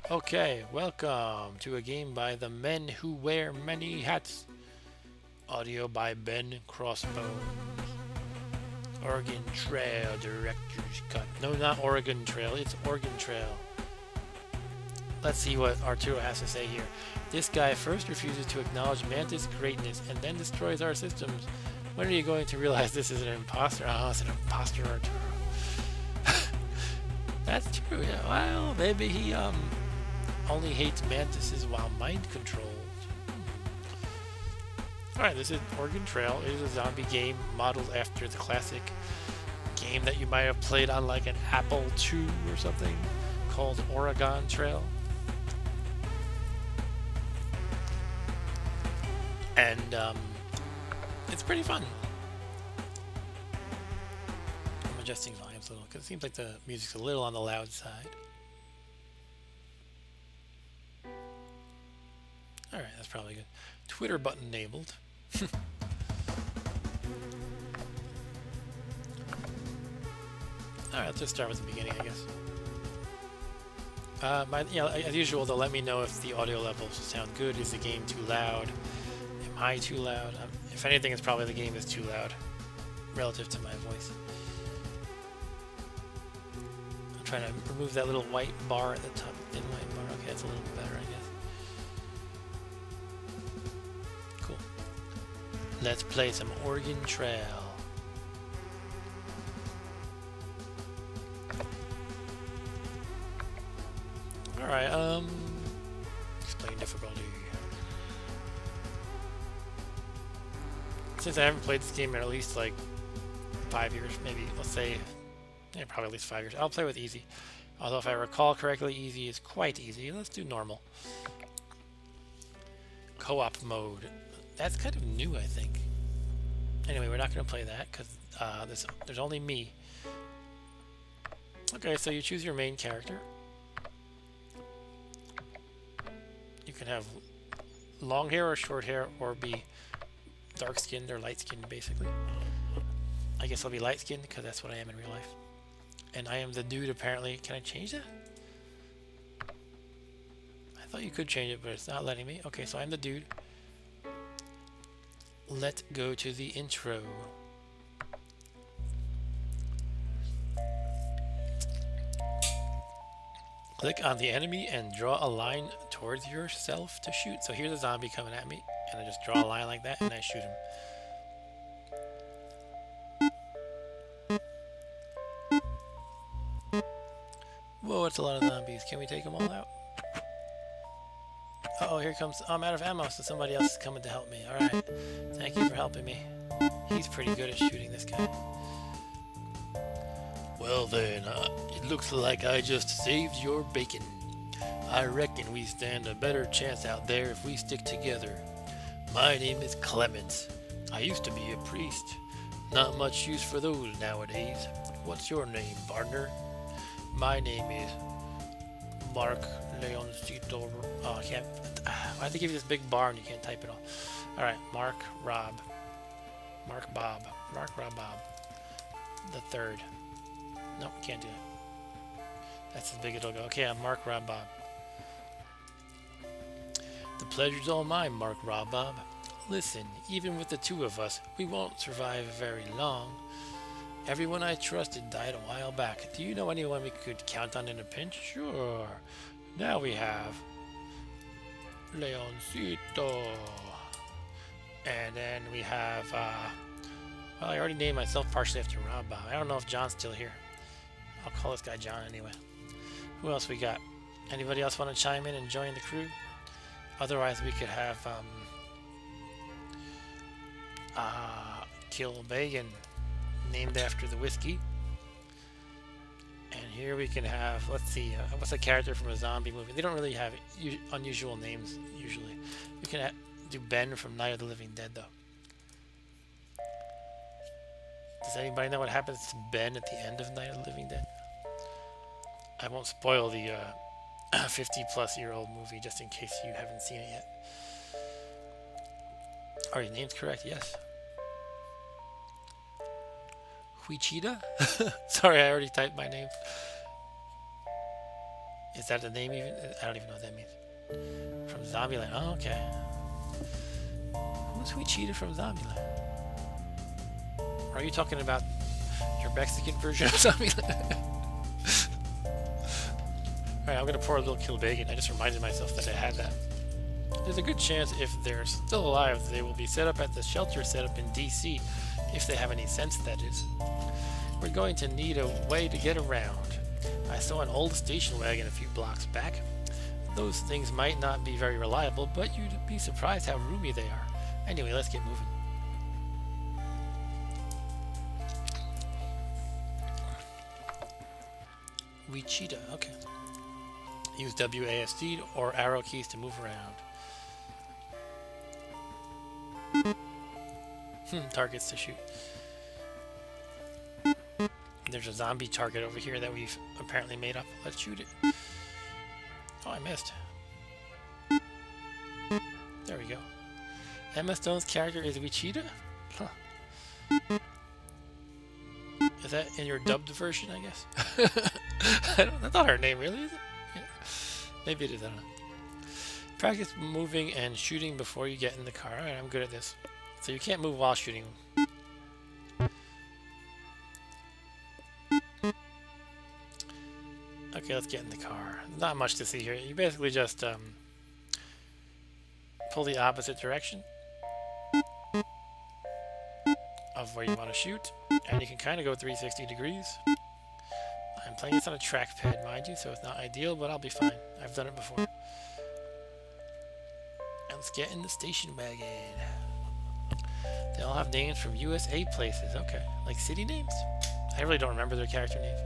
Okay, welcome to a game by the men who wear many hats. Audio by Ben Crossbones. Oregon Trail Director's Cut. No, not Oregon Trail, it's Oregon Trail. Let's see what Arturo has to say here. This guy first refuses to acknowledge Mantis' greatness and then destroys our systems. When are you going to realize this is an imposter? Oh, it's an imposter, Arturo. That's true, yeah. Well, maybe he only hates mantises while mind controlled. Alright, this is Oregon Trail. It is a zombie game modeled after the classic game that you might have played on like an Apple II or something called Oregon Trail. And it's pretty fun. I'm adjusting volumes a little because it seems like the music's a little on the loud side. Alright, that's probably good. Twitter button enabled. Alright, let's just start with the beginning, I guess. As usual, they'll let me know if the audio levels sound good. Is the game too loud? Am I too loud? If anything, it's probably the game is too loud relative to my voice. I'm trying to remove that little white bar at the top. Thin white bar. Okay, that's a little bit better, I guess. Cool. Let's play some Oregon Trail. Alright, explain difficulty. Since I haven't played this game in at least like 5 years, maybe, let's say, yeah, probably at least 5 years, I'll play with easy. Although if I recall correctly, easy is quite easy. Let's do normal. Co-op mode. That's kind of new, I think. Anyway, we're not going to play that because there's only me. Okay, so you choose your main character. You can have long hair or short hair, or be dark-skinned or light-skinned, basically. I guess I'll be light-skinned because that's what I am in real life. And I am the dude, apparently. Can I change that? I thought you could change it, but it's not letting me. Okay, so I'm the dude. Let's go to the intro. Click on the enemy and draw a line towards yourself to shoot. So here's a zombie coming at me, and I just draw a line like that, and I shoot him. Whoa, it's a lot of zombies. Can we take them all out? Uh-oh, here comes... I'm out of ammo, so somebody else is coming to help me. Alright. Thank you for helping me. He's pretty good at shooting this guy. Well then, it looks like I just saved your bacon. I reckon we stand a better chance out there if we stick together. My name is Clements. I used to be a priest. Not much use for those nowadays. What's your name, partner? My name is Mark Leoncito. Oh, I can't. Why did they give you this big bar and you can't type it all? Alright, Mark Rob. Mark Bob. Mark Rob Bob. The third. No, we can't do it. That's as big as it'll go. Okay, I'm Mark Rob Bob. The pleasure's all mine, Mark Rob Bob. Listen, even with the two of us, we won't survive very long. Everyone I trusted died a while back. Do you know anyone we could count on in a pinch? Sure. Now we have Leoncito. And then we have, well, I already named myself partially after Rob. I don't know if John's still here. I'll call this guy John anyway. Who else we got? Anybody else want to chime in and join the crew? Otherwise, we could have Kilbeggan, named after the whiskey. And here we can have, let's see, what's a character from a zombie movie? They don't really have unusual names usually. We can do Ben from Night of the Living Dead though. Does anybody know what happens to Ben at the end of Night of the Living Dead? I won't spoil the 50-plus-year-old movie just in case you haven't seen it yet. Are your names correct? Yes. Huichida? Sorry, I already typed my name. Is that the name even? I don't even know what that means. From Zombieland. Oh, okay. Who's Huichida from Zombieland? Are you talking about your Mexican version of Zombieland? Alright, I'm going to pour a little Kilbeggan. I just reminded myself that I had that. There's a good chance if they're still alive, they will be set up at the shelter set up in DC. If they have any sense, that is. We're going to need a way to get around. I saw an old station wagon a few blocks back. Those things might not be very reliable, but you'd be surprised how roomy they are. Anyway, let's get moving. Wichita, okay. Use WASD or arrow keys to move around. Targets to shoot. There's a zombie target over here that we've apparently made up. Let's shoot it. Oh, I missed. There we go. Emma Stone's character is Wichita? Huh. Is that in your dubbed version, I guess? That's not her name, really, is it? Yeah. Maybe it is, I don't know. Practice moving and shooting before you get in the car. Alright, I'm good at this. So you can't move while shooting. Okay, let's get in the car. Not much to see here. You basically just pull the opposite direction of where you want to shoot, and you can kind of go 360 degrees. I'm playing this on a trackpad, mind you, so it's not ideal, but I'll be fine. I've done it before. And let's get in the station wagon. They all have names from USA places. Okay, like city names? I really don't remember their character names.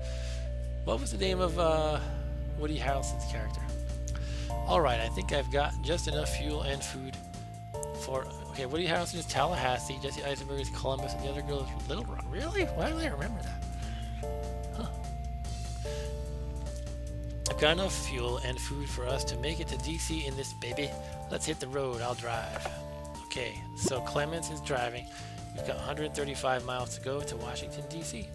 What was the name of Woody Harrelson's character? Alright, I think I've got just enough fuel and food for... Okay, Woody Harrelson is Tallahassee, Jesse Eisenberg is Columbus, and the other girl is Little Rock. Really? Why do I remember that? Huh. I've got enough fuel and food for us to make it to DC in this baby. Let's hit the road. I'll drive. Okay, so Clemens is driving. We've got 135 miles to go to Washington, D.C.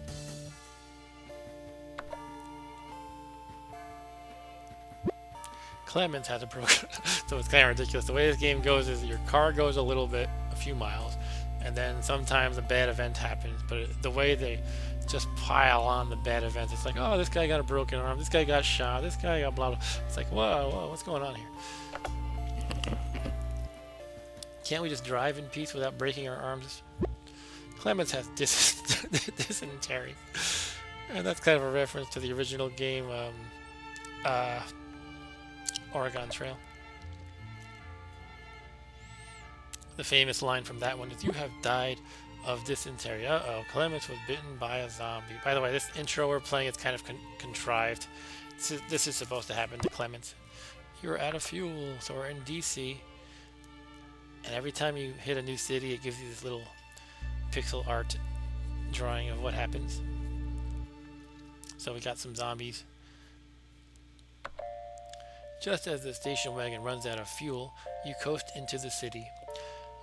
Clemens has a broken... So it's kind of ridiculous. The way this game goes is your car goes a little bit, a few miles, and then sometimes a bad event happens. But the way they just pile on the bad events, it's like, oh, this guy got a broken arm, this guy got shot, this guy got blah, blah. It's like, whoa, what's going on here? Can't we just drive in peace without breaking our arms? Clemens has dysentery. And that's kind of a reference to the original game, Oregon Trail. The famous line from that one is, "You have died of dysentery." Uh-oh, Clemens was bitten by a zombie. By the way, this intro we're playing is kind of contrived. This is supposed to happen to Clemens. You're out of fuel, so we're in DC. And every time you hit a new city, it gives you this little pixel art drawing of what happens. So we got some zombies. Just as the station wagon runs out of fuel, you coast into the city.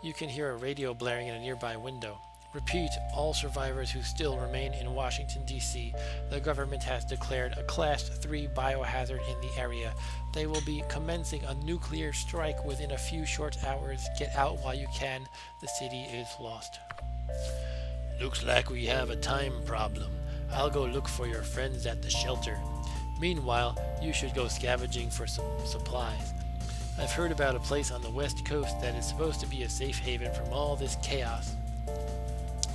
You can hear a radio blaring in a nearby window. Repeat, all survivors who still remain in Washington, D.C. The government has declared a Class 3 biohazard in the area. They will be commencing a nuclear strike within a few short hours. Get out while you can. The city is lost. Looks like we have a time problem. I'll go look for your friends at the shelter. Meanwhile, you should go scavenging for some supplies. I've heard about a place on the west coast that is supposed to be a safe haven from all this chaos.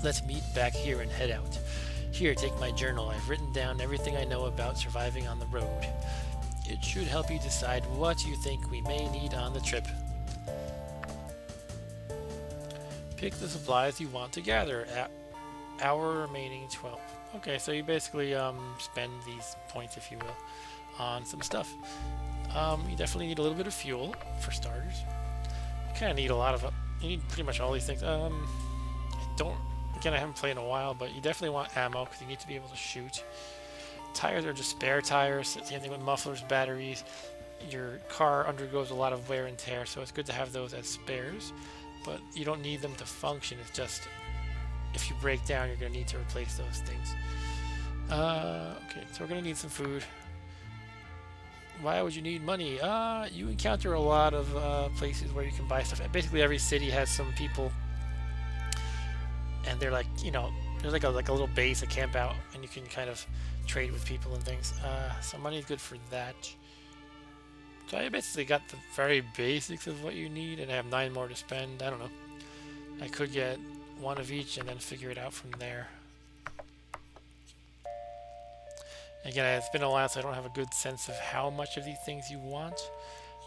Let's meet back here and head out. Here, take my journal. I've written down everything I know about surviving on the road. It should help you decide what you think we may need on the trip. Pick the supplies you want to gather. Hour remaining 12. Okay, so you basically spend these points, if you will, on some stuff. You definitely need a little bit of fuel, for starters. You kind of need a lot of... you need pretty much all these things. I haven't played in a while, but you definitely want ammo, because you need to be able to shoot. Tires are just spare tires. Same thing with mufflers, batteries. Your car undergoes a lot of wear and tear, so it's good to have those as spares. But you don't need them to function. It's just, if you break down, you're going to need to replace those things. Okay, so we're going to need some food. Why would you need money? You encounter a lot of places where you can buy stuff. Basically, every city has some people, and they're like, you know, there's like a little base, a camp out, and you can kind of trade with people and things. So money is good for that. So I basically got the very basics of what you need, and I have 9 more to spend. I don't know. I could get one of each and then figure it out from there. Again, it's been a while, so I don't have a good sense of how much of these things you want,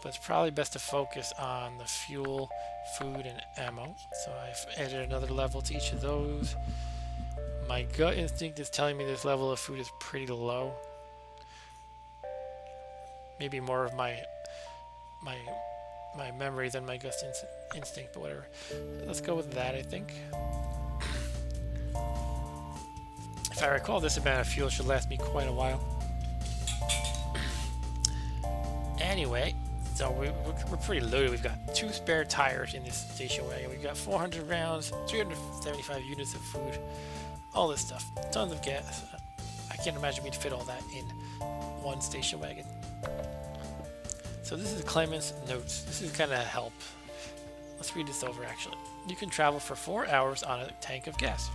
but it's probably best to focus on the fuel, food, and ammo. So I've added another level to each of those. My gut instinct is telling me this level of food is pretty low. Maybe more of my memory than my gut instinct, but whatever. Let's go with that, I think. If I recall, this amount of fuel should last me quite a while. Anyway, so we're pretty loaded. We've got 2 spare tires in this station wagon. We've got 400 rounds, 375 units of food, all this stuff. Tons of gas. I can't imagine we'd fit all that in one station wagon. So this is Clement's notes. This is kind of help. Let's read this over, actually. You can travel for 4 hours on a tank of gas.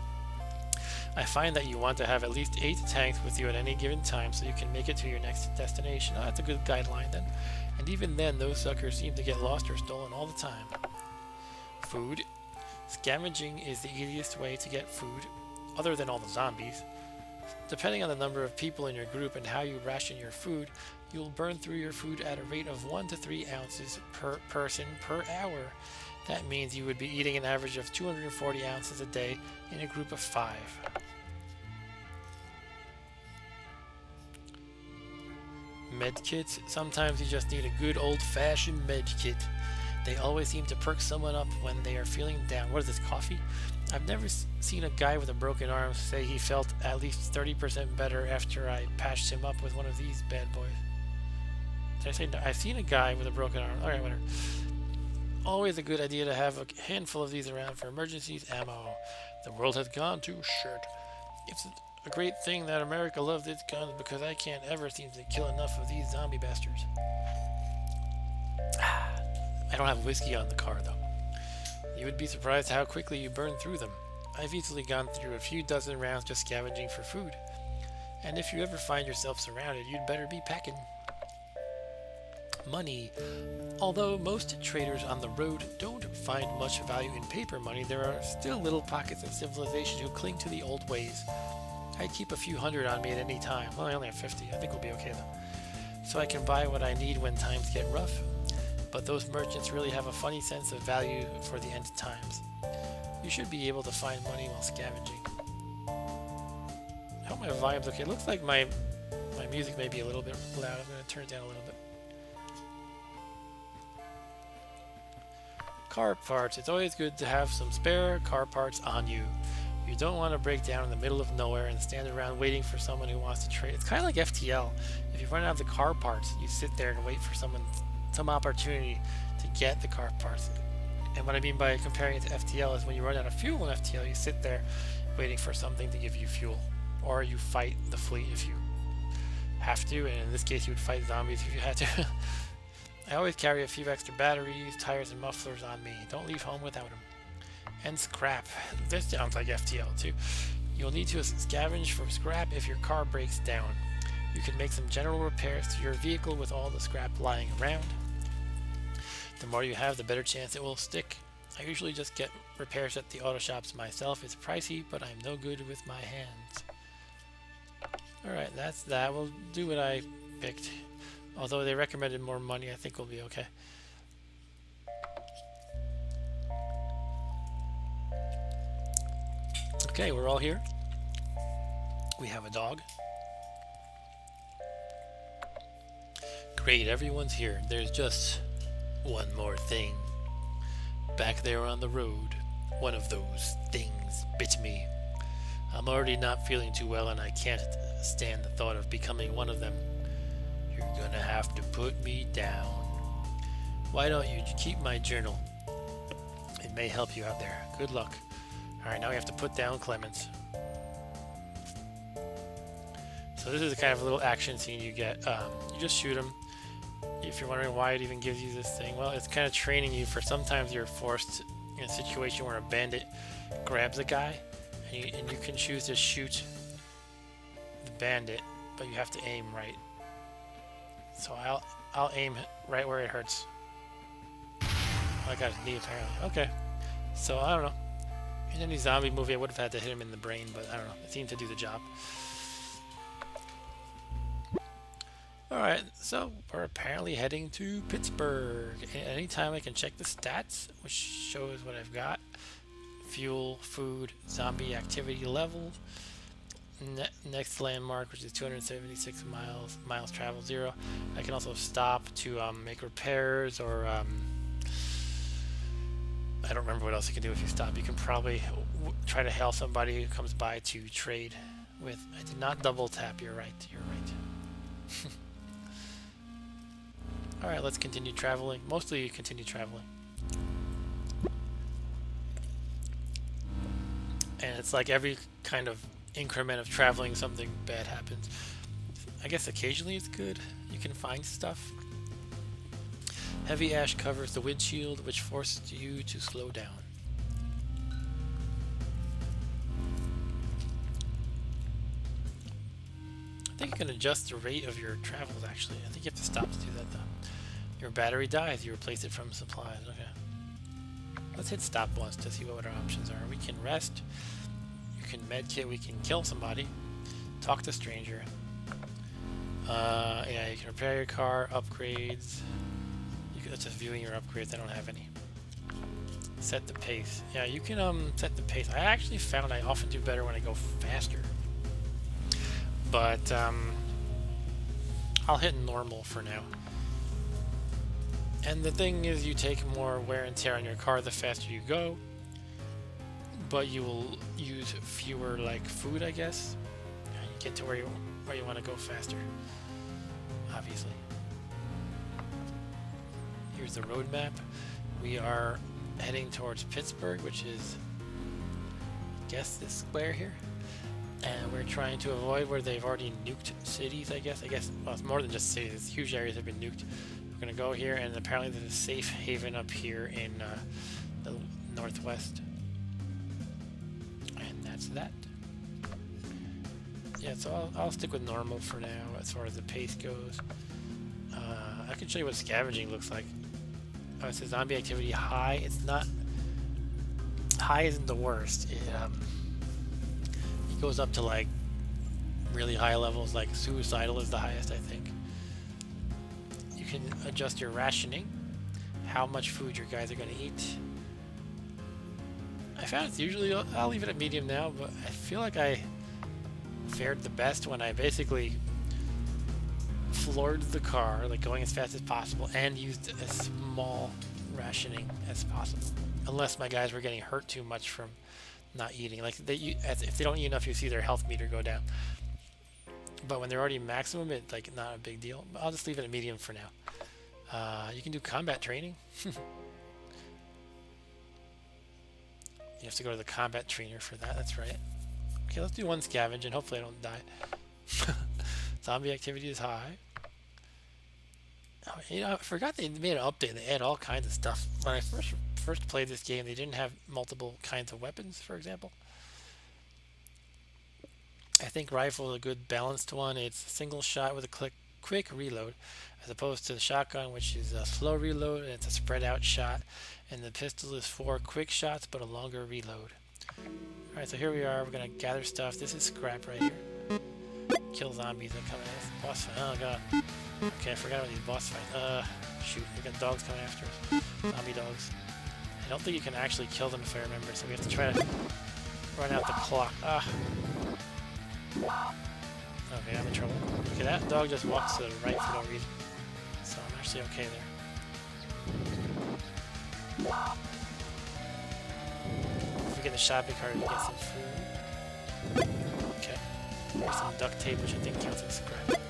I find that you want to have at least 8 tanks with you at any given time so you can make it to your next destination. Oh, that's a good guideline then. And even then, those suckers seem to get lost or stolen all the time. Food. Scavenging is the easiest way to get food, other than all the zombies. Depending on the number of people in your group and how you ration your food, you'll burn through your food at a rate of 1 to 3 ounces per person per hour. That means you would be eating an average of 240 ounces a day in a group of 5. Medkits. Sometimes you just need a good old-fashioned medkit. They always seem to perk someone up when they are feeling down. What is this, coffee? I've never seen a guy with a broken arm say he felt at least 30% better after I patched him up with one of these bad boys. Did I say no? I've seen a guy with a broken arm. Alright, whatever. Always a good idea to have a handful of these around for emergencies. Ammo. The world has gone to shit. It's a great thing that America loves its guns because I can't ever seem to kill enough of these zombie bastards. I don't have whiskey on the car, though. You would be surprised how quickly you burn through them. I've easily gone through a few dozen rounds just scavenging for food. And if you ever find yourself surrounded, you'd better be packing. Money. Although most traders on the road don't find much value in paper money, there are still little pockets of civilization who cling to the old ways. I'd keep a few hundred on me at any time. Well, I only have 50. I think we'll be okay, though. So I can buy what I need when times get rough. But those merchants really have a funny sense of value for the end times. You should be able to find money while scavenging. I hope my volume's okay. It looks like my music may be a little bit loud. I'm going to turn it down a little bit. Car parts. It's always good to have some spare car parts on you. You don't want to break down in the middle of nowhere and stand around waiting for someone who wants to trade. It's kind of like FTL. If you run out of the car parts, you sit there and wait for some opportunity to get the car parts. And what I mean by comparing it to FTL is when you run out of fuel in FTL, you sit there waiting for something to give you fuel. Or you fight the fleet if you have to, and in this case you would fight zombies if you had to. I always carry a few extra batteries, tires, and mufflers on me. Don't leave home without them. And scrap. This sounds like FTL too. You'll need to scavenge for scrap if your car breaks down. You can make some general repairs to your vehicle with all the scrap lying around. The more you have, the better chance it will stick. I usually just get repairs at the auto shops myself. It's pricey, but I'm no good with my hands. Alright, that's that. We'll do what I picked. Although they recommended more money, I think we'll be okay. Okay, we're all here. We have a dog. Great, everyone's here. There's just one more thing. Back there on the road, one of those things bit me. I'm already not feeling too well and I can't stand the thought of becoming one of them. You're gonna have to put me down. Why don't you keep my journal? It may help you out there. Good luck. Alright, now we have to put down Clemens. So this is a kind of a little action scene you get. You just shoot him. If you're wondering why it even gives you this thing, well, it's kind of training you for sometimes you're forced in a situation where a bandit grabs a guy, and you can choose to shoot the bandit, but you have to aim right. So I'll aim right where it hurts. Oh, I got his knee apparently. Okay, so I don't know. In any zombie movie, I would have had to hit him in the brain, but I don't know. It seemed to do the job. Alright, so we're apparently heading to Pittsburgh. Anytime I can check the stats, which shows what I've got. Fuel, food, zombie activity level. Next landmark, which is 276 miles traveled 0. I can also stop to make repairs or... I don't remember what else you can do if you stop. You can probably try to hail somebody who comes by to trade with. I did not double tap. You're right. You're right. Alright, let's continue traveling. Mostly continue traveling. And it's like every kind of increment of traveling, something bad happens. I guess occasionally it's good. You can find stuff. Heavy ash covers the windshield, which forces you to slow down. I think you can adjust the rate of your travels, actually. I think you have to stop to do that, though. Your battery dies. You replace it from supplies. Okay. Let's hit stop once to see what our options are. We can rest. You can medkit. We can kill somebody. Talk to stranger. Yeah, you can repair your car. Upgrades. That's just viewing your upgrades. I don't have any. Set the pace. Yeah, you can set the pace. I actually found I often do better when I go faster. But I'll hit normal for now. And the thing is, you take more wear and tear on your car the faster you go, but you will use fewer like food, I guess. And you get to where you want to go faster. Obviously. Here's the road map. We are heading towards Pittsburgh, which is, I guess, this square here. And we're trying to avoid where they've already nuked cities, I guess. Well, it's more than just cities. Huge areas have been nuked. We're going to go here, and apparently there's a safe haven up here in the northwest. And that's that. Yeah, so I'll stick with normal for now as far as the pace goes. I can show you what scavenging looks like. Oh, it says zombie activity high. It's not... High isn't the worst. It goes up to like really high levels, like suicidal is the highest, I think. You can adjust your rationing, how much food your guys are going to eat. I found it's usually, I'll leave it at medium now, but I feel like I fared the best when I basically floored the car, like going as fast as possible, and used as small rationing as possible. Unless my guys were getting hurt too much from not eating. Like if they don't eat enough, you see their health meter go down. But when they're already maximum, it's like not a big deal. I'll just leave it at medium for now. You can do combat training. You have to go to the combat trainer for that. That's right. Okay, let's do one scavenge and hopefully I don't die. Zombie activity is high. Oh, you know, I forgot they made an update. They add all kinds of stuff. When I first first played this game, they didn't have multiple kinds of weapons, for example. I think rifle is a good balanced one. It's a single shot with a quick reload, as opposed to the shotgun, which is a slow reload and it's a spread out shot. And the pistol is 4 quick shots but a longer reload. Alright, so here we are. We're gonna gather stuff. This is scrap right here. Kill zombies that come in. Boss fight. Oh god. Okay, I forgot about these boss fights. Shoot, we got dogs coming after us. Zombie dogs. I don't think you can actually kill them if I remember, so we have to try to run out the clock. Ah. Okay, I'm in trouble. Okay, that dog just walks to the right for no reason. So I'm actually okay there. If we get the shopping cart, we get some food. Okay. There's some duct tape, which I think counts as scrap.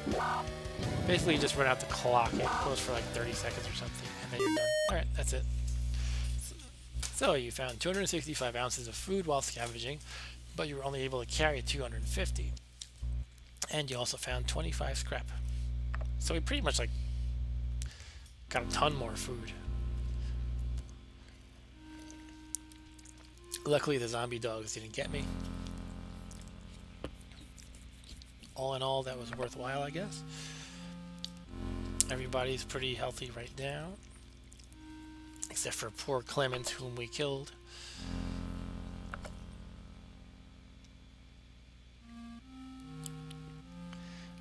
Basically, you just run out the clock. It goes for like 30 seconds or something, and then you're done. Alright, that's it. So you found 265 ounces of food while scavenging, but you were only able to carry 250. And you also found 25 scrap. So we pretty much like got a ton more food. Luckily the zombie dogs didn't get me. All in all, that was worthwhile, I guess. Everybody's pretty healthy right now, except for poor Clemens, whom we killed.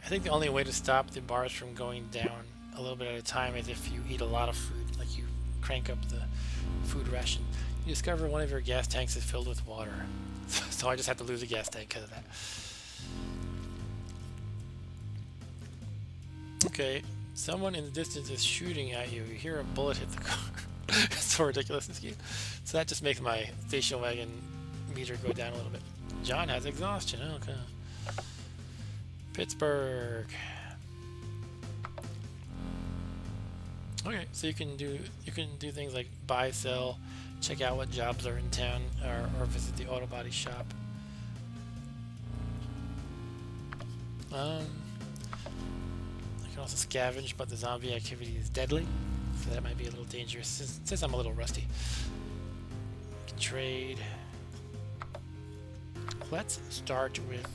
I think the only way to stop the bars from going down a little bit at a time is if you eat a lot of food, like you crank up the food ration. You discover one of your gas tanks is filled with water. So I just had to lose a gas tank because of that. Okay, someone in the distance is shooting at you. You hear a bullet hit the car. It's so ridiculous, this game. So that just makes my station wagon meter go down a little bit. John has exhaustion. Okay. Pittsburgh. Okay, so you can do things like buy, sell, check out what jobs are in town, or visit the auto body shop. I can also scavenge, but the zombie activity is deadly, so that might be a little dangerous since I'm a little rusty. Can trade. Let's start with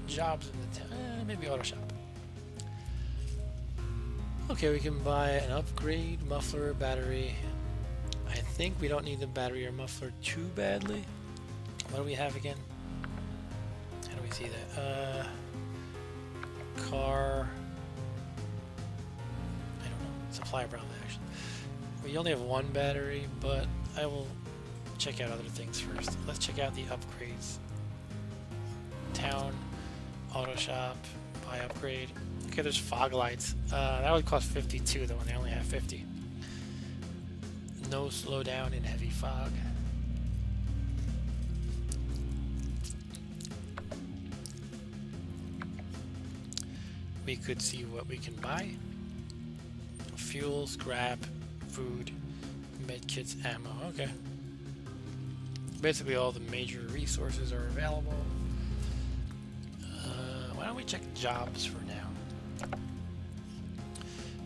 jobs in the town. Maybe auto shop. Okay, we can buy an upgrade, muffler, battery. I think we don't need the battery or muffler too badly. What do we have again? How do we see that? Car. I don't know. Supply probably, actually. We only have one battery, but I will check out other things first. Let's check out the upgrades. Town, auto shop, buy upgrade. Okay, there's fog lights. That would cost 52 though, and they only have 50. No slowdown in heavy fog. We could see what we can buy. Fuel, scrap, food, medkits, ammo. Okay. Basically all the major resources are available. Why don't we check jobs for now?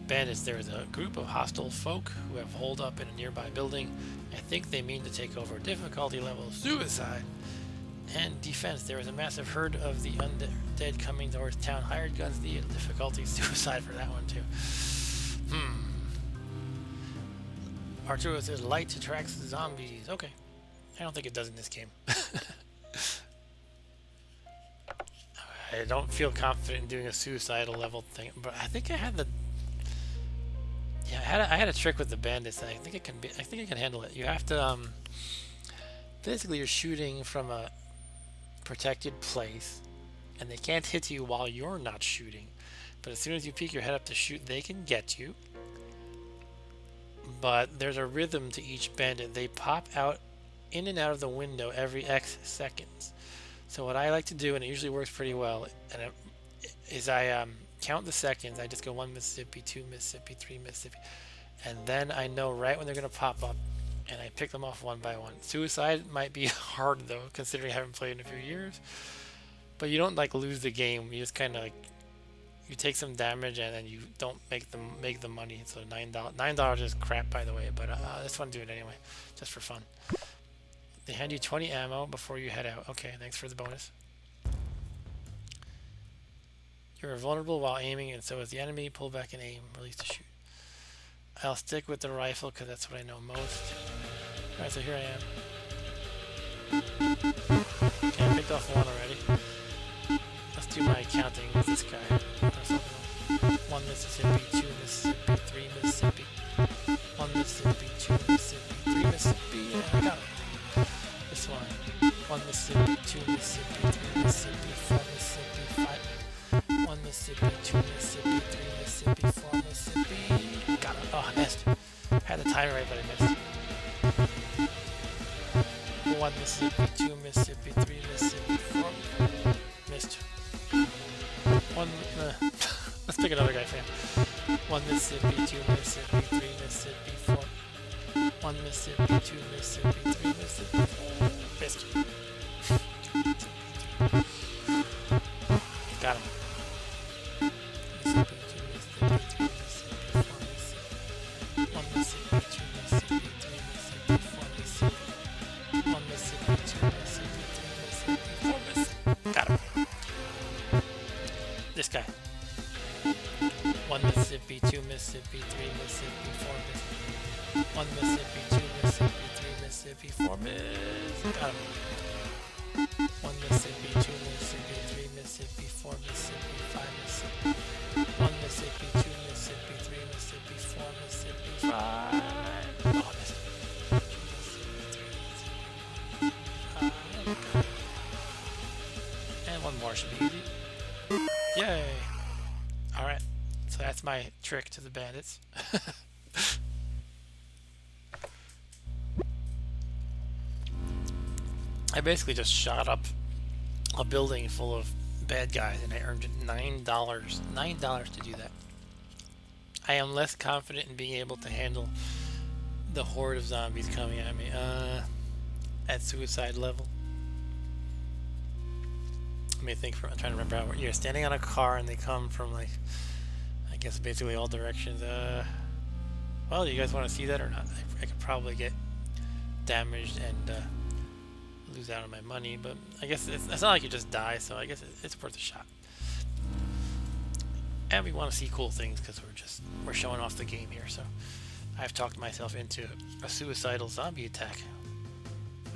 Bandits. There is a group of hostile folk who have holed up in a nearby building. I think they mean to take over. Difficulty level suicide. And defense. There is a massive herd of the undead coming towards town. Hired guns. The difficulty suicide for that one too. Arturo says light attracts zombies. Okay. I don't think it does in this game. I don't feel confident in doing a suicidal level thing, but I think I had the. Yeah, I had a trick with the bandits. I think it can be. I think I can handle it. You have to. Basically, you're shooting from a protected place, and they can't hit you while you're not shooting. But as soon as you peek your head up to shoot, they can get you. But there's a rhythm to each bandit. They pop out in and out of the window every X seconds. So what I like to do, and it usually works pretty well, is I count the seconds. I just go 1 Mississippi, 2 Mississippi, 3 Mississippi, and then I know right when they're going to pop up, and I pick them off one by one. Suicide might be hard though, considering I haven't played in a few years, but you don't like lose the game. You just kind of like You take some damage and then you don't make the money. So $9 is crap, by the way, but I just want to do it anyway, just for fun. They hand you 20 ammo before you head out. Okay, thanks for the bonus. You're vulnerable while aiming, and so is the enemy. Pull back and aim. Release to shoot. I'll stick with the rifle because that's what I know most. Alright, so here I am. Okay, I picked off one already. Let's do my counting with this guy. 1 Mississippi, 2 Mississippi, 3 Mississippi. 1 Mississippi, 2 Mississippi, 3 Mississippi. Yeah, I got it. This one. 1 Mississippi, 2 Mississippi, 3 Mississippi, 4 Mississippi, 5. 1 Mississippi, 2 Mississippi, 3 Mississippi, 4 Mississippi. Got it. Oh, I missed. Had the time right, but I missed. 1 Mississippi, 2 Mississippi, 3 Mississippi, 4. Missed. Let's pick another guy, fam. 1 Mississippi, 2 Mississippi, 3 Mississippi, 4. 1 Mississippi, 2 Mississippi, 3 Mississippi, 4. Missed. Got him. Mississippi, 2 Mississippi, 3 Mississippi, 4 Mississippi. 1 Mississippi, 2 Mississippi, 3 Mississippi, 4 Mississippi. 1 Mississippi, 2 Mississippi, 3 Mississippi, 4 Mississippi. Got him. This guy. 1 Mississippi, 2 Mississippi, 3 Mississippi, 4 Mississippi. 1 Mississippi, 2 Mississippi, 3 Mississippi, 4 Mississippi. Got him. 1 Mississippi, 2 Mississippi, 3 Mississippi, 4 Mississippi, 5 Mississippi. 1 Mississippi, 2 Mississippi, 3 Mississippi, 4 Mississippi, 5. Oh, I missed. 2 Mississippi, 3 Mississippi, 5. And one more should be easy. Yay! Alright, so that's my trick to the bandits. I basically just shot up a building full of bad guys and I earned $9. $9 to do that. I am less confident in being able to handle the horde of zombies coming at me at suicide level. Let me think. I'm trying to remember how you're standing on a car and they come from, like, I guess basically all directions. Well, do you guys want to see that or not? I could probably get damaged and lose out on my money, but I guess it's not like you just die, so I guess it's worth a shot. And we want to see cool things because we're showing off the game here. So I've talked myself into a suicidal zombie attack.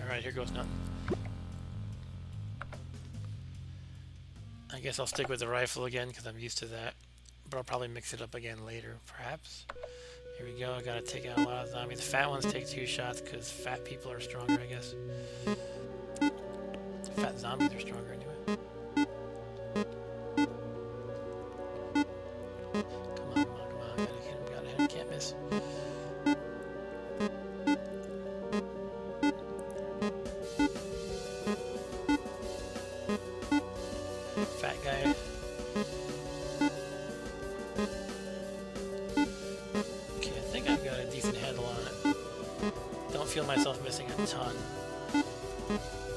All right, here goes nothing. I guess I'll stick with the rifle again because I'm used to that, but I'll probably mix it up again later, perhaps. Here we go. I gotta take out a lot of zombies. The fat ones take 2 shots because fat people are stronger, I guess. Fat zombies are stronger anyway. Come on, come on, come on. Gotta hit him, gotta hit him. Can't miss. Fat guy. Okay, I think I've got a decent handle on it. Don't feel myself missing a ton.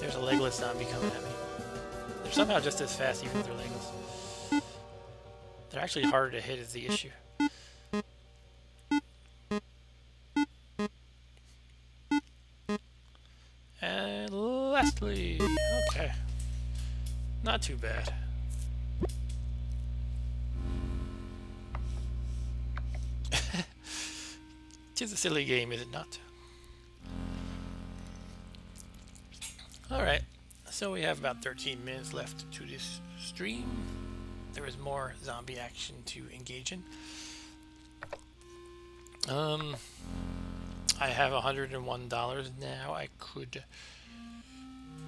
There's a legless zombie coming at me. They're somehow just as fast even if they're legless. They're actually harder to hit is the issue. And lastly, okay. Not too bad. Tis a silly game, is it not? Alright, so we have about 13 minutes left to this stream. There is more zombie action to engage in. I have $101 now. I could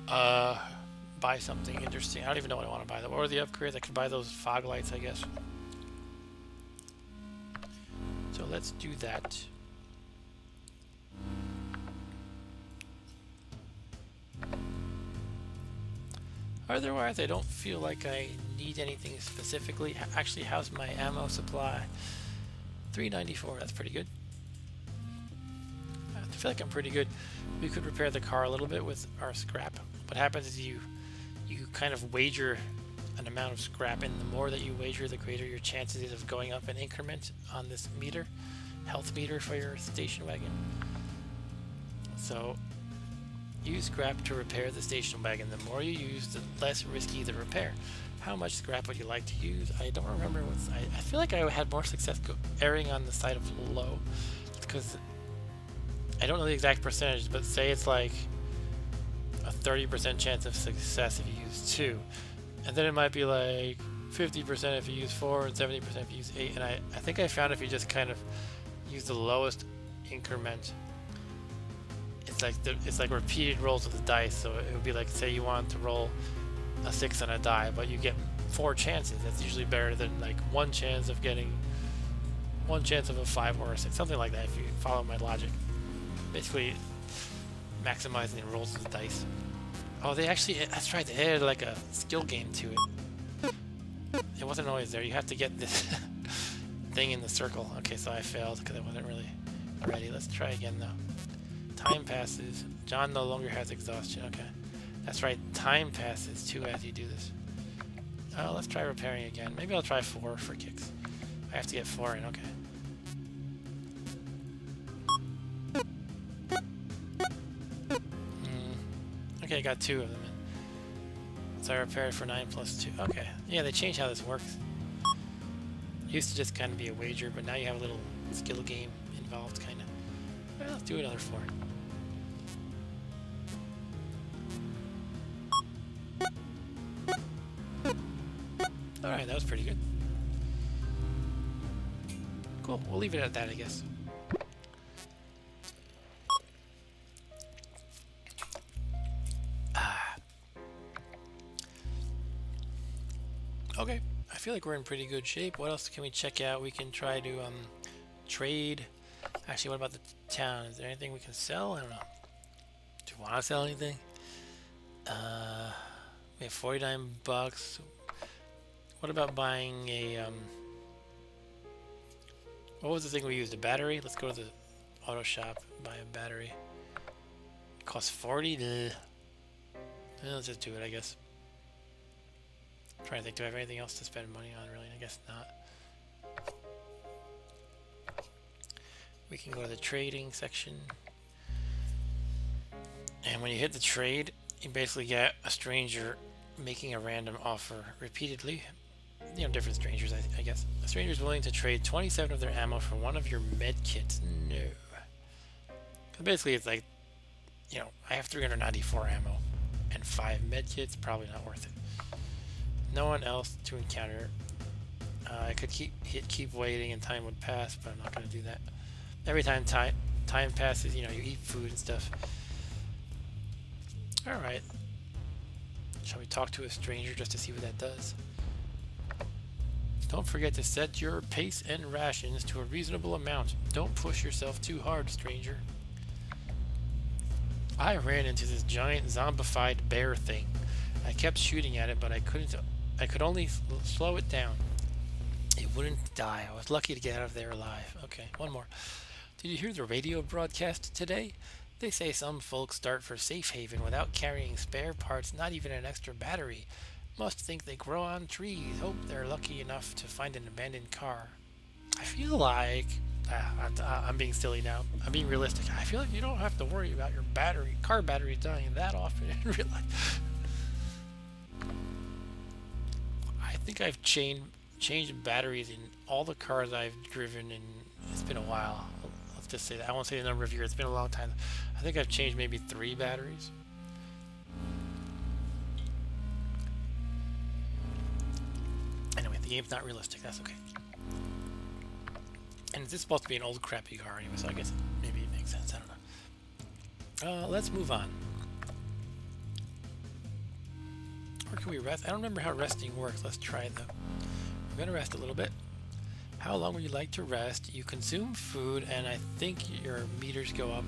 buy something interesting. I don't even know what I want to buy though. What are the upgrades? I could buy those fog lights, I guess. So let's do that. Otherwise, I don't feel like I need anything specifically. Actually, how's my ammo supply? 394, that's pretty good. I feel like I'm pretty good. We could repair the car a little bit with our scrap. What happens is you kind of wager an amount of scrap, and the more that you wager, the greater your chances is of going up an increment on this meter, health meter for your station wagon. So use scrap to repair the station wagon. The more you use, the less risky the repair. How much scrap would you like to use? I don't remember what's... I feel like I had more success erring on the side of low, because I don't know the exact percentage, but say it's like a 30% chance of success if you use 2, and then it might be like 50% if you use 4 and 70% if you use 8. And I think I found if you just kind of use the lowest increment, it's like repeated rolls of the dice. So it would be like, say you want to roll a 6 on a die, but you get 4 chances. That's usually better than like one chance of getting one chance of a 5 or a 6, something like that, if you follow my logic. Basically maximizing the rolls of the dice. Oh, they actually, that's right, they added like a skill game to it. It wasn't always there. You have to get this thing in the circle. Okay, so I failed because I wasn't really ready. Let's try again though. Time passes. John no longer has exhaustion. Okay. That's right, time passes too as you do this. Let's try repairing again. Maybe I'll try 4 for kicks. I have to get 4 in, okay. Okay, I got 2 of them in. So I repaired for 9 plus 2. Okay. Yeah, they changed how this works. It used to just kind of be a wager, but now you have a little skill game involved, kind of. Well, let's do another 4. Alright, that was pretty good. Cool, we'll leave it at that, I guess. Okay, I feel like we're in pretty good shape. What else can we check out? We can try to trade. Actually, what about the town? Is there anything we can sell? I don't know. Do you want to sell anything? We have 49 bucks. What about buying a what was the thing we used? A battery? Let's go to the auto shop, buy a battery. It costs 40. Well, let's just do it, I guess. I'm trying to think, do I have anything else to spend money on, really? I guess not. We can go to the trading section. And when you hit the trade, you basically get a stranger making a random offer repeatedly. You know, different strangers, I guess. A stranger is willing to trade 27 of their ammo for 1 of your med kits. No. Basically, it's like, you know, I have 394 ammo and 5 med kits. Probably not worth it. No one else to encounter. I could keep waiting and time would pass, but I'm not going to do that. Every time time passes, you know, you eat food and stuff. Alright. Shall we talk to a stranger just to see what that does? Don't forget to set your pace and rations to a reasonable amount. Don't push yourself too hard, stranger. I ran into this giant zombified bear thing. I kept shooting at it, but I could only slow it down. It wouldn't die. I was lucky to get out of there alive. Okay, one more. Did you hear the radio broadcast today? They say some folks start for Safe Haven without carrying spare parts, not even an extra battery. Must think they grow on trees. Hope they're lucky enough to find an abandoned car. I feel like... I'm being silly now. I'm being realistic. I feel like you don't have to worry about your car battery dying that often in real life. I think I've changed batteries in all the cars I've driven, and it's been a while. Let's just say that. I won't say the number of years. It's been a long time. I think I've changed maybe 3 batteries. Anyway, the game's not realistic. That's okay. And this is supposed to be an old crappy car anyway, so I guess maybe it makes sense. I don't know. Let's move on. Or can we rest? I don't remember how resting works. Let's try though. We're going to rest a little bit. How long would you like to rest? You consume food, and I think your meters go up.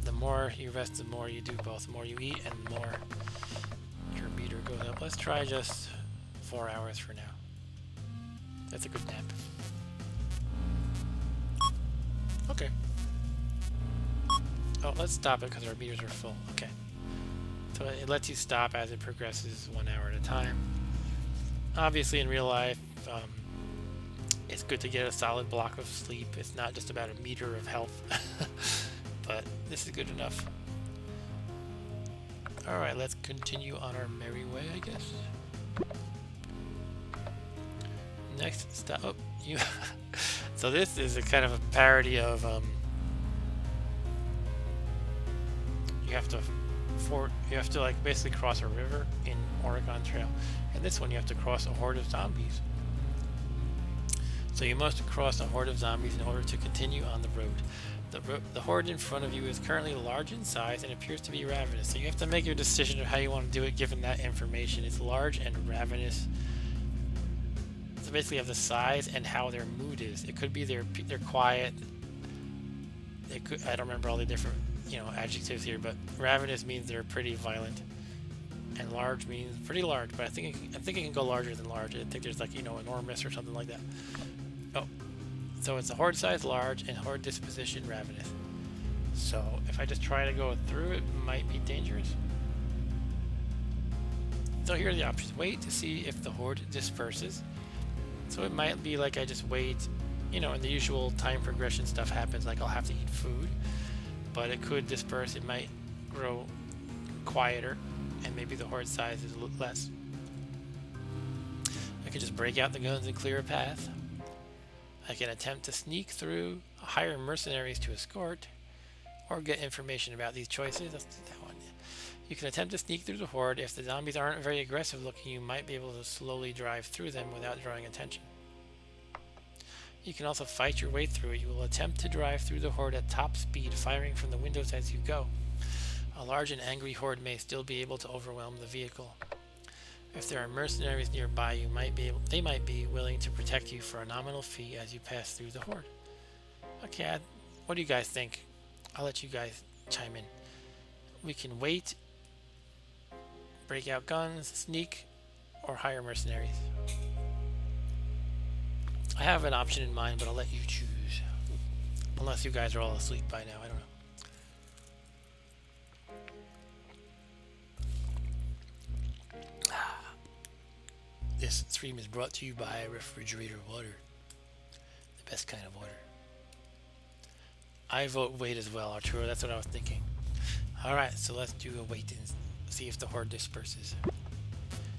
The more you rest, the more you do both. The more you eat, and the more your meter goes up. Let's try just 4 hours for now. That's a good nap. Okay. Oh, let's stop it because our meters are full. Okay. So it lets you stop as it progresses 1 hour at a time. Obviously, in real life, it's good to get a solid block of sleep. It's not just about a meter of health, but this is good enough. Alright, let's continue on our merry way, I guess. Next stop. Oh, you. So this is a kind of a parody of you have to like basically cross a river in Oregon Trail, and this one you have to cross a horde of zombies. So you must cross a horde of zombies in order to continue on the road. The horde in front of you is currently large in size and appears to be ravenous. So you have to make your decision of how you want to do it given that information. It's large and ravenous. So basically you have the size and how their mood is. It could be they're quiet. It could, I don't remember all the different adjectives here, but ravenous means they're pretty violent. And large means pretty large, but I think it can go larger than large. I think there's like enormous or something like that. Oh, so it's a horde size large and horde disposition ravenous. So if I just try to go through it, might be dangerous. So here are the options. Wait to see if the horde disperses. So it might be like I just wait, and the usual time progression stuff happens, like I'll have to eat food, but it could disperse. It might grow quieter, and maybe the horde size is less. I could just break out the guns and clear a path. I can attempt to sneak through, hire mercenaries to escort, or get information about these choices. Let's do that one. You can attempt to sneak through the horde. If the zombies aren't very aggressive looking, you might be able to slowly drive through them without drawing attention. You can also fight your way through it. You will attempt to drive through the horde at top speed, firing from the windows as you go. A large and angry horde may still be able to overwhelm the vehicle. If there are mercenaries nearby, they might be willing to protect you for a nominal fee as you pass through the horde. Okay, what do you guys think? I'll let you guys chime in. We can wait, break out guns, sneak, or hire mercenaries. I have an option in mind, but I'll let you choose. Unless you guys are all asleep by now, I don't know. This stream is brought to you by refrigerator water. The best kind of water. I vote wait as well, Arturo. That's what I was thinking. Alright, so let's do a wait and see if the horde disperses.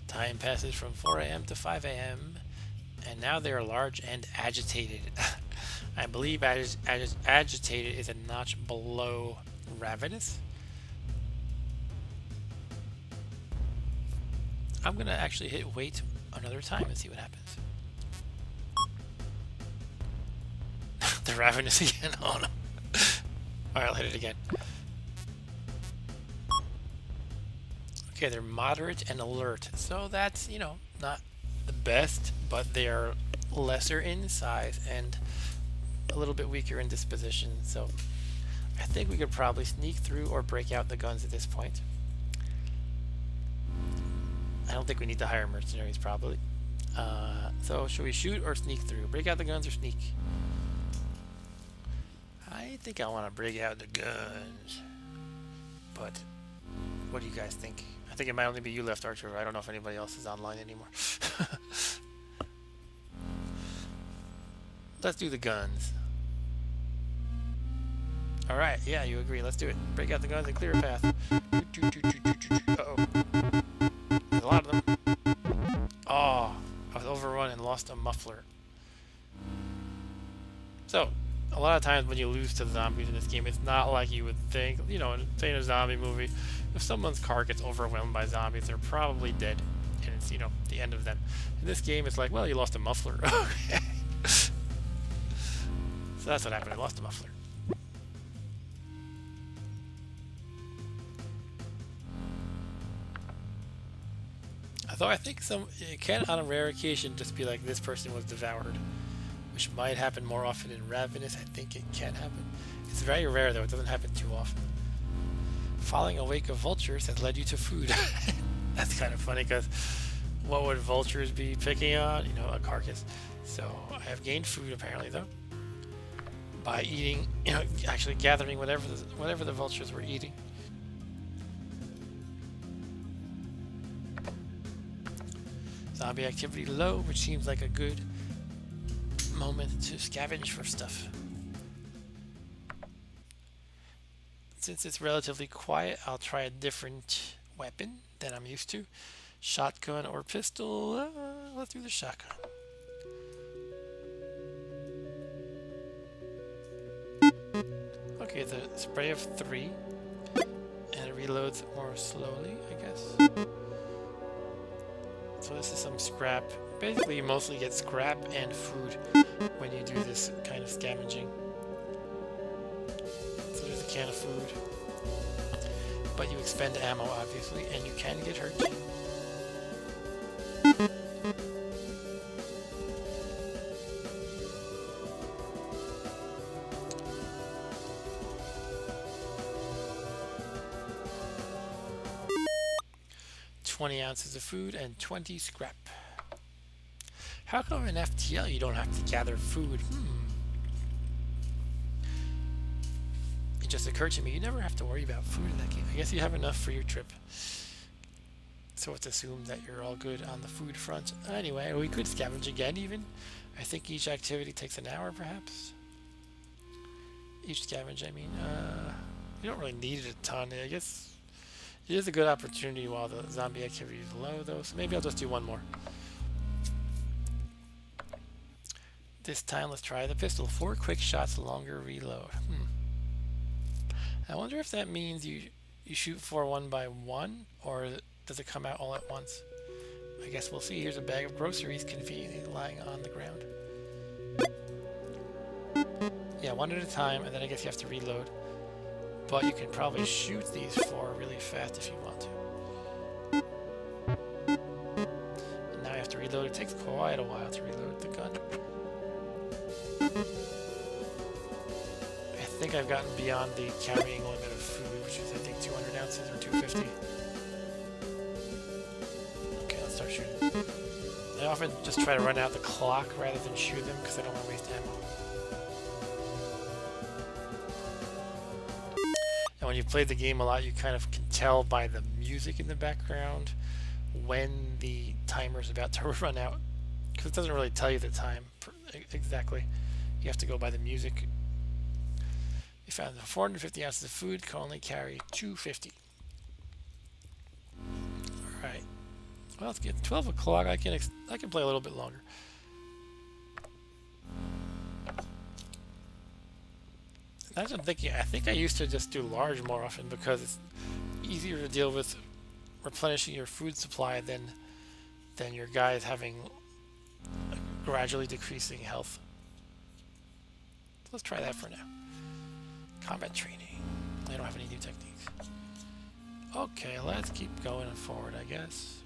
Time passes from 4 a.m. to 5 a.m. and now they are large and agitated. I believe agitated is a notch below ravenous. I'm gonna actually hit wait another time and see what happens. The ravenous again. Oh no. Alright, I'll hit it again. Okay, they're moderate and alert. So that's, not the best, but they are lesser in size and a little bit weaker in disposition. So I think we could probably sneak through or break out the guns at this point. I don't think we need to hire mercenaries, probably. So should we shoot or sneak through? Break out the guns or sneak? I think I want to break out the guns. But what do you guys think? I think it might only be you left, Archer. I don't know if anybody else is online anymore. Let's do the guns. Alright, yeah, you agree. Let's do it. Break out the guns and clear a path. Uh-oh. There's a lot of them. Oh, I was overrun and lost a muffler. So, a lot of times when you lose to zombies in this game, it's not like you would think. Say in a zombie movie, if someone's car gets overwhelmed by zombies, they're probably dead. And it's, the end of them. In this game, it's like, well, you lost a muffler. Okay. So that's what happened. I lost a muffler. Although I think it can, on a rare occasion, just be like this person was devoured, which might happen more often in Ravenous. I think it can happen. It's very rare though. It doesn't happen too often. Following a wake of vultures has led you to food. That's kind of funny because what would vultures be picking on? A carcass. So I have gained food apparently though by eating. Actually gathering whatever the vultures were eating. Zombie activity low, which seems like a good moment to scavenge for stuff. Since it's relatively quiet, I'll try a different weapon than I'm used to. Shotgun or pistol? Let's do the shotgun. Okay, the spray of 3. And it reloads more slowly, I guess. So this is some scrap. Basically, you mostly get scrap and food when you do this kind of scavenging. So there's a can of food. But you expend ammo, obviously, and you can get hurt. 20 ounces of food and 20 scrap. How come in FTL you don't have to gather food? It just occurred to me, you never have to worry about food in that game. I guess you have enough for your trip. So let's assume that you're all good on the food front. Anyway, we could scavenge again even. I think each activity takes an hour perhaps. Each scavenge, I mean. You don't really need it a ton. I guess it is a good opportunity while the zombie activity is low though. So maybe I'll just do one more. This time let's try the pistol. 4 quick shots, longer reload. I wonder if that means you shoot 4 one by one, or does it come out all at once? I guess we'll see. Here's a bag of groceries conveniently lying on the ground. Yeah, one at a time, and then I guess you have to reload. But you can probably shoot these 4 really fast if you want to. And now you have to reload. It takes quite a while to reload the gun. I think I've gotten beyond the carrying limit of food, which is I think 200 ounces or 250. Okay, let's start shooting. I often just try to run out the clock rather than shoot them because I don't want to waste ammo. And when you play the game a lot, you kind of can tell by the music in the background when the timer is about to run out, because it doesn't really tell you the time exactly. You have to go by the music. You found 450 ounces of food, can only carry 250. Alright. Well, it's getting 12 o'clock. I can play a little bit longer. That's what I'm thinking. I think I used to just do large more often because it's easier to deal with replenishing your food supply than your guys having gradually decreasing health. Let's try that for now. Combat training. I don't have any new techniques. Okay, let's keep going forward, I guess.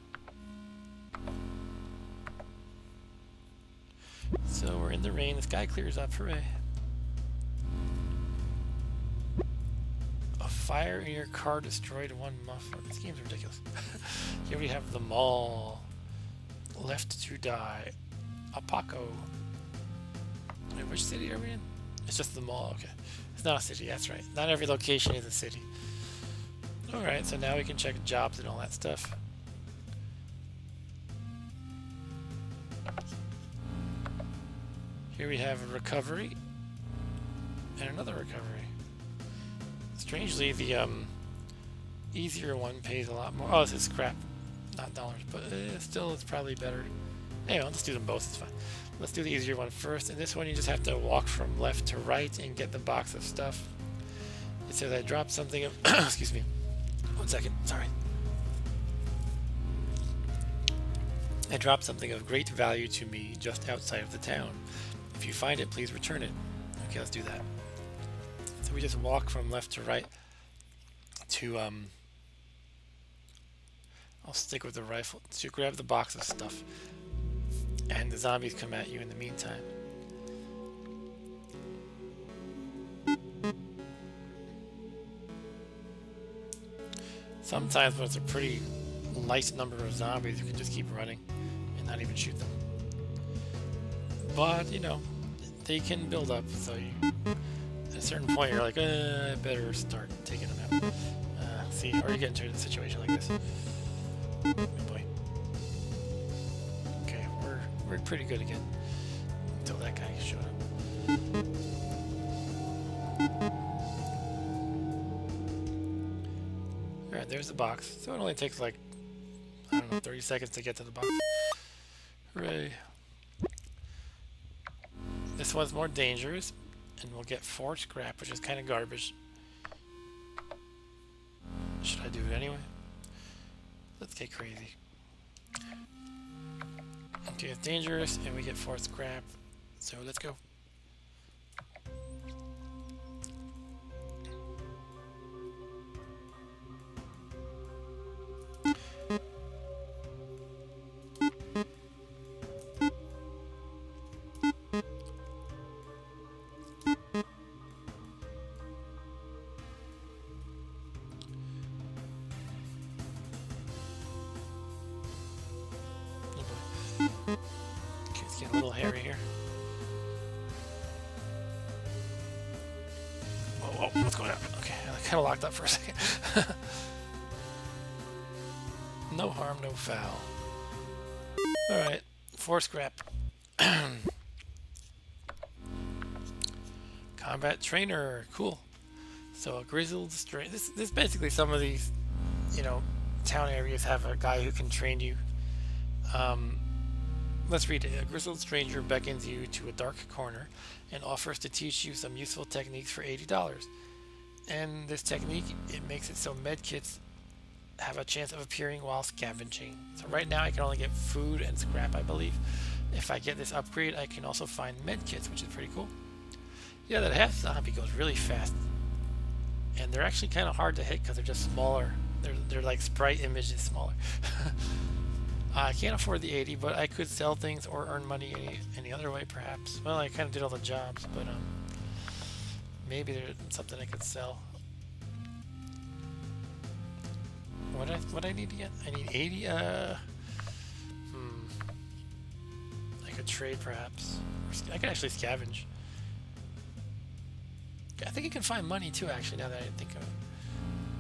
So we're in the rain. The sky clears up. Hooray. A fire in your car destroyed 1 muffler. This game's ridiculous. Here we have the mall. Left to die. Apaco. Wait, which city are we in? It's just the mall, okay. It's not a city, that's right. Not every location is a city. Alright, so now we can check jobs and all that stuff. Here we have a recovery. And another recovery. Strangely, the easier one pays a lot more. Oh, this is scrap. Not dollars, but still it's probably better. Anyway, let's do them both, it's fine. Let's do the easier one first. And this one you just have to walk from left to right and get the box of stuff. It says I dropped something of excuse me. 1 second, sorry. I dropped something of great value to me just outside of the town. If you find it, please return it. Okay, let's do that. So we just walk from left to right to I'll stick with the rifle to grab the box of stuff. And the zombies come at you in the meantime. Sometimes when it's a pretty light number of zombies, you can just keep running and not even shoot them. But, you know, they can build up, so you, at a certain point you're like, I better start taking them out. See, or you get into a situation like this. Oh boy. we're pretty good again until that guy showed up. Alright, there's the box. So it only takes like, I don't know, 30 seconds to get to the box. Hooray. This one's more dangerous, and we'll get 4 scrap, which is kind of garbage. Should I do it anyway? Let's get crazy. Okay, it's dangerous, and we get 4 scrap. So let's go. Okay, it's getting a little hairy here. Whoa, what's going on? Okay, I kind of locked up for a second. No harm, no foul. Alright, 4 scrap. Combat trainer, cool. So a grizzled stranger. This basically some of these, you know, town areas have a guy who can train you. Let's read it. A grizzled stranger beckons you to a dark corner and offers to teach you some useful techniques for $80. And this technique, it makes it so medkits have a chance of appearing while scavenging. So right now I can only get food and scrap, I believe. If I get this upgrade, I can also find medkits, which is pretty cool. Yeah, that half zombie goes really fast. And they're actually kind of hard to hit because they're just smaller. They're like sprite images smaller. I can't afford the 80, but I could sell things or earn money any other way, perhaps. Well, I kind of did all the jobs, but maybe there's something I could sell. What I need to get? I need 80. I could trade, perhaps. I could actually scavenge. I think you can find money too, actually, now that I think of it.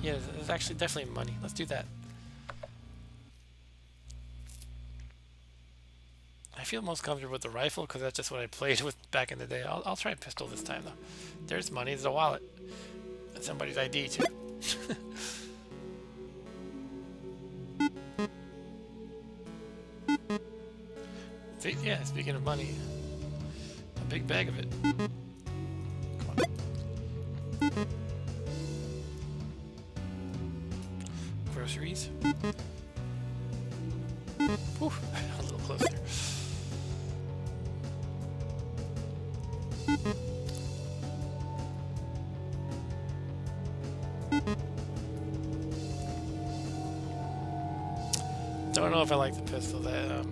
Yeah, there's actually definitely money. Let's do that. I feel most comfortable with the rifle because that's just what I played with back in the day. I'll try a pistol this time, though. There's money. There's a wallet. And somebody's ID, too. Yeah, speaking of money, a big bag of it. Come on. Groceries. Whew, a little closer. Don't know if I like the pistol. That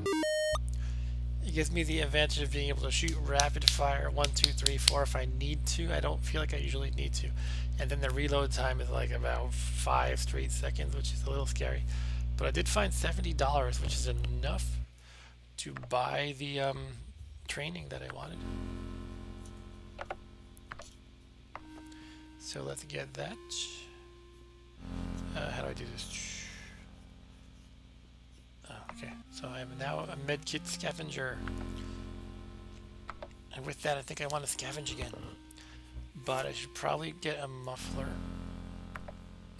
it gives me the advantage of being able to shoot rapid fire 1, 2, 3, 4 if I need to. I don't feel like I usually need to, and then the reload time is like about 5 straight seconds, which is a little scary. But I did find $70, which is enough to buy the training that I wanted. So let's get that. How do I do this? Okay, so I am now a medkit scavenger. And with that, I think I want to scavenge again. But I should probably get a muffler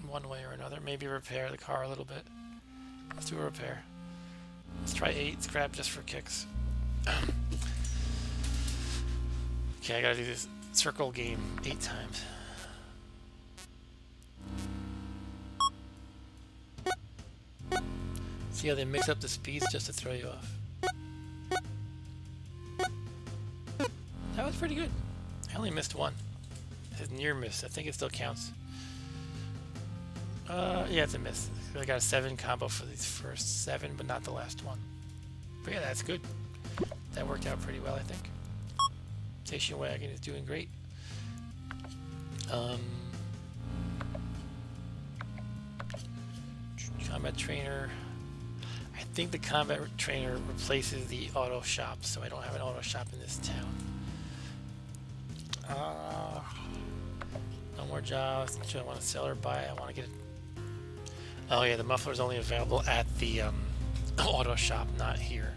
one way or another. Maybe repair the car a little bit. Let's do a repair. Let's try 8 scrap just for kicks. Okay, I gotta do this circle game 8 times. See how they mix up the speeds just to throw you off. That was pretty good. I only missed one. It's a near miss. I think it still counts. Yeah, it's a miss. I got a 7 combo for these first 7, but not the last one. But yeah, that's good. That worked out pretty well, I think. Station wagon is doing great. Combat trainer. I think the combat trainer replaces the auto shop, so I don't have an auto shop in this town. No more jobs. Do I want to sell or buy? I want to get it. Oh yeah, the muffler is only available at the auto shop, not here.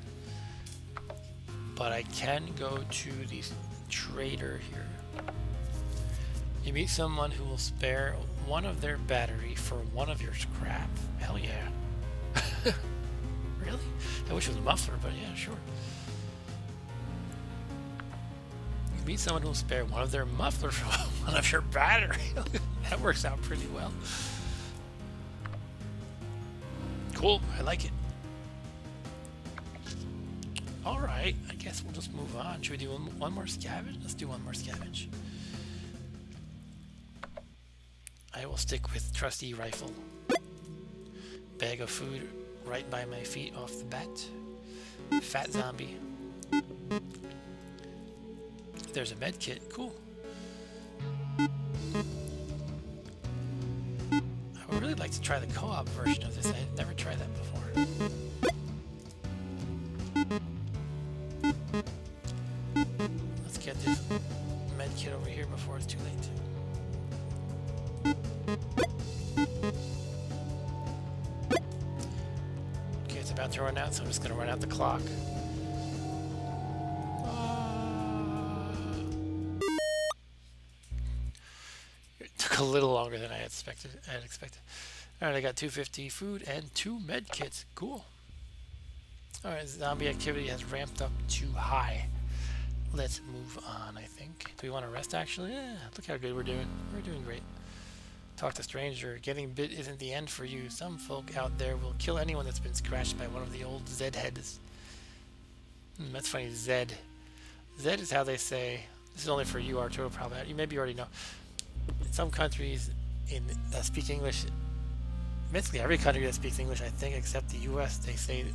but I can go to the trader here. You meet someone who will spare one of their battery for one of your scrap. Hell yeah. Really? I wish it was a muffler, but yeah, sure. You meet someone who will spare one of their mufflers for one of your battery. That works out pretty well. Cool, I like it. Alright, I guess we'll just move on. Should we do one more scavenge? Let's do one more scavenge. I will stick with trusty rifle. Bag of food right by my feet off the bat. Fat zombie. There's a med kit. Cool. I would really like to try the co-op version of this. I've never tried that before. Let's get this med kit over here before it's too late. Okay, it's about to run out, so I'm just going to run out the clock. It took a little longer than I had expected. Alright, I got 250 food and 2 med kits. Cool. Alright, zombie activity has ramped up too high. Let's move on, I think. Do we want to rest, actually? Yeah, look how good we're doing. We're doing great. Talk to stranger. Getting bit isn't the end for you. Some folk out there will kill anyone that's been scratched by one of the old Zed heads. That's funny, Zed. Zed is how they say... This is only for you, Arturo, probably. You maybe already know. In some countries that speak English... Basically, every country that speaks English, I think, except the U.S., they say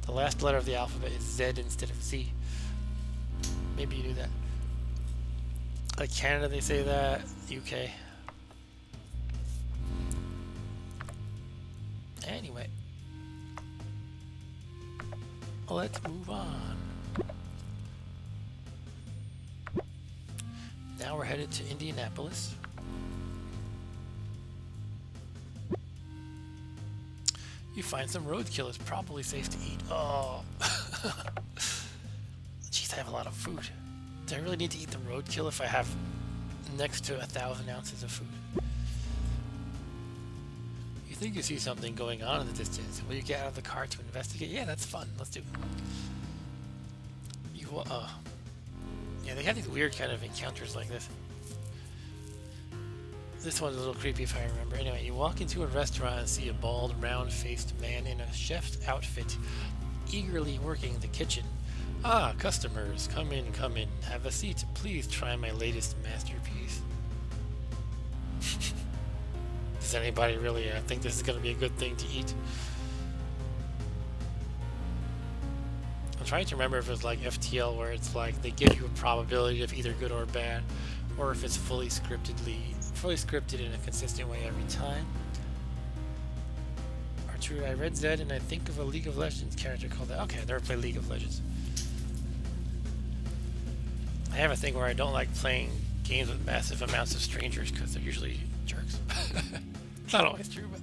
the last letter of the alphabet is Z instead of Z. Maybe you knew that. Like Canada, they say that. UK. Anyway. Let's move on. Now we're headed to Indianapolis. You find some roadkill. It's probably safe to eat. Oh. Jeez, I have a lot of food. Do I really need to eat the roadkill if I have next to 1,000 ounces of food? You think you see something going on in the distance. Will you get out of the car to investigate? Yeah, that's fun. Let's do it. Yeah, they have these weird kind of encounters like this. This one's a little creepy if I remember. Anyway, you walk into a restaurant and see a bald, round-faced man in a chef's outfit eagerly working the kitchen. Ah, customers, come in, have a seat. Please try my latest masterpiece. Does anybody really think this is going to be a good thing to eat? I'm trying to remember if it's like FTL where it's like they give you a probability of either good or bad, or if it's fully scripted in a consistent way every time. Arturo, I read Zed and I think of a League of Legends character called that. Okay, I never played League of Legends. I have a thing where I don't like playing games with massive amounts of strangers because they're usually jerks. It's not always true, but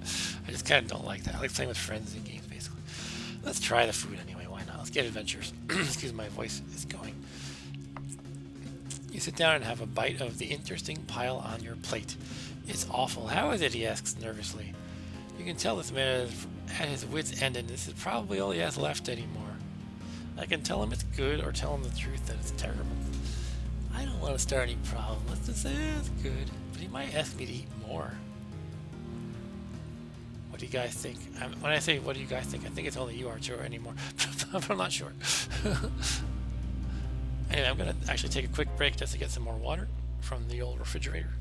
I just kind of don't like that. I like playing with friends in games, basically. Let's try the food anyway. Why not? Let's get adventures. Excuse me, my voice is going. You sit down and have a bite of the interesting pile on your plate. It's awful. How is it? He asks nervously. You can tell this man is at his wit's end and this is probably all he has left anymore. I can tell him it's good or tell him the truth that it's terrible. I don't want to start any problem. Let's just say it's good. But he might ask me to eat more. What do you guys think? When I say what do you guys think, I think it's only you, Arturo, anymore. But I'm not sure. Anyway, I'm going to actually take a quick break just to get some more water from the old refrigerator.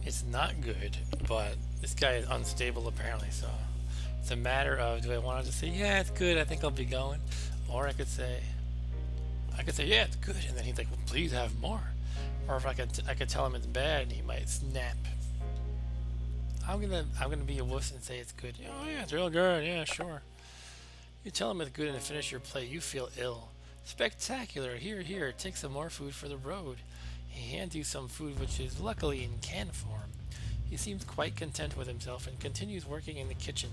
It's not good, but this guy is unstable apparently, so It's a matter of, do I want to just say, yeah, it's good, I think I'll be going, or I could say, yeah, it's good, and then he's like, well, please have more. Or if I could tell him it's bad, and he might snap. I'm gonna be a wuss and say it's good. Oh yeah, it's real good. Yeah, sure. You tell him it's good and to finish your plate, you feel ill. Spectacular. Here, here. Take some more food for the road. He hands you some food, which is luckily in can form. He seems quite content with himself and continues working in the kitchen.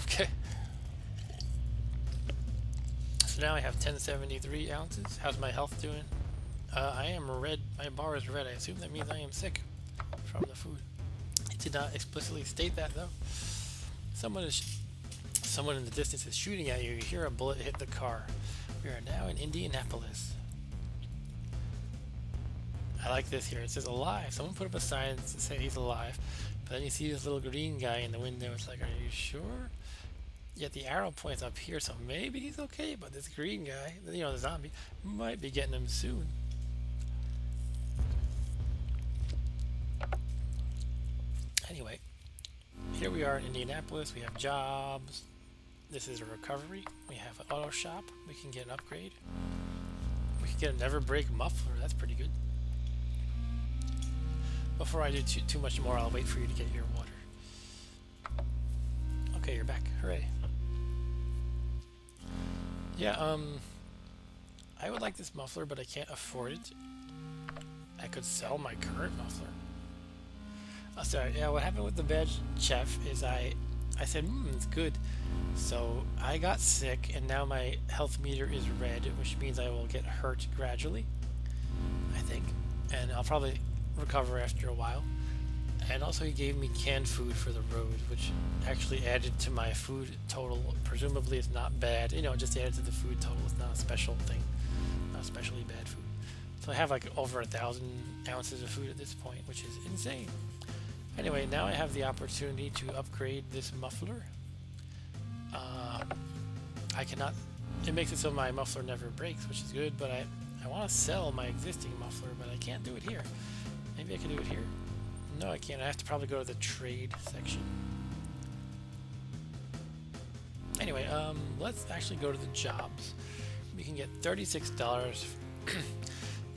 Okay. So now I have 1073 ounces. How's my health doing? I am red. My bar is red. I assume that means I am sick from the food. It did not explicitly state that though. Someone in the distance is shooting at you. You hear a bullet hit the car. We are now in Indianapolis. I like this here. It says alive. Someone put up a sign to say he's alive. But then you see this little green guy in the window. It's like, are you sure? Yet the arrow points up here, so maybe he's okay. But this green guy, you know, the zombie, might be getting him soon. Anyway, here we are in Indianapolis. We have jobs. This is a recovery. We have an auto shop. We can get an upgrade. We can get a never break muffler. That's pretty good. Before I do too much more, I'll wait for you to get your water. Okay, you're back. Hooray. Yeah, I would like this muffler, but I can't afford it. I could sell my current muffler. Oh, sorry. Yeah, what happened with the veg chef is I said, it's good. So I got sick, and now my health meter is red, which means I will get hurt gradually, I think. And I'll probably recover after a while. And also he gave me canned food for the road, which actually added to my food total. Presumably it's not bad. You know, just added to the food total. It's not a special thing. Not especially bad food. So I have like over 1,000 ounces of food at this point, which is insane. Anyway, now I have the opportunity to upgrade this muffler. I cannot... It makes it so my muffler never breaks, which is good, but I want to sell my existing muffler, but I can't do it here. Maybe I can do it here. No, I can't. I have to probably go to the trade section. Anyway, let's actually go to the jobs. We can get $36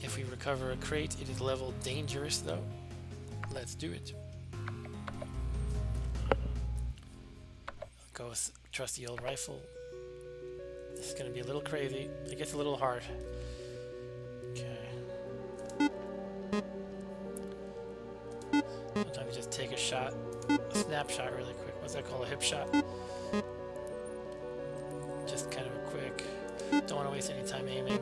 if we recover a crate. It is level dangerous, though. Let's do it. Go with trusty old rifle. This is going to be a little crazy. It gets a little hard. Okay. Sometimes you just take a shot, a snapshot really quick. What's that called? A hip shot? Just kind of a quick. Don't want to waste any time aiming.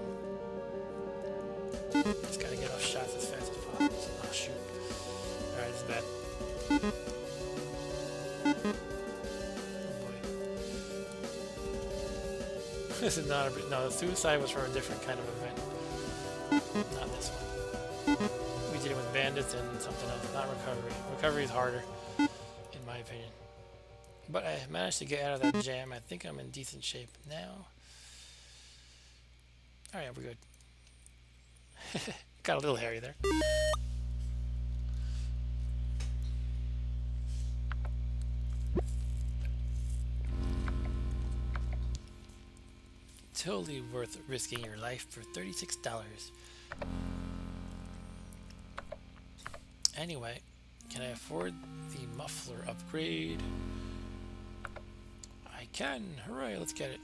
Just gotta get off shots as fast as possible. Oh shoot. Alright, this is bad. This is not a... No, the suicide was for a different kind of event. Not this one. We did it with bandits and something else, not recovery. Recovery is harder, in my opinion. But I managed to get out of that jam. I think I'm in decent shape now. Alright, we're good. Got a little hairy there. Totally worth risking your life for $36. Anyway, can I afford the muffler upgrade? I can. Hooray, let's get it.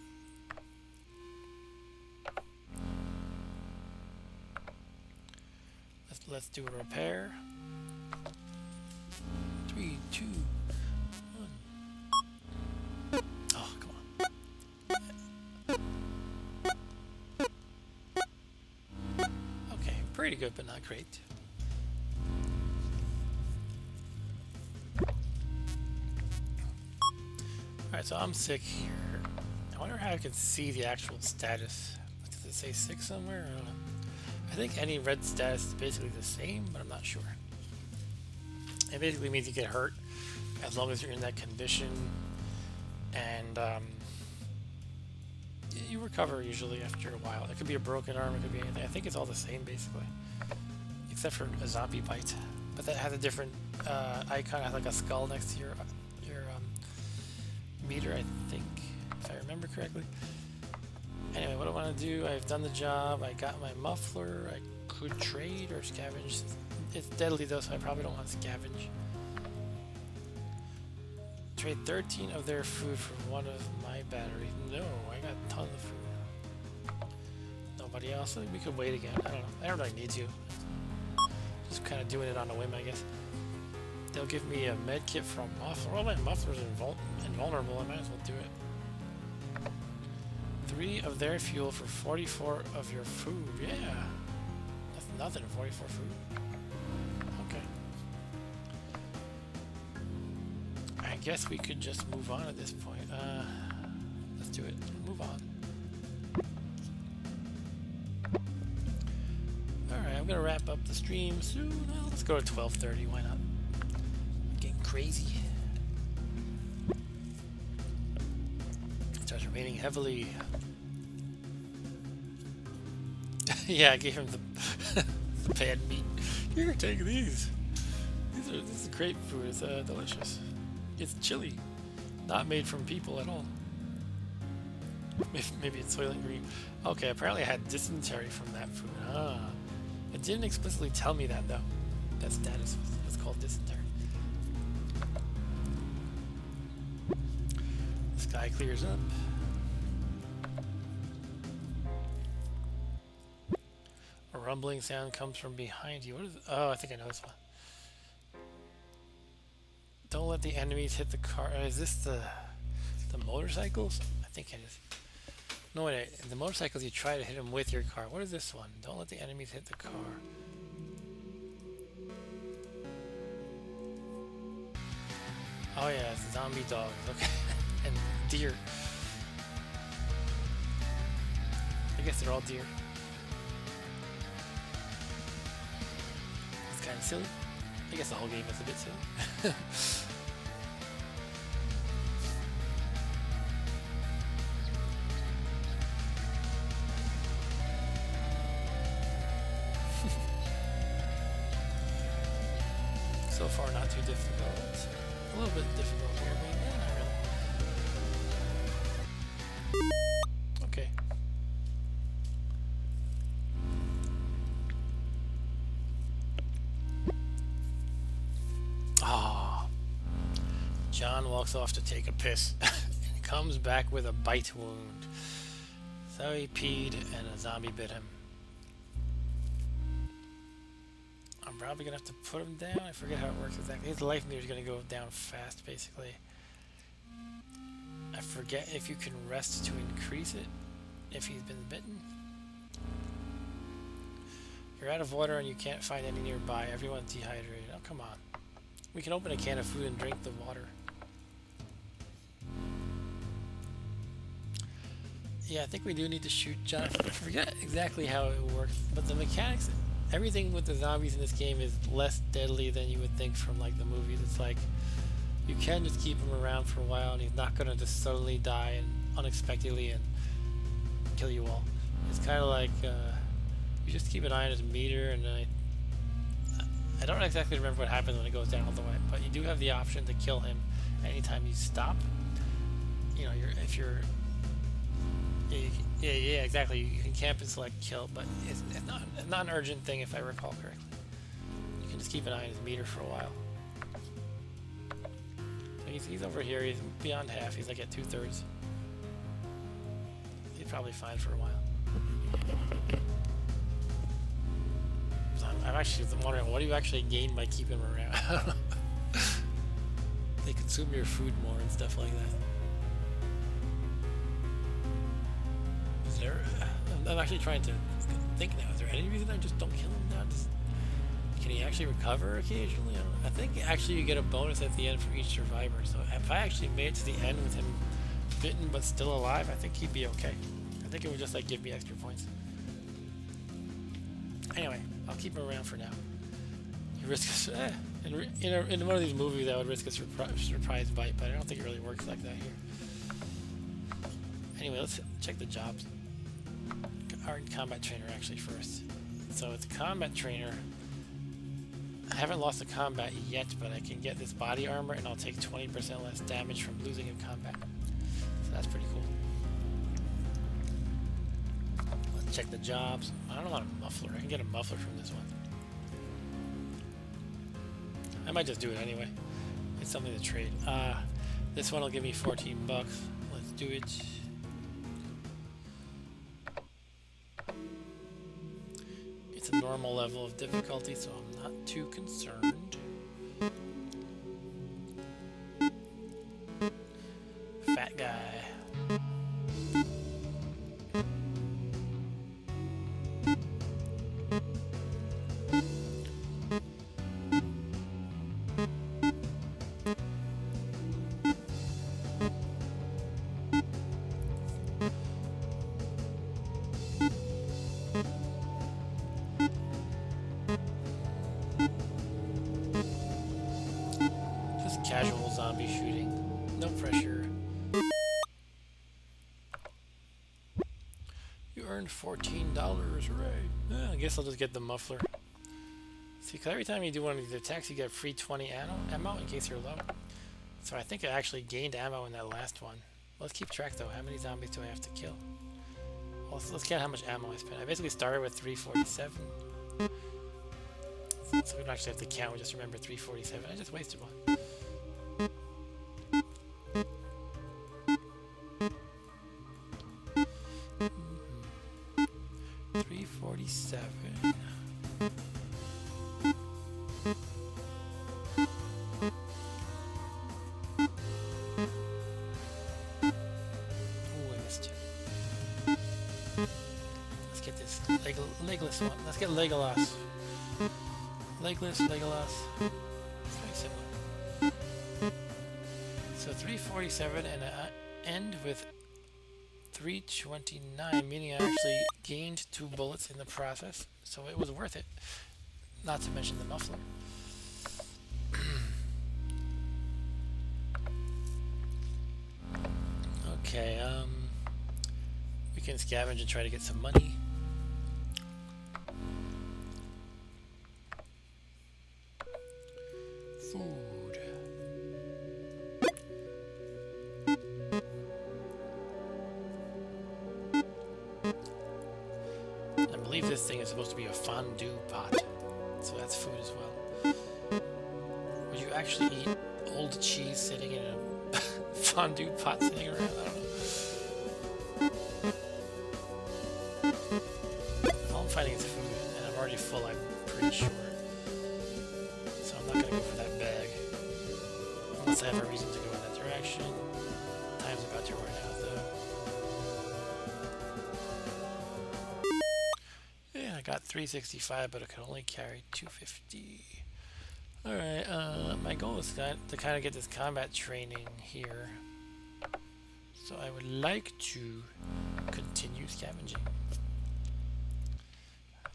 Let's do a repair. 3, 2, 1. Oh, come on. Okay, pretty good, but not great. Alright, so I'm sick here. I wonder how I can see the actual status. Does it say sick somewhere? I don't know. I think any red status is basically the same, but I'm not sure. It basically means you get hurt as long as you're in that condition, and you recover usually after a while. It could be a broken arm, it could be anything. I think it's all the same basically, except for a zombie bite. But that has a different icon. It has like a skull next to your meter, I think, if I remember correctly. Anyway, what I want to do, I've done the job, I got my muffler, I could trade or scavenge. It's deadly though, so I probably don't want to scavenge. Trade 13 of their food for one of my batteries. No, I got tons of food. Nobody else? We could wait again. I don't know. I don't really need to. Just kind of doing it on a whim, I guess. They'll give me a med kit from muffler. Well, my muffler's invulnerable. I might as well do it. 3 of their fuel for 44 of your food. Yeah. That's nothing, 44 food. Okay. I guess we could just move on at this point. Let's do it. Move on. Alright, I'm gonna wrap up the stream soon. Well, let's go to 12:30. Why not? Getting crazy. It starts raining heavily. Yeah, I gave him the, the pad meat. Here, take these. This is great food. It's delicious. It's chili, not made from people at all. Maybe it's Soylent Green. Okay, apparently I had dysentery from that food. Ah, it didn't explicitly tell me that though. That status was called dysentery. The sky clears up. A rumbling sound comes from behind you. What is it? Oh, I think I know this one. Don't let the enemies hit the car. Is this the motorcycles? I think it is. No, wait. The motorcycles, you try to hit them with your car. What is this one? Don't let the enemies hit the car. Oh yeah, it's zombie dogs. Okay. And deer. I guess they're all deer. It's kind of silly. I guess the whole game is a bit silly. So far, not too difficult. A little bit difficult here, but yeah, not really. Okay. Ah. John walks off to take a piss and comes back with a bite wound. So he peed and a zombie bit him. I'm probably gonna have to put him down. I forget how it works exactly. His life meter is gonna go down fast, basically. I forget if you can rest to increase it if he's been bitten. You're out of water and you can't find any nearby. Everyone's dehydrated. Oh, come on. We can open a can of food and drink the water. Yeah, I think we do need to shoot John. I forget exactly how it works, but the mechanics, everything with the zombies in this game is less deadly than you would think from like the movies. It's like you can just keep him around for a while and he's not gonna just suddenly die and unexpectedly and kill you all. It's kind of like you just keep an eye on his meter, and I don't exactly remember what happens when it goes down all the way, but you do have the option to kill him anytime you stop. You know, yeah, exactly. You can camp and select kill, but it's not an urgent thing if I recall correctly. You can just keep an eye on his meter for a while. So he's over here. He's beyond half. He's like at 2/3. He's probably fine for a while. So I'm actually wondering, what do you actually gain by keeping him around? They consume your food more and stuff like that. I'm actually trying to think now. Is there any reason I just don't kill him now? Can he actually recover occasionally? I think actually you get a bonus at the end for each survivor. So if I actually made it to the end with him bitten but still alive, I think he'd be okay. I think it would just like give me extra points. Anyway, I'll keep him around for now. You risk in one of these movies I would risk a surprise bite, but I don't think it really works like that here. Anyway, let's check the jobs. Our combat trainer actually first. So it's a combat trainer. I haven't lost a combat yet, but I can get this body armor and I'll take 20% less damage from losing in combat. Check the jobs. I don't want a muffler. I can get a muffler from this one. I might just do it anyway. It's something to trade. This one will give me 14 bucks. Let's do it. It's a normal level of difficulty, so I'm not too concerned. Fat guy. Just casual zombie shooting. No pressure. You earned $14, right? I guess I'll just get the muffler. See, because every time you do one of these attacks, you get free 20 ammo in case you're low. So I think I actually gained ammo in that last one. Let's keep track though. How many zombies do I have to kill? Well, let's count how much ammo I spent. I basically started with 347. So we don't actually have to count. We just remember 347. I just wasted one. 347. Legless one. Let's get Legolas. Legless, Legolas. It's very similar. So 347 and I end with 329, meaning I actually gained 2 bullets in the process. So it was worth it. Not to mention the muffler. Okay, we can scavenge and try to get some money. Food. I believe this thing is supposed to be a fondue pot, so that's food as well. Would you actually eat old cheese sitting in a fondue pot sitting around? I don't know. All I'm finding is food, and I'm already full, I'm pretty sure. So I'm not going to go for that bag. Unless I have a reason to go in that direction. Time's about to run out, though. Yeah, I got 365, but I could only carry 250. Alright, my goal is to kind of get this combat training here. So I would like to continue scavenging.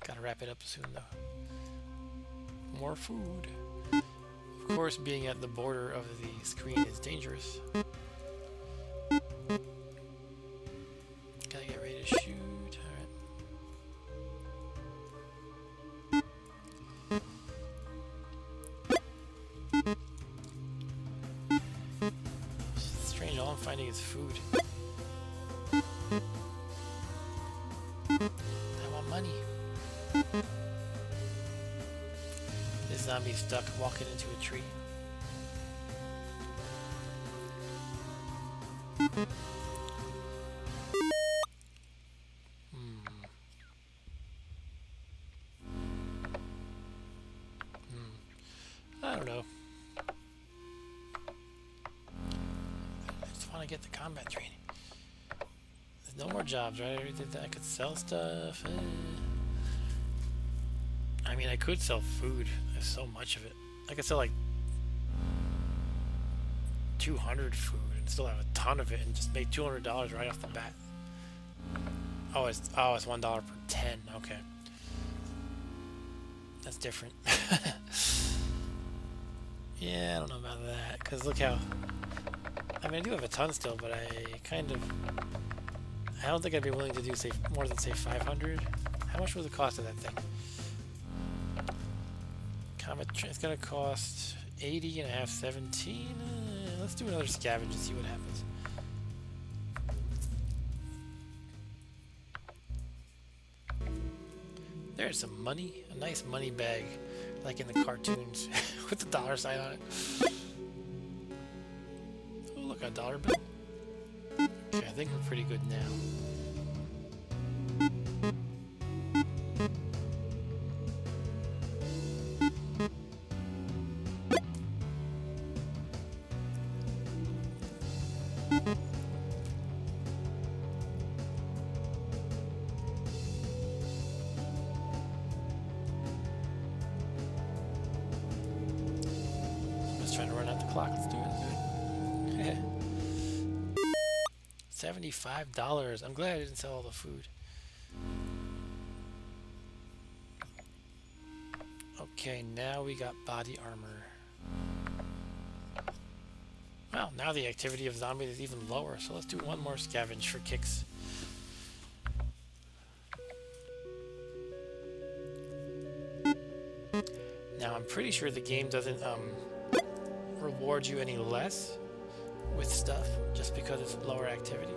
Gotta wrap it up soon, though. More food. Of course, being at the border of the screen is dangerous. Gotta get ready to shoot. Alright. Strange, all I'm finding is food. I want money. This zombie's stuck walking into a tree. I don't know. I just want to get the combat training. There's no more jobs, right? I already did that. I could sell stuff. I mean, I could sell food. There's so much of it. I could sell like 200 food and still have a ton of it and just make $200 right off the bat. Oh, it's $1 per 10. Okay, that's different. Yeah, I don't know about that because look how. I mean, I do have a ton still, but I don't think I'd be willing to do say more than say 500. How much was the cost of that thing? It's gonna cost 80 and a half, 17. Let's do another scavenge and see what happens. There's some money. A nice money bag, like in the cartoons, with the dollar sign on it. Oh, look, a dollar bill. Okay, I think we're pretty good now. I'm just trying to run out the clock. Let's do it. Let's do it. $75. I'm glad I didn't sell all the food. Okay, now we got body armor. Well, now the activity of zombies is even lower, so let's do one more scavenge for kicks. Now, I'm pretty sure the game doesn't reward you any less with stuff just because it's lower activity.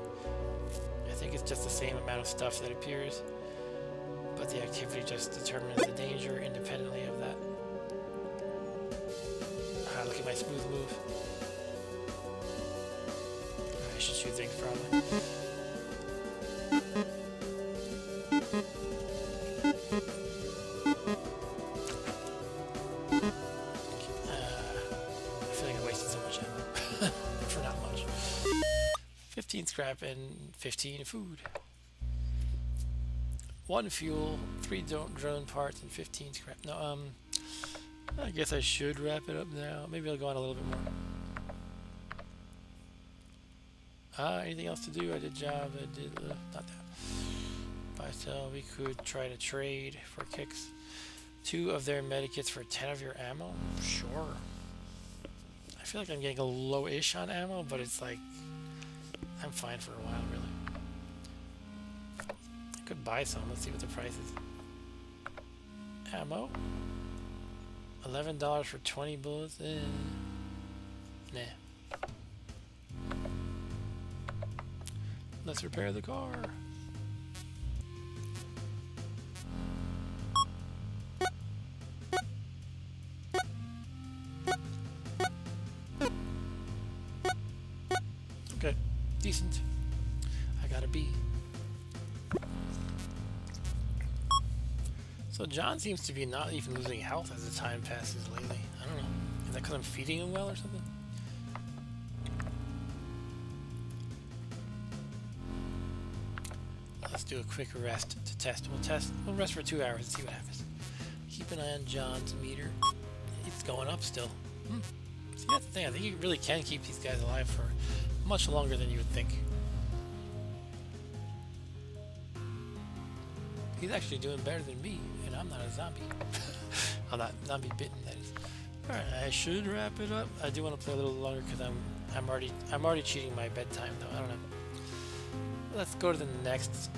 I think it's just the same amount of stuff that appears, but the activity just determines the danger independently of that. Look at my smooth move. I should shoot things probably. I feel like I wasted so much ammo for not much. 15 scrap and 15 food. 1 fuel, 3 drone parts, and 15 scrap. No, I guess I should wrap it up now. Maybe I'll go on a little bit more. Anything else to do? I did job. I did not that. But we could try to trade for kicks. 2 of their medikits for 10 of your ammo. Sure. I feel like I'm getting a low-ish on ammo, but it's like I'm fine for a while, really. I could buy some. Let's see what the price is. Ammo. $11 for 20 bullets. Nah. Let's repair the car. Okay, decent. I got a B. So John seems to be not even losing health as the time passes lately. I don't know. Is that because I'm feeding him well or something? Let's do a quick rest to test. We'll rest for 2 hours and see what happens. Keep an eye on John's meter. It's going up still. See, that's the thing. I think you really can keep these guys alive for much longer than you would think. He's actually doing better than me, and I'm not a zombie. I'm not zombie bitten, that is. Alright, I should wrap it up. I do want to play a little longer because I'm already cheating my bedtime though. I don't know. Let's go to the next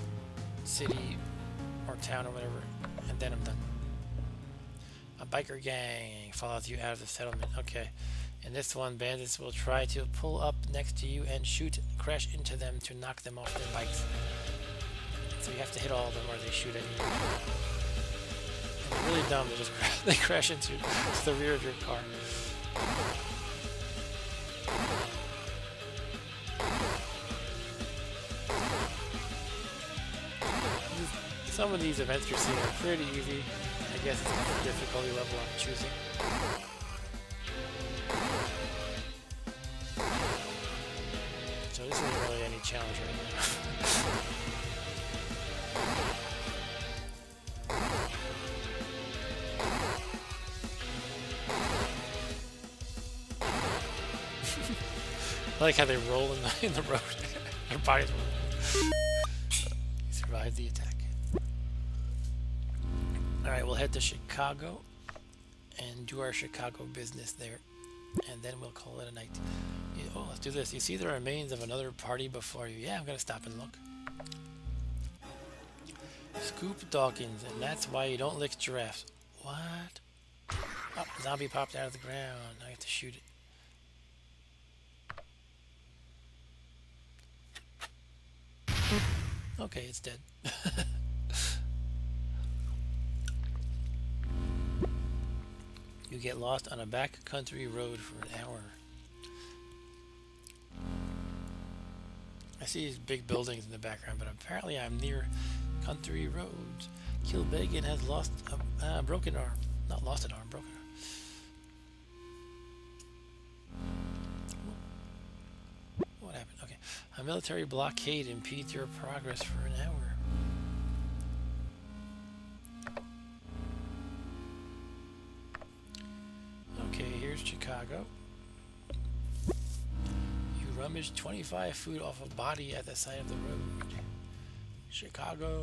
city or town or whatever, and then I'm done. A biker gang follows you out of the settlement. Okay. In this one, bandits will try to pull up next to you and crash into them to knock them off their bikes. So you have to hit all of them or they shoot at you. And they're really dumb. They crash into the rear of your car. Some of these events you're seeing are pretty easy. I guess it's the difficulty level I'm choosing. So this isn't really any challenge right now. I like how they roll in the road. Their bodies roll. Survive the attack. Alright, we'll head to Chicago and do our Chicago business there. And then we'll call it a night. Oh, let's do this. You see the remains of another party before you. Yeah, I'm going to stop and look. Scoop Dawkins, and that's why you don't lick giraffes. What? Oh, zombie popped out of the ground. I have to shoot it. Okay, it's dead. get lost on a backcountry road for an hour. I see these big buildings in the background, but apparently I'm near country roads. Kilbeggan has lost a broken arm. Not lost an arm, broken arm. What happened? Okay. A military blockade impedes your progress for an hour. Okay, here's Chicago. You rummaged 25 food off a body at the side of the road. Chicago.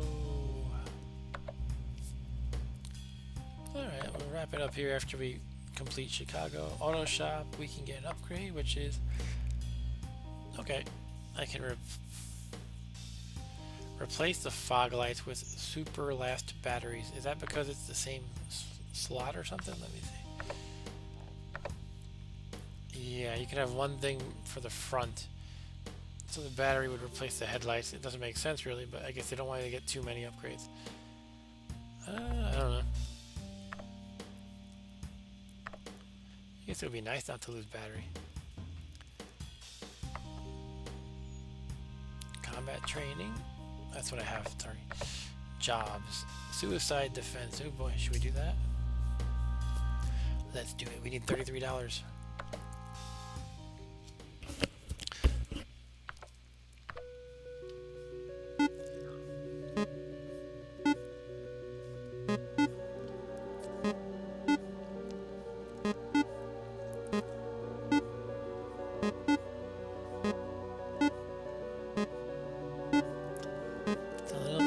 Alright, we'll wrap it up here after we complete Chicago. Auto shop, we can get an upgrade, which is... Okay, I can replace the fog lights with super last batteries. Is that because it's the same slot or something? Let me see. Yeah, you can have one thing for the front. So the battery would replace the headlights. It doesn't make sense really, but I guess they don't want to get too many upgrades. I don't know. I guess it would be nice not to lose battery. Combat training. That's what I have, sorry. Jobs. Suicide defense. Oh boy, should we do that? Let's do it. We need $33.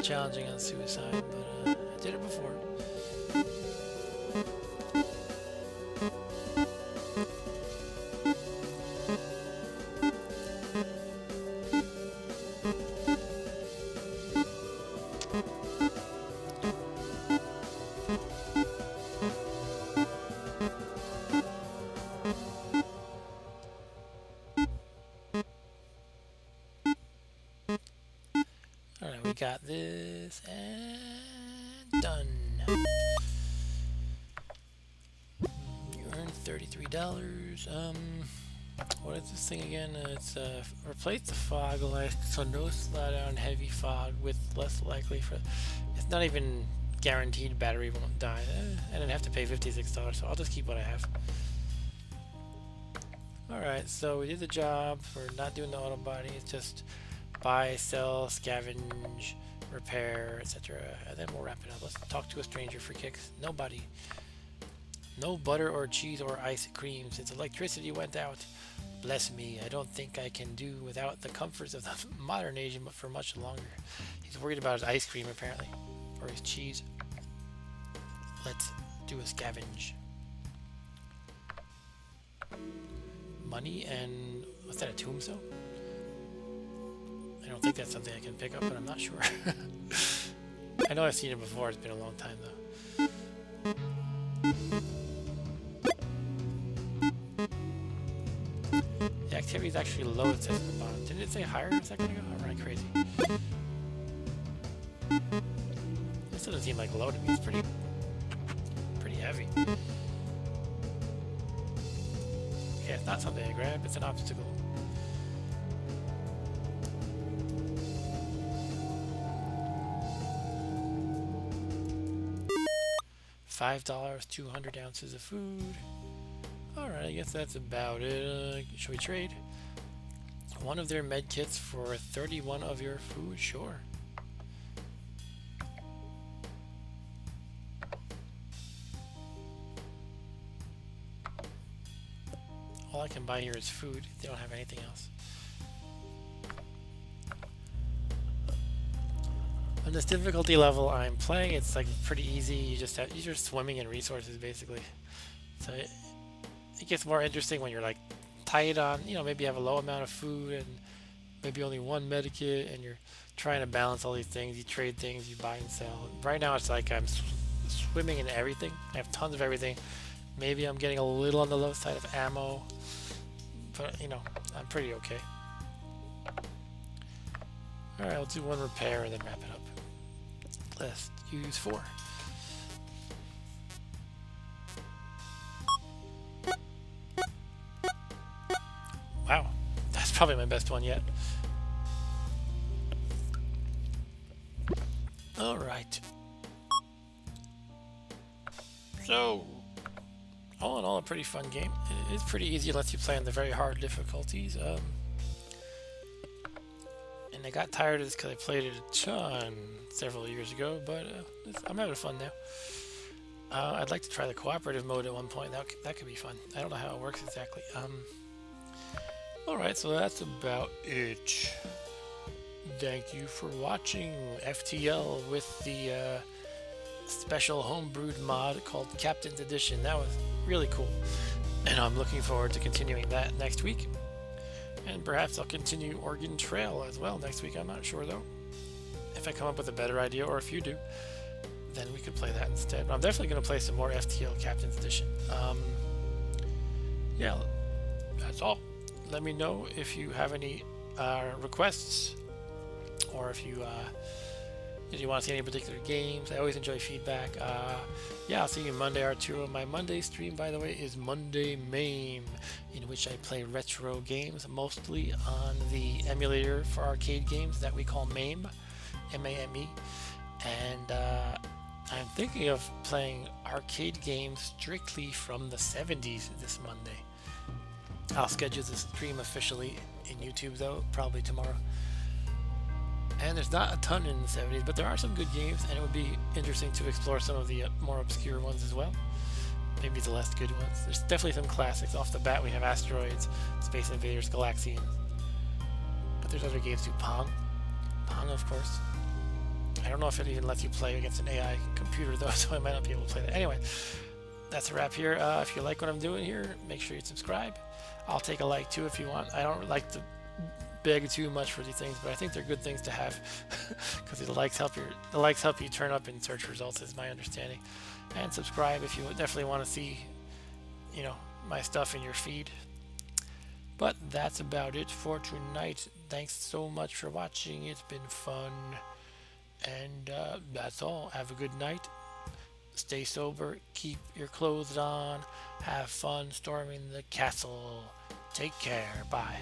Challenging on suicide, but I did it before. Alright, we got this and done. You earned $33. What is this thing again? It's replace the fog light, so no slowdown heavy fog with less likely for. It's not even guaranteed battery won't die, and I'd have to pay $56. So I'll just keep what I have. Alright, so we did the job. We're not doing the auto body. It's just buy, sell, scavenge, repair, etc. And then we'll wrap it up. Let's talk to a stranger for kicks. Nobody. No butter or cheese or ice cream since electricity went out. Bless me, I don't think I can do without the comforts of the modern Asian for much longer. He's worried about his ice cream apparently. Or his cheese. Let's do a scavenge. Money and... what's that, a tombstone? I don't think that's something I can pick up, but I'm not sure. I know I've seen it before, it's been a long time though. The activity is actually low, it says at the bottom. Didn't it say higher a second ago? I'm running crazy. This doesn't seem like low to me, it's pretty heavy. Okay, it's not something I grab, it's an obstacle. $5, 200 ounces of food. Alright, I guess that's about it. Should we trade? One of their med kits for 31 of your food? Sure. All I can buy here is food. They don't have anything else. On this difficulty level I'm playing, it's like pretty easy. You're just swimming in resources basically. So it gets more interesting when you're like tight on, you know, maybe you have a low amount of food and maybe only one medikit and you're trying to balance all these things. You trade things, you buy and sell. Right now it's like I'm swimming in everything. I have tons of everything. Maybe I'm getting a little on the low side of ammo, but you know, I'm pretty okay. Alright, I'll do one repair and then wrap it up. Let's use 4. Probably my best one yet. All right. So, all in all, a pretty fun game. It's pretty easy unless you play on the very hard difficulties. And I got tired of this because I played it a ton several years ago, but I'm having fun now. I'd like to try the cooperative mode at one point. That could be fun. I don't know how it works exactly. Alright, so that's about it. Thank you for watching FTL with the special homebrewed mod called Captain's Edition. That was really cool. And I'm looking forward to continuing that next week. And perhaps I'll continue Oregon Trail as well next week. I'm not sure though. If I come up with a better idea, or if you do, then we could play that instead. But I'm definitely going to play some more FTL Captain's Edition. Yeah, that's all. Let me know if you have any requests, or if you want to see any particular games. I always enjoy feedback. Yeah, I'll see you Monday, Arturo. My Monday stream, by the way, is Monday MAME, in which I play retro games, mostly on the emulator for arcade games that we call MAME, M-A-M-E. And I'm thinking of playing arcade games strictly from the 70s this Monday. I'll schedule the stream officially in YouTube, though, probably tomorrow. And there's not a ton in the 70s, but there are some good games, and it would be interesting to explore some of the more obscure ones as well. Maybe the less good ones. There's definitely some classics. Off the bat, we have Asteroids, Space Invaders, Galaxian. But there's other games too. Pong, of course. I don't know if it even lets you play against an AI computer, though, so I might not be able to play that. Anyway, that's a wrap here. If you like what I'm doing here, make sure you subscribe. I'll take a like, too, if you want. I don't like to beg too much for these things, but I think they're good things to have because the likes help you turn up in search results, is my understanding. And subscribe if you definitely want to see, you know, my stuff in your feed. But that's about it for tonight. Thanks so much for watching. It's been fun, and that's all. Have a good night. Stay sober. Keep your clothes on. Have fun storming the castle. Take care. Bye.